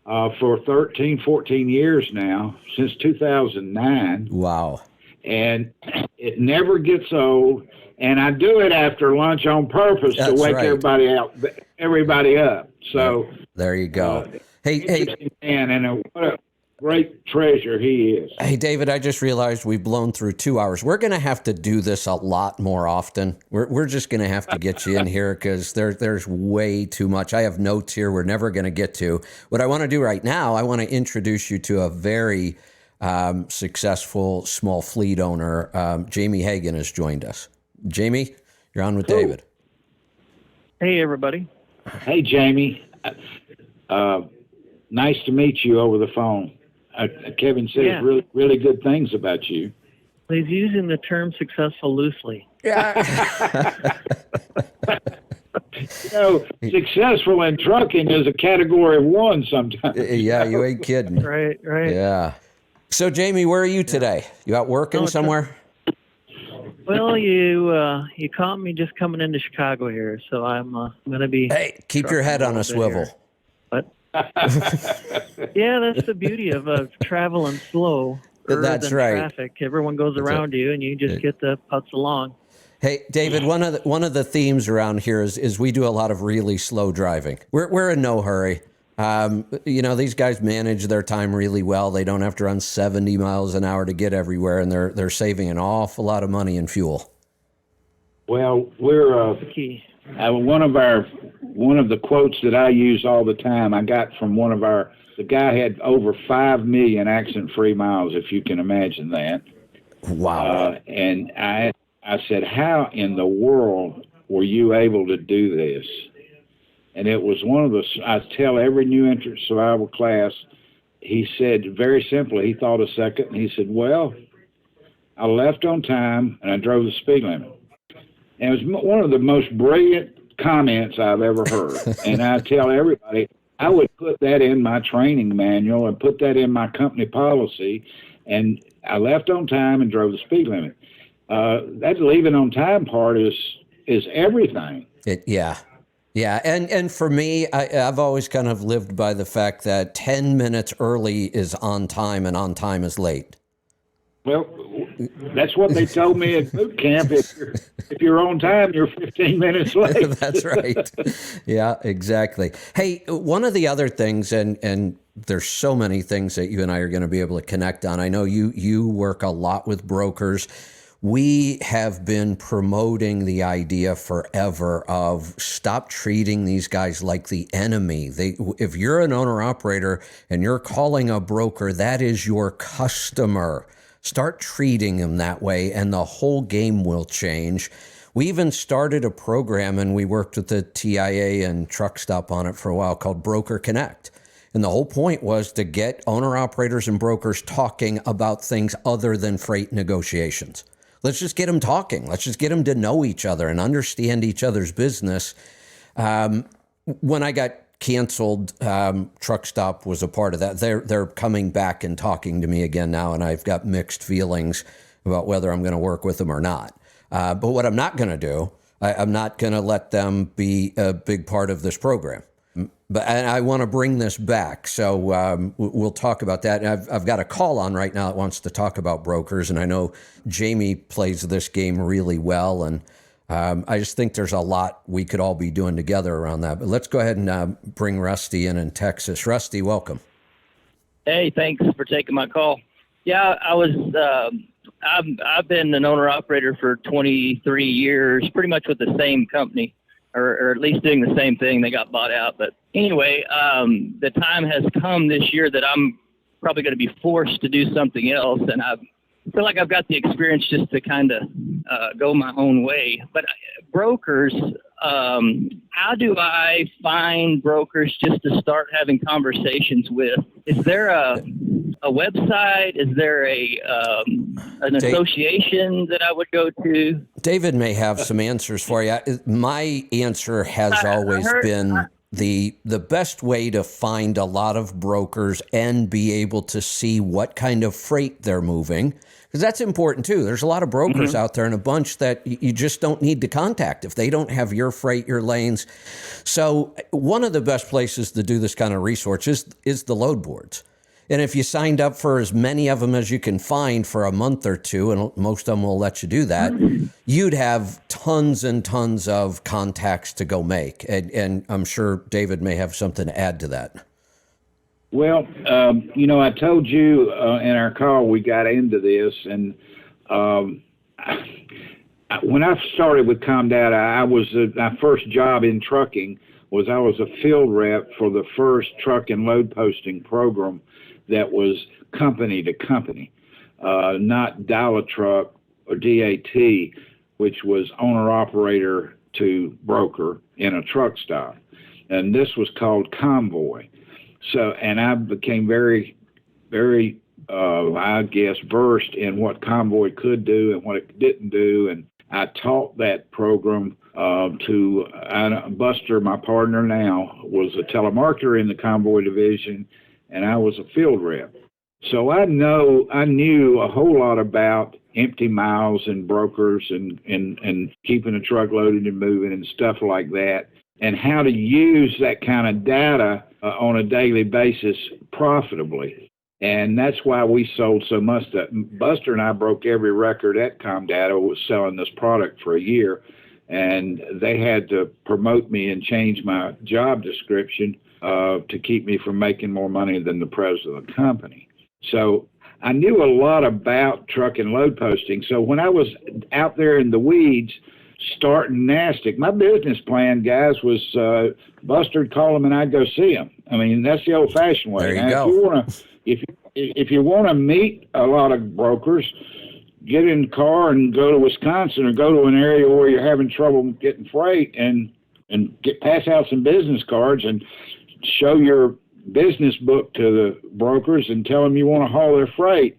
for 13, 14 years now, since 2009. Wow. And it never gets old. And I do it after lunch on purpose to wake everybody up. So there you go. Hey, man, and what a great treasure he is. Hey, David, I just realized we've blown through 2 hours. We're going to have to do this a lot more often. We're just going to have to get you in here because there's way too much. I have notes here we're never going to get to. What I want to do right now, I want to introduce you to a very successful small fleet owner. Jamie Hagan has joined us. Jamie, you're on with David. Hey, everybody. Hey, Jamie. Nice to meet you over the phone. Kevin says really, really good things about you. He's using the term successful loosely. Yeah. Successful in trucking is a category of one sometimes. Yeah, you ain't kidding. Right. Yeah. So, Jamie, where are you today? You out working somewhere? Well, you caught me just coming into Chicago here, so I'm going to be... Hey, keep your head on a swivel. But yeah, that's the beauty of traveling slow. That's right. Traffic. Everyone goes around you, and you just get the putts along. Hey, David, one of the themes around here is we do a lot of really slow driving. We're in no hurry. These guys manage their time really well. They don't have to run 70 miles an hour to get everywhere, and they're saving an awful lot of money in fuel. Well, we're key. One of the quotes that I use all the time, I got from the guy had over 5 million accident-free miles, if you can imagine that. Wow. And I said, how in the world were you able to do this? And it was I tell every new entrant survival class, he said very simply, he thought a second, and he said, well, I left on time and I drove the speed limit. And it was one of the most brilliant comments I've ever heard. And I tell everybody, I would put that in my training manual and put that in my company policy. And I left on time and drove the speed limit. That leaving on time part is everything. Yeah, and for me, I've always kind of lived by the fact that 10 minutes early is on time and on time is late. Well, that's what they told me at boot camp. If you're on time, you're 15 minutes late. That's right. Yeah, exactly. Hey, one of the other things, and there's so many things that you and I are going to be able to connect on. I know you work a lot with brokers. We have been promoting the idea forever of stop treating these guys like the enemy. If you're an owner-operator and you're calling a broker, that is your customer. Start treating them that way, and the whole game will change. We even started a program, and we worked with the TIA and Truck Stop on it for a while, called Broker Connect. And the whole point was to get owner-operators and brokers talking about things other than freight negotiations. Let's just get them talking. Let's just get them to know each other and understand each other's business. When I got canceled, Truck Stop was a part of that. They're coming back and talking to me again now, and I've got mixed feelings about whether I'm going to work with them or not. But what I'm not going to do, I'm not going to let them be a big part of this program. But I want to bring this back, so we'll talk about that. And I've got a call on right now that wants to talk about brokers, and I know Jamie plays this game really well, and I just think there's a lot we could all be doing together around that. But let's go ahead and bring Rusty in Texas. Rusty, welcome. Hey, thanks for taking my call. Yeah, I've been an owner-operator for 23 years, pretty much with the same company. Or at least doing the same thing. They got bought out. But anyway, the time has come this year that I'm probably going to be forced to do something else. And I feel like I've got the experience just to kind of go my own way. But brokers, how do I find brokers just to start having conversations with? Is there a website? Is there an association that I would go to? David may have some answers for you. My answer has always been the best way to find a lot of brokers and be able to see what kind of freight they're moving, because that's important too. There's a lot of brokers out there and a bunch that you just don't need to contact if they don't have your freight, your lanes. So one of the best places to do this kind of research is the load boards. And if you signed up for as many of them as you can find for a month or two, and most of them will let you do that, you'd have tons and tons of contacts to go make. And I'm sure David may have something to add to that. Well, I told you in our call we got into this, and when I started with ComData, my first job in trucking was I was a field rep for the first truck and load posting program that was company to company, not Dial-A-Truck or DAT, which was owner-operator to broker in a truck stop. And this was called Convoy. So, and I became very, very, I guess, versed in what Convoy could do and what it didn't do. And I taught that program to Buster, my partner now, was a telemarketer in the Convoy division, and I was a field rep. So I knew a whole lot about empty miles and brokers and keeping a truck loaded and moving and stuff like that, and how to use that kind of data on a daily basis profitably. And that's why we sold so much. Buster and I broke every record at ComData, was selling this product for a year, and they had to promote me and change my job description to keep me from making more money than the president of the company. So I knew a lot about truck and load posting. So when I was out there in the weeds starting NASTC, my business plan, guys, was Buster'd call them and I'd go see them. I mean, that's the old-fashioned way. There you go. If you want to meet a lot of brokers, get in the car and go to Wisconsin or go to an area where you're having trouble getting freight and pass out some business cards and show your business book to the brokers and tell them you want to haul their freight,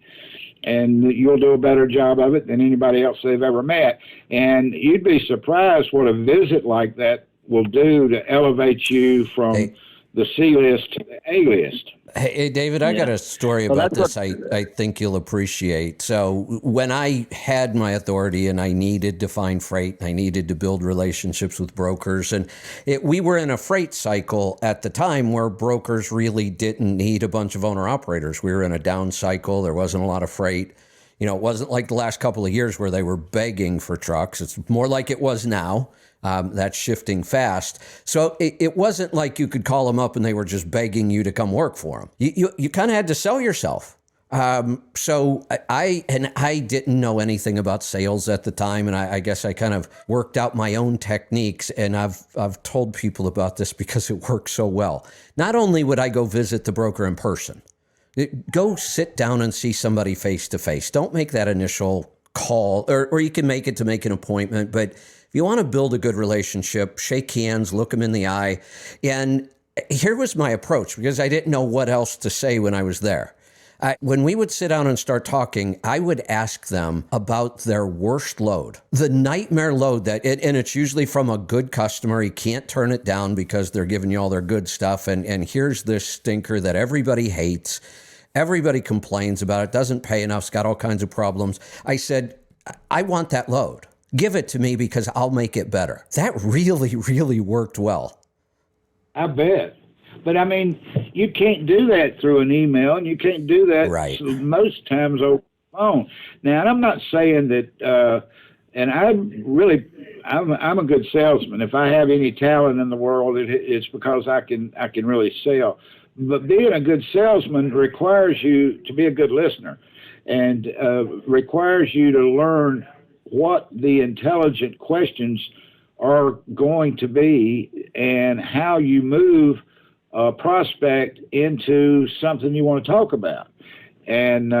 and you'll do a better job of it than anybody else they've ever met. And you'd be surprised what a visit like that will do to elevate you from the C list to the A list. Hey, David, I got a story about this I think you'll appreciate. So when I had my authority and I needed to find freight, I needed to build relationships with brokers, and we were in a freight cycle at the time where brokers really didn't need a bunch of owner-operators. We were in a down cycle. There wasn't a lot of freight. You know, it wasn't like the last couple of years where they were begging for trucks. It's more like it was now. That's shifting fast. So it wasn't like you could call them up and they were just begging you to come work for them. You kind of had to sell yourself. So I didn't know anything about sales at the time, and I guess I kind of worked out my own techniques, and I've told people about this because it works so well. Not only would I go visit the broker in person, go sit down and see somebody face to face. Don't make that initial call, or you can make it to make an appointment, but if you want to build a good relationship, shake hands, look them in the eye. And here was my approach, because I didn't know what else to say when I was there. When we would sit down and start talking, I would ask them about their worst load, the nightmare load and it's usually from a good customer. He can't turn it down because they're giving you all their good stuff. And here's this stinker that everybody hates. Everybody complains about it, doesn't pay enough, it's got all kinds of problems. I said, I want that load. Give it to me because I'll make it better. That really, really worked well. I bet. But, I mean, you can't do that through an email, and you can't do that most times over the phone. Now, and I'm not saying that, and I'm a good salesman. If I have any talent in the world, it's because I can really sell. But being a good salesman requires you to be a good listener and requires you to learn what the intelligent questions are going to be and how you move a prospect into something you want to talk about. And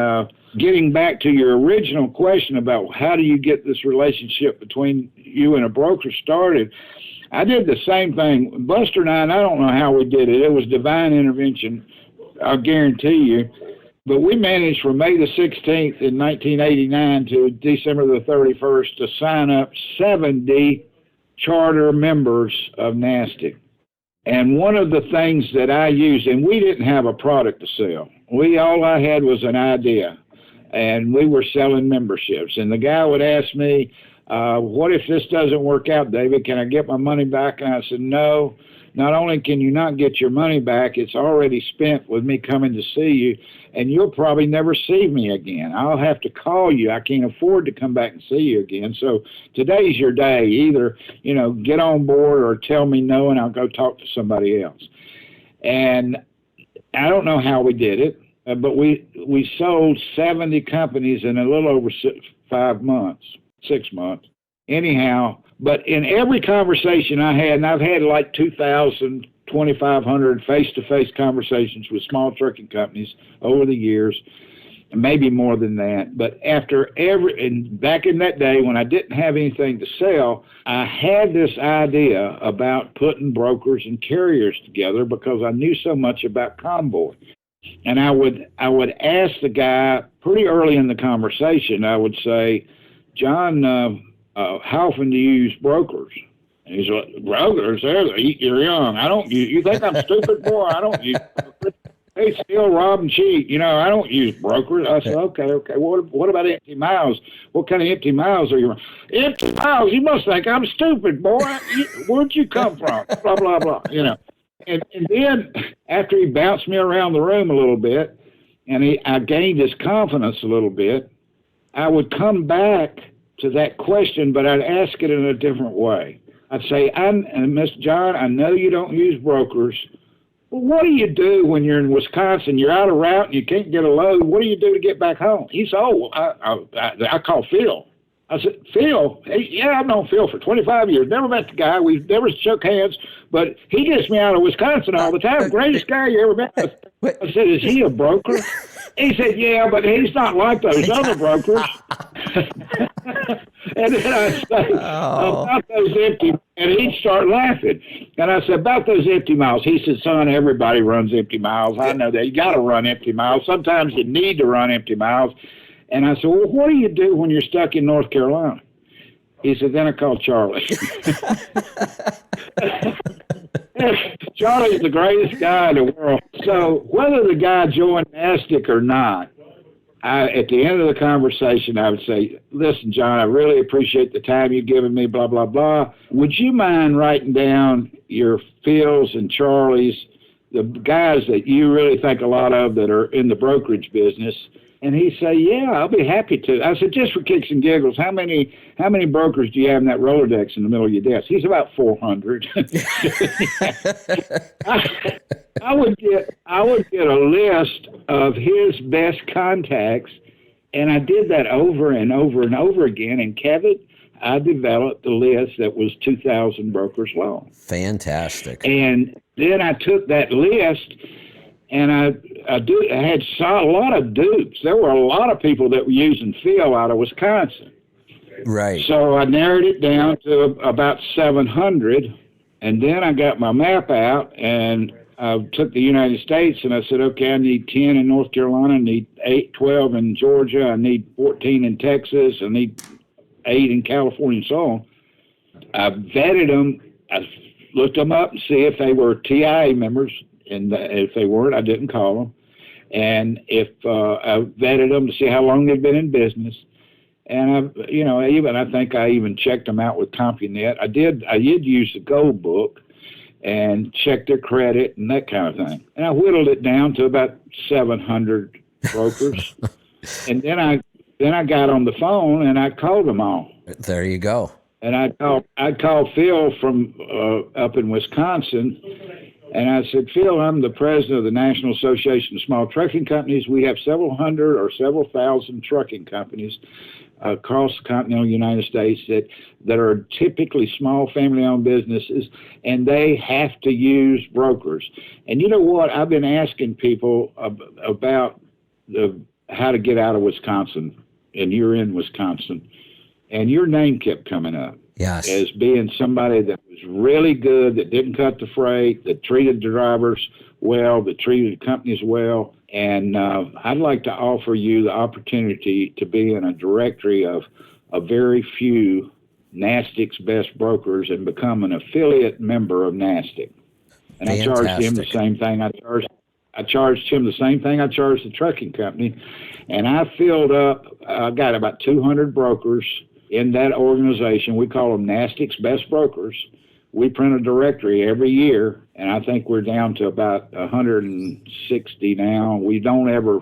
getting back to your original question about how do you get this relationship between you and a broker started, I did the same thing. Buster and I don't know how we did it. It was divine intervention, I'll guarantee you. But we managed from May the 16th in 1989 to December the 31st to sign up 70 charter members of NASTC. And one of the things that I used, and we didn't have a product to sell. All I had was an idea, and we were selling memberships. And the guy would ask me, what if this doesn't work out, David? Can I get my money back? And I said, no. Not only can you not get your money back, it's already spent with me coming to see you, and you'll probably never see me again. I'll have to call you. I can't afford to come back and see you again. So today's your day. Either, get on board or tell me no, and I'll go talk to somebody else. And I don't know how we did it, but we sold 70 companies in a little over 6 months. Anyhow, but in every conversation I had, and I've had like 2,000, 2,500 face-to-face conversations with small trucking companies over the years, maybe more than that. But and back in that day when I didn't have anything to sell, I had this idea about putting brokers and carriers together because I knew so much about Convoy. And I would ask the guy pretty early in the conversation, I would say, John, how often do you use brokers? And he's like, brokers, they're eat your young. I don't use, you think I'm stupid, boy? I don't use brokers. They steal, rob, and cheat. I don't use brokers. I said, okay. What about empty miles? What kind of empty miles are you running? Empty miles? You must think I'm stupid, boy. Where'd you come from? Blah, blah, blah, And then after he bounced me around the room a little bit, and I gained his confidence a little bit, I would come back to that question, but I'd ask it in a different way. I'd say, Mr. John, I know you don't use brokers. Well, what do you do when you're in Wisconsin? You're out of route and you can't get a load. What do you do to get back home? He said, I call Phil. I said, Phil? Yeah, I've known Phil for 25 years. Never met the guy. We've never shook hands, but he gets me out of Wisconsin all the time. Greatest guy you ever met. I said, is he a broker? He said, yeah, but he's not like those other brokers. And then I say, about those empty, and he'd start laughing. And I said, about those empty miles. He said, son, everybody runs empty miles. I know that. You got to run empty miles. Sometimes you need to run empty miles. And I said, well, what do you do when you're stuck in North Carolina? He said, then I call Charlie. Charlie's the greatest guy in the world. So whether the guy joined NASTC or not, at the end of the conversation, I would say, listen, John, I really appreciate the time you've given me, blah, blah, blah. Would you mind writing down your Phil's and Charlie's, the guys that you really think a lot of that are in the brokerage business? And he'd say, yeah, I'll be happy to. I said, just for kicks and giggles, how many brokers do you have in that Rolodex in the middle of your desk? He's about 400. I would get a list of his best contacts, and I did that over and over and over again. And Kevin, I developed a list that was 2,000 brokers long. Fantastic. And then I took that list, and I had a lot of dupes. There were a lot of people that were using Phil out of Wisconsin. Right. So I narrowed it down to about 700, and then I got my map out, and took the United States, and I said, okay, I need 10 in North Carolina, I need 12 in Georgia, I need 14 in Texas, I need 8 in California, and so on. I vetted them. I looked them up and see if they were TIA members, and if they weren't, I didn't call them. And if I vetted them to see how long they'd been in business, and I think I even checked them out with CompuNet. I did use the Gold Book and checked their credit and that kind of thing. And I whittled it down to about 700 brokers. And then I got on the phone and I called them all. There you go. And I called Phil from up in Wisconsin, and I said, Phil, I'm the president of the National Association of Small Trucking Companies. We have several hundred or several thousand trucking companies across the continental United States that are typically small family-owned businesses, and they have to use brokers. And you know what? I've been asking people about how to get out of Wisconsin, and you're in Wisconsin. And your name kept coming up as being somebody that was really good, that didn't cut the freight, that treated the drivers well, that treated the companies well. And I'd like to offer you the opportunity to be in a directory of a very few NASTC's best brokers and become an affiliate member of NASTC. And I charged him the same thing I charged him the same thing I charged the trucking company. And I filled up, I got about 200 brokers in that organization. We call them NASTC's best brokers. We print a directory every year, and I think we're down to about 160 now. We don't ever,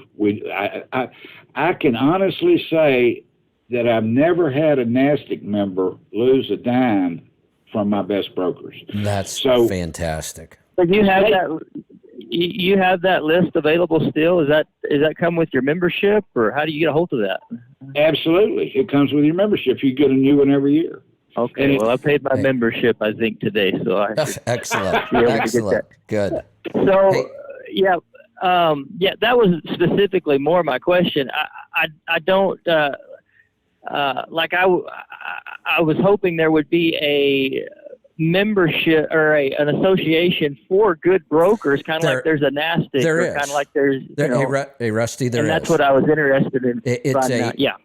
I can honestly say that I've never had a NASTC member lose a dime from my best brokers. That's fantastic. So you have that list available still? Is that come with your membership, or how do you get a hold of that? Absolutely. It comes with your membership. You get a new one every year. Okay. Well, I paid my membership, I think, today, so I excellent. Excellent. Good. So, that was specifically more my question. I don't I was hoping there would be a membership or an association for good brokers, kind of like there's a NASTC, kind of like there's hey Rusty, there and is. That's what I was interested in.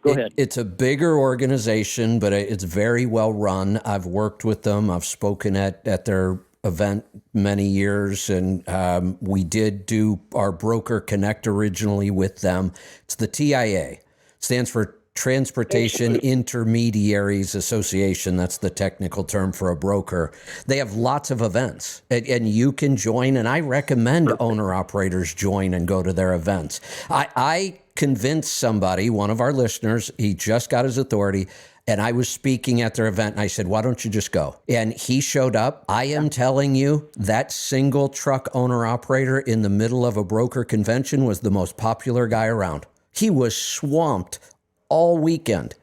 Go ahead. It's a bigger organization, but it's very well run. I've worked with them. I've spoken at their event many years, and we did do our Broker Connect originally with them. It's the TIA. Stands for Transportation Intermediaries Association. That's the technical term for a broker. They have lots of events, and you can join, and I recommend owner-operators join and go to their events. I convinced somebody, one of our listeners, he just got his authority, and I was speaking at their event, and I said, why don't you just go? And he showed up. I am telling you, that single truck owner-operator in the middle of a broker convention was the most popular guy around. He was swamped all weekend.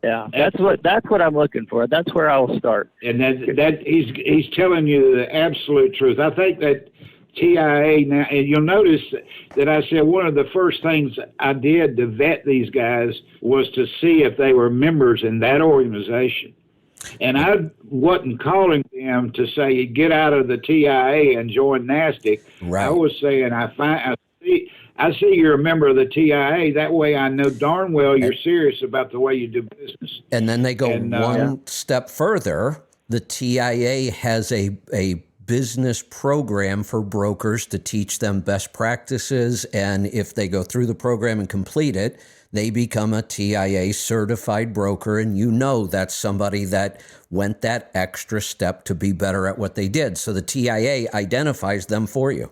Yeah, that's what I'm looking for. That's where I'll start. And that he's telling you the absolute truth. I think that TIA now, and you'll notice that I said one of the first things I did to vet these guys was to see if they were members in that organization. And I wasn't calling them to say get out of the TIA and join NASTC. Right. I was saying I see you're a member of the TIA. That way I know darn well you're serious about the way you do business. And then they go one step further. The TIA has a business program for brokers to teach them best practices. And if they go through the program and complete it, they become a TIA certified broker. And you know that's somebody that went that extra step to be better at what they did. So the TIA identifies them for you.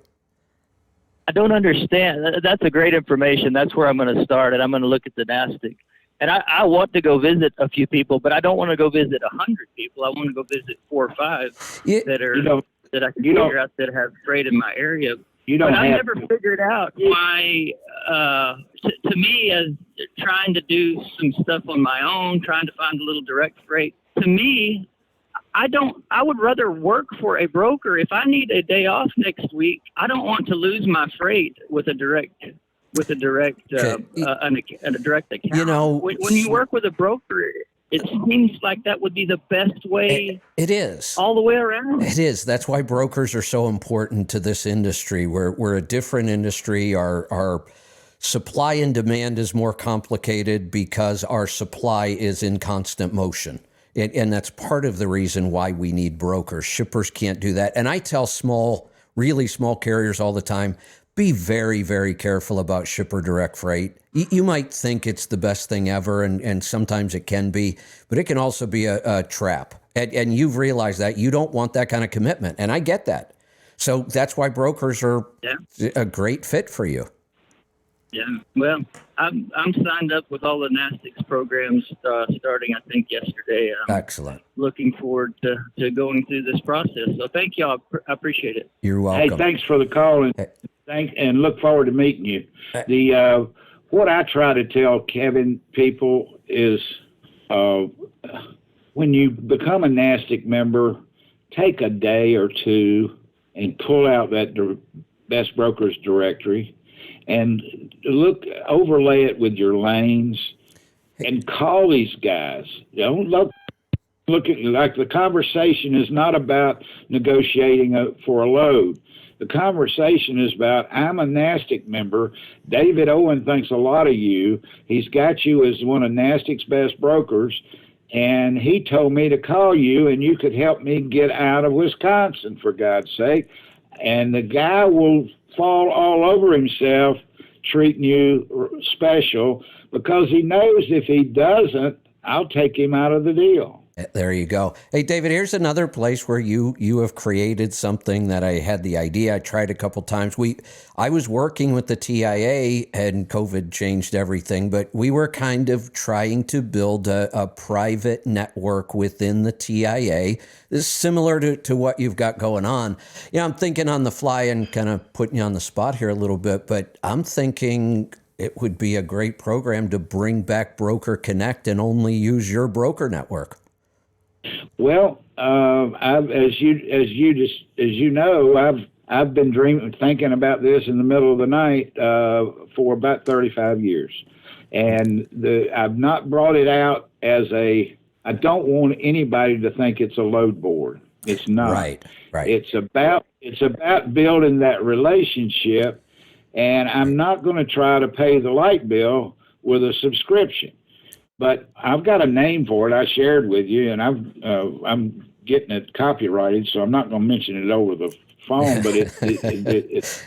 I don't understand. That's a great information. That's where I'm going to start, and I'm going to look at the NASTC. And I want to go visit a few people, but I don't want to go visit 100 people. I want to go visit 4 or 5 that I can figure out that have freight in my area. I never figured out why, to me, as trying to do some stuff on my own, trying to find a little direct freight, to me, I would rather work for a broker. If I need a day off next week, I don't want to lose my freight with a direct account. You know, when you work with a broker, It seems like that would be the best way. It is. All the way around. It is. That's why brokers are so important to this industry. We're a different industry. Our supply and demand is more complicated because our supply is in constant motion. And that's part of the reason why we need brokers. Shippers can't do that. And I tell really small carriers all the time, be very, very careful about shipper direct freight. You might think it's the best thing ever, and sometimes it can be, but it can also be a trap. And you've realized that. You don't want that kind of commitment, and I get that. So that's why brokers are a great fit for you. Yeah, well, I'm signed up with all the NASTC programs starting, I think, yesterday. Excellent. Looking forward to going through this process. So thank y'all. I appreciate it. You're welcome. Hey, thanks for the call, and look forward to meeting you. What I try to tell Kevin people is when you become a NASTC member, take a day or two and pull out that Best Brokers directory and overlay it with your lanes and call these guys. Don't look at like the conversation is not about negotiating for a load. The conversation is about, I'm a NASTC member. David Owen thinks a lot of you. He's got you as one of NASTC's best brokers, and he told me to call you, and you could help me get out of Wisconsin, for God's sake. And the guy will fall all over himself treating you special because he knows if he doesn't, I'll take him out of the deal. There you go. Hey, David, here's another place where you have created something that I had the idea. I tried a couple times. I was working with the TIA and COVID changed everything, but we were kind of trying to build a private network within the TIA. This is similar to what you've got going on. I'm thinking on the fly and kind of putting you on the spot here a little bit, but I'm thinking it would be a great program to bring back Broker Connect and only use your broker network. Well, as you know, I've been thinking about this in the middle of the night for about 35 years, and I've not brought it out as I don't want anybody to think it's a load board. It's not. Right. It's about building that relationship, and I'm not going to try to pay the light bill with a subscription. But I've got a name for it I shared with you, and I'm getting it copyrighted, so I'm not going to mention it over the phone. But it's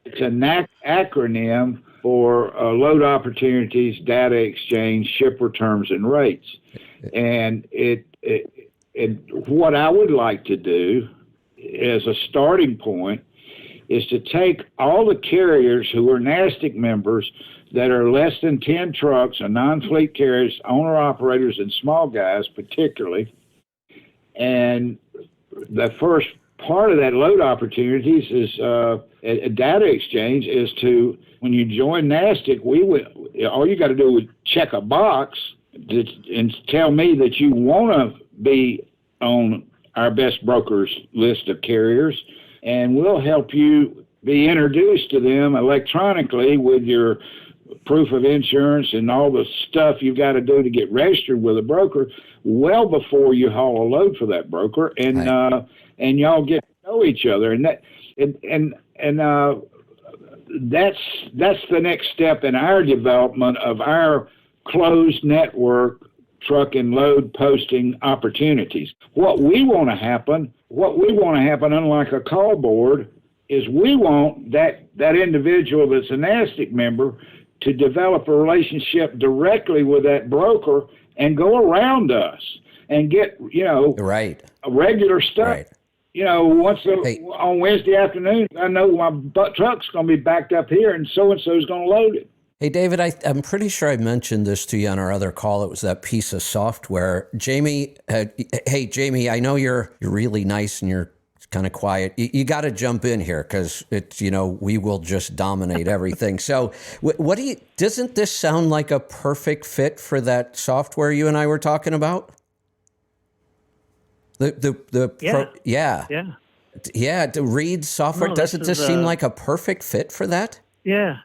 an acronym for Load Opportunities, Data Exchange, Shipper Terms and Rates. And what I would like to do as a starting point is to take all the carriers who are NASTC members that are less than 10 trucks, and non-fleet carriers, owner-operators, and small guys particularly. And the first part of that load opportunities is a data exchange is to, when you join NASTC, all you got to do is check a box and tell me that you want to be on our best brokers list of carriers, and we'll help you be introduced to them electronically with your proof of insurance and all the stuff you've got to do to get registered with a broker well before you haul a load for that broker, and y'all get to know each other, and that's the next step in our development of our closed network truck and load posting opportunities. What we want to happen, unlike a call board, is we want that individual that's a NASTC member to develop a relationship directly with that broker and go around us and get, right, a regular stuff. Right. On Wednesday afternoon, I know my truck's going to be backed up here and so-and-so's going to load it. Hey, David, I'm pretty sure I mentioned this to you on our other call. It was that piece of software. Jamie, hey, Jamie, I know you're really nice and you're kind of quiet. You got to jump in here because it's, we will just dominate everything. So doesn't this sound like a perfect fit for that software you and I were talking about? Yeah, the Reed software. Doesn't this seem like a perfect fit for that? Yeah.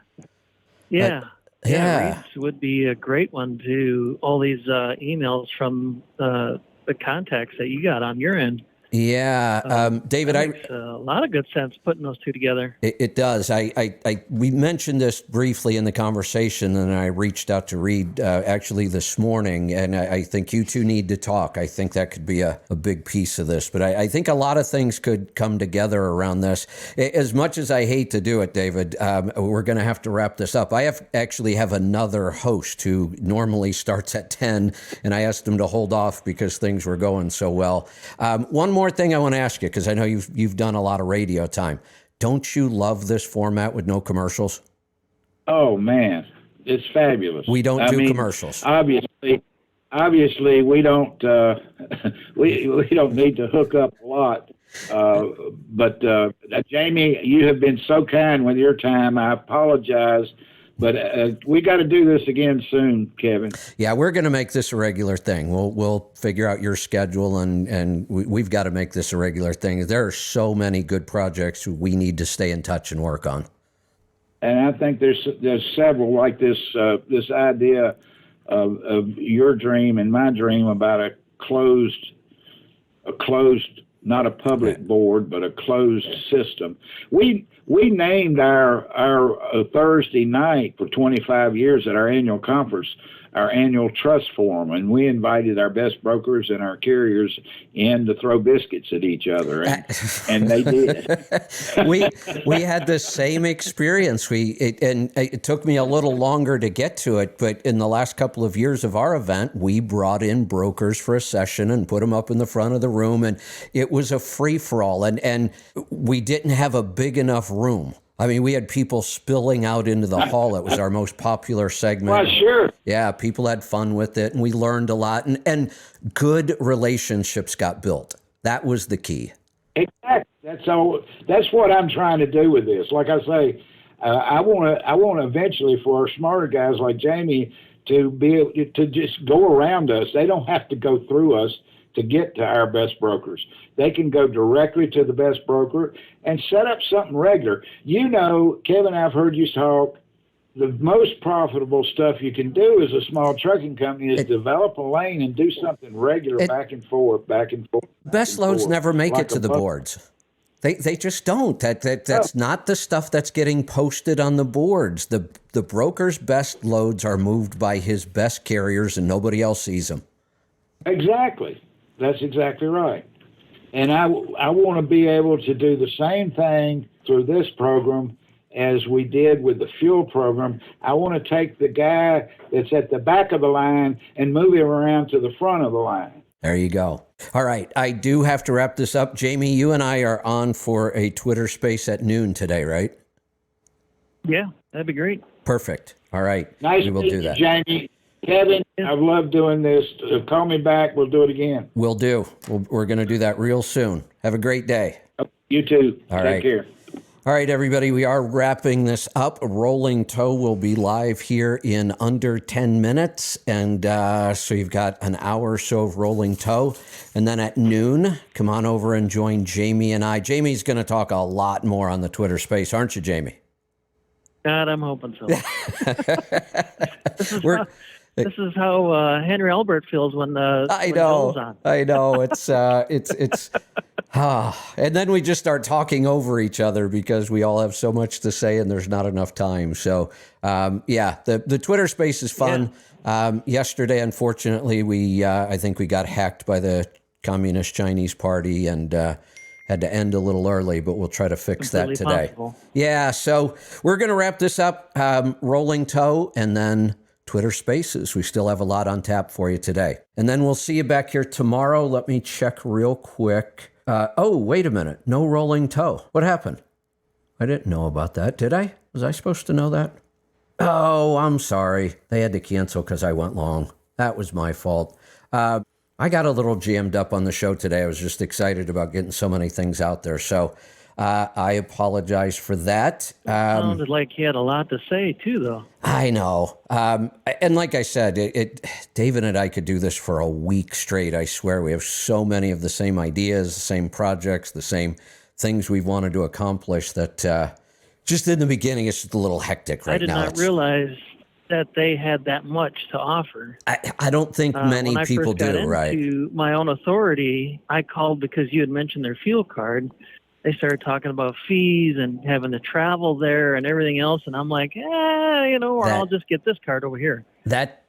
Yeah. Reads would be a great one to all these emails from the contacts that you got on your end. Yeah, David, that makes a lot of good sense putting those two together. It does. We mentioned this briefly in the conversation, and I reached out to Reed actually this morning, and I think you two need to talk. I think that could be a big piece of this, but I think a lot of things could come together around this. As much as I hate to do it, David, we're going to have to wrap this up. I actually have another host who normally starts at 10, and I asked him to hold off because things were going so well. One more thing I want to ask you, because I know you've done a lot of radio time. Don't you love this format with no commercials? Oh man, it's fabulous. We don't do commercials. Obviously, we don't we don't need to hook up a lot. But Jamie, you have been so kind with your time. I apologize. But we got to do this again soon, Kevin. Yeah, we're going to make this a regular thing. We'll figure out your schedule, and we've got to make this a regular thing. There are so many good projects we need to stay in touch and work on. And I think there's several like this idea of your dream and my dream about a closed, not a public board, but a closed system. We named our Thursday night for 25 years at our annual conference, our annual trust forum, and we invited our best brokers and our carriers in to throw biscuits at each other, and they did. we had the same experience. It took me a little longer to get to it, but in the last couple of years of our event, we brought in brokers for a session and put them up in the front of the room, and it was a free-for-all, and we didn't have a big enough room. I mean, we had people spilling out into the hall. It was our most popular segment. Well, sure. Yeah, people had fun with it, and we learned a lot, and good relationships got built. That was the key. Exactly. That's what I'm trying to do with this. Like I say, I want to eventually for our smarter guys like Jamie to be able to just go around us. They don't have to go through us to get to our best brokers. They can go directly to the best broker and set up something regular. You know, Kevin, I've heard you talk. The most profitable stuff you can do as a small trucking company is develop a lane and do something regular, back and forth. Best loads never make it to the boards. They just don't. That's not the stuff that's getting posted on the boards. The broker's best loads are moved by his best carriers, and nobody else sees them. Exactly. That's exactly right. And I want to be able to do the same thing through this program as we did with the fuel program. I want to take the guy that's at the back of the line and move him around to the front of the line. There you go. All right. I do have to wrap this up. Jamie, you and I are on for a Twitter space at noon today, right? Yeah, that'd be great. Perfect. All right. Nice we will do that. Jamie. Kevin, I've loved doing this. Call me back. We'll do it again. We'll do. We're going to do that real soon. Have a great day. You too. Take care. All right, everybody, we are wrapping this up. Rolling Toe will be live here in under 10 minutes. And so you've got an hour or so of Rolling Toe. And then at noon, come on over and join Jamie and I. Jamie's going to talk a lot more on the Twitter space, aren't you, Jamie? God, I'm hoping so. This is how Henry Albert feels when Joel's on. I know. It's and then we just start talking over each other because we all have so much to say and there's not enough time. So, the Twitter space is fun. Yeah. Yesterday, unfortunately, I think we got hacked by the Communist Chinese Party and had to end a little early, but we'll try to fix that today. Possible. Yeah, so we're going to wrap this up, Rolling Toe, and then Twitter Spaces. We still have a lot on tap for you today. And then we'll see you back here tomorrow. Let me check real quick. Wait a minute. No Rolling Toe. What happened? I didn't know about that. Did I? Was I supposed to know that? Oh, I'm sorry. They had to cancel because I went long. That was my fault. I got a little jammed up on the show today. I was just excited about getting so many things out there. So I apologize for that. Sounded like he had a lot to say, too, though. I know. And like I said, David and I could do this for a week straight, I swear. We have so many of the same ideas, the same projects, the same things we've wanted to accomplish that just in the beginning, it's just a little hectic right now. I did not realize that they had that much to offer. I don't think many people do, right? When I first got into my own authority, I called because you had mentioned their fuel card. They started talking about fees and having to travel there and everything else. And I'm like, or I'll just get this card over here. That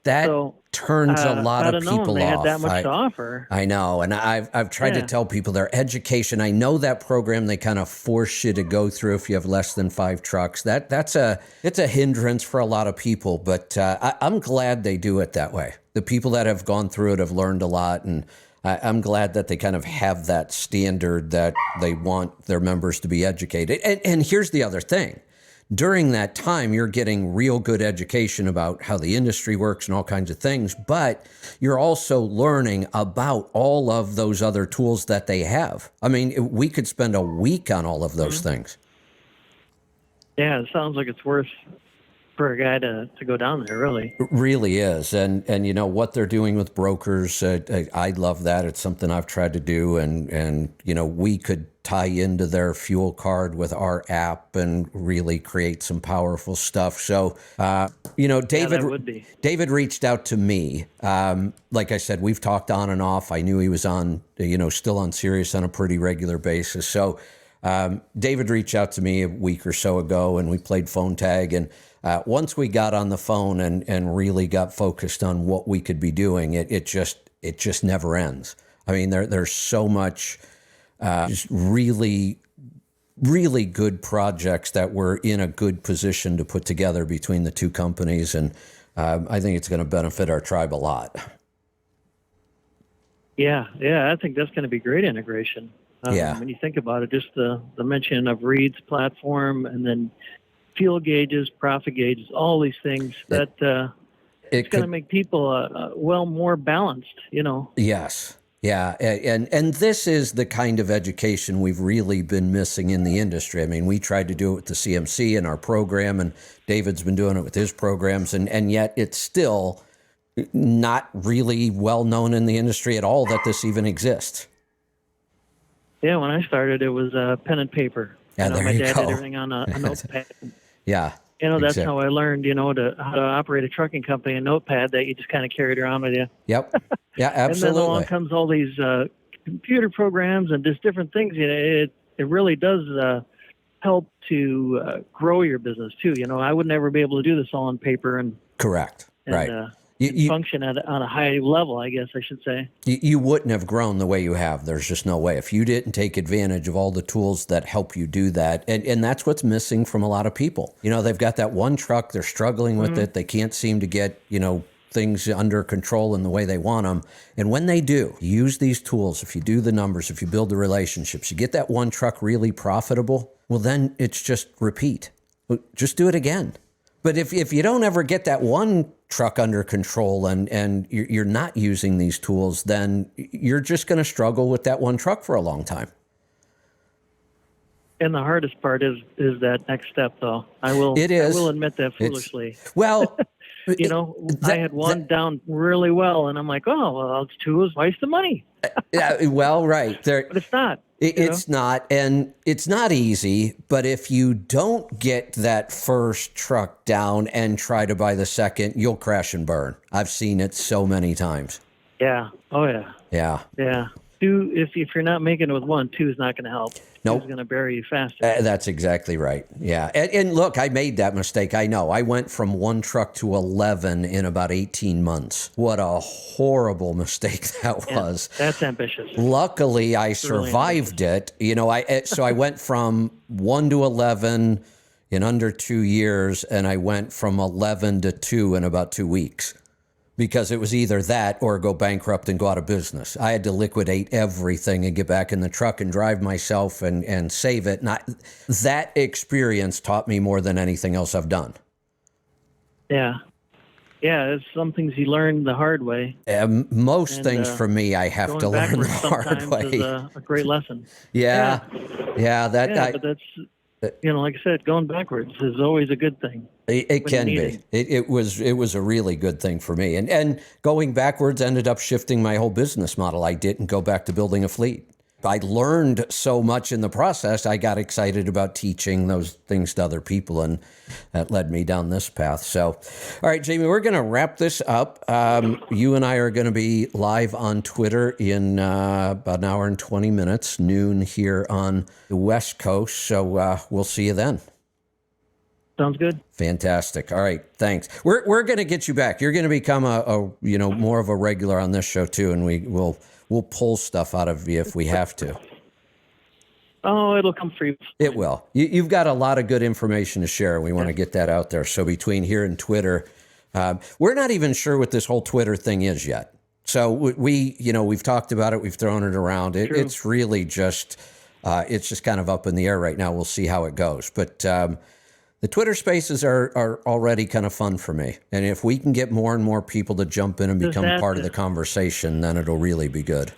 turns a lot of people they off. Had that much to offer. I know. And I've tried to tell people their education. I know that program they kind of force you to go through if you have less than 5 trucks. It's a hindrance for a lot of people, but I'm glad they do it that way. The people that have gone through it have learned a lot, and I'm glad that they kind of have that standard that they want their members to be educated. And here's the other thing. During that time, you're getting real good education about how the industry works and all kinds of things, but you're also learning about all of those other tools that they have. I mean, we could spend a week on all of those things. Yeah, it sounds like it's worth for a guy to go down there, really. It really is. And what they're doing with brokers, I love that. It's something I've tried to do. And we could tie into their fuel card with our app and really create some powerful stuff. So, David reached out to me. Like I said, we've talked on and off. I knew he was on, still on Sirius on a pretty regular basis. So David reached out to me a week or so ago, and we played phone tag. And once we got on the phone and really got focused on what we could be doing, it just never ends. I mean, there's so much just really, really good projects that we're in a good position to put together between the two companies. And I think it's going to benefit our tribe a lot. Yeah, I think that's going to be great integration. When you think about it, just the mention of Reed's platform and then fuel gauges, profit gauges, all these things that it's going to make people more balanced, Yes. Yeah. And this is the kind of education we've really been missing in the industry. I mean, we tried to do it with the CMC in our program, and David's been doing it with his programs, and yet it's still not really well known in the industry at all that this even exists. Yeah, when I started, it was pen and paper. Yeah, there my you dad go. did everything on a notepad. Yeah. That's how I learned, how to operate a trucking company, a notepad that you just kind of carried around with you. Yep. Yeah, absolutely. And then along comes all these computer programs and just different things. It really does help to grow your business too. I would never be able to do this all on paper and correct. Right. You function on a high level, I guess I should say. You wouldn't have grown the way you have. There's just no way. If you didn't take advantage of all the tools that help you do that, and that's what's missing from a lot of people. They've got that one truck, they're struggling with it, they can't seem to get, things under control in the way they want them. And when they do, use these tools, if you do the numbers, if you build the relationships, you get that one truck really profitable, well, then it's just repeat. Just do it again. But if you don't ever get that one truck under control and you're not using these tools, then you're just going to struggle with that one truck for a long time. And the hardest part is that next step, though. I will admit that foolishly. I had one down really well, and I'm like, it's 2 is twice the money. Well, right. But it's not. It's not, and it's not easy, but if you don't get that first truck down and try to buy the second, you'll crash and burn. I've seen it so many times. Yeah. Oh, yeah. Yeah. Yeah. 2, if you're not making it with 1, 2 is not going to help. Nope. 2 is going to bury you faster. That's exactly right. Yeah. And look, I made that mistake. I know. I went from 1 truck to 11 in about 18 months. What a horrible mistake that was. That's ambitious. Luckily, I survived it. So I went from 1 to 11 in under 2 years, and I went from 11 to 2 in about 2 weeks. Because it was either that or go bankrupt and go out of business. I had to liquidate everything and get back in the truck and drive myself and save it. That experience taught me more than anything else I've done. Yeah. Yeah, it's some things you learn the hard way. Most things for me, I have to learn the hard way. Is a great lesson. Yeah. But that's, like I said, going backwards is always a good thing. It can be. It was a really good thing for me. And going backwards ended up shifting my whole business model. I didn't go back to building a fleet. I learned so much in the process. I got excited about teaching those things to other people, and that led me down this path. So, all right, Jamie, we're going to wrap this up. You and I are going to be live on Twitter in about an hour and 20 minutes, noon here on the West Coast. So we'll see you then. Sounds good. Fantastic. All right, thanks. We're going to get you back. You're going to become a more of a regular on this show too, and we'll pull stuff out of you if we have to. Oh, it'll come free. It will. You've got a lot of good information to share. We want to get that out there. So between here and Twitter, we're not even sure what this whole Twitter thing is yet. So we've talked about it. We've thrown it around. It's really just, it's just kind of up in the air right now. We'll see how it goes. But the Twitter spaces are already kind of fun for me. And if we can get more and more people to jump in and become part of the conversation, then it'll really be good.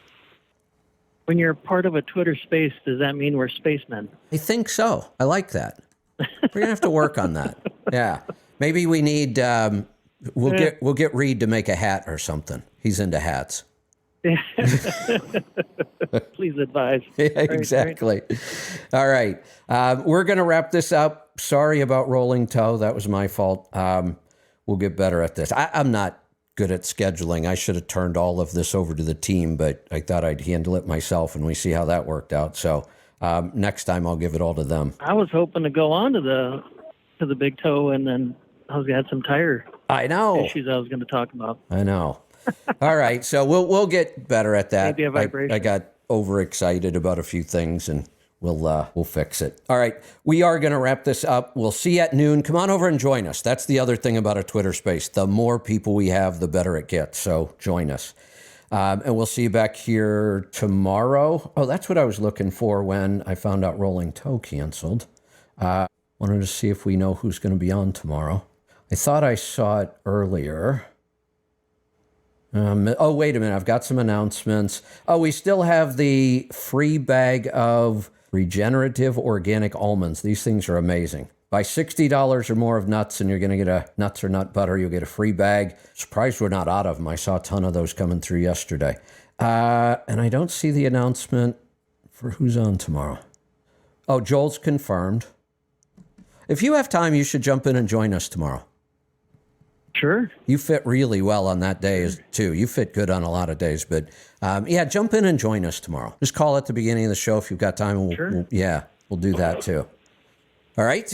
When you're part of a Twitter space, does that mean we're spacemen? I think so. I like that. We're going to have to work on that. Yeah. Maybe we need, we'll get Reed to make a hat or something. He's into hats. Please advise. Yeah, exactly. All right. We're going to wrap this up. Sorry about rolling toe. That was my fault. We'll get better at this. I'm not good at scheduling. I should have turned all of this over to the team, but I thought I'd handle it myself, and we see how that worked out. So next time I'll give it all to them. I was hoping to go on to the big toe, and then I was had some tire issues I was going to talk about. I know. All right, so we'll get better at that. Maybe a vibration. I got overexcited about a few things, and we'll fix it. All right, we are going to wrap this up. We'll see you at noon. Come on over and join us. That's the other thing about a Twitter space. The more people we have, the better it gets. So join us. And we'll see you back here tomorrow. Oh, that's what I was looking for when I found out Rolling Toe canceled. Wanted to see if we know who's going to be on tomorrow. I thought I saw it earlier. Wait a minute. I've got some announcements. Oh, we still have the free bag of regenerative organic almonds. These things are amazing. Buy $60 or more of nuts, and you're going to get a nuts or nut butter. You'll get a free bag. Surprised we're not out of them. I saw a ton of those coming through yesterday. And I don't see the announcement for who's on tomorrow. Oh, Joel's confirmed. If you have time, you should jump in and join us tomorrow. Sure. You fit really well on that day, too. You fit good on a lot of days. But, jump in and join us tomorrow. Just call at the beginning of the show if you've got time. And we'll do that, too. All right?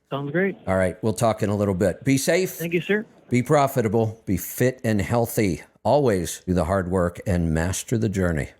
Sounds great. All right. We'll talk in a little bit. Be safe. Thank you, sir. Be profitable. Be fit and healthy. Always do the hard work and master the journey.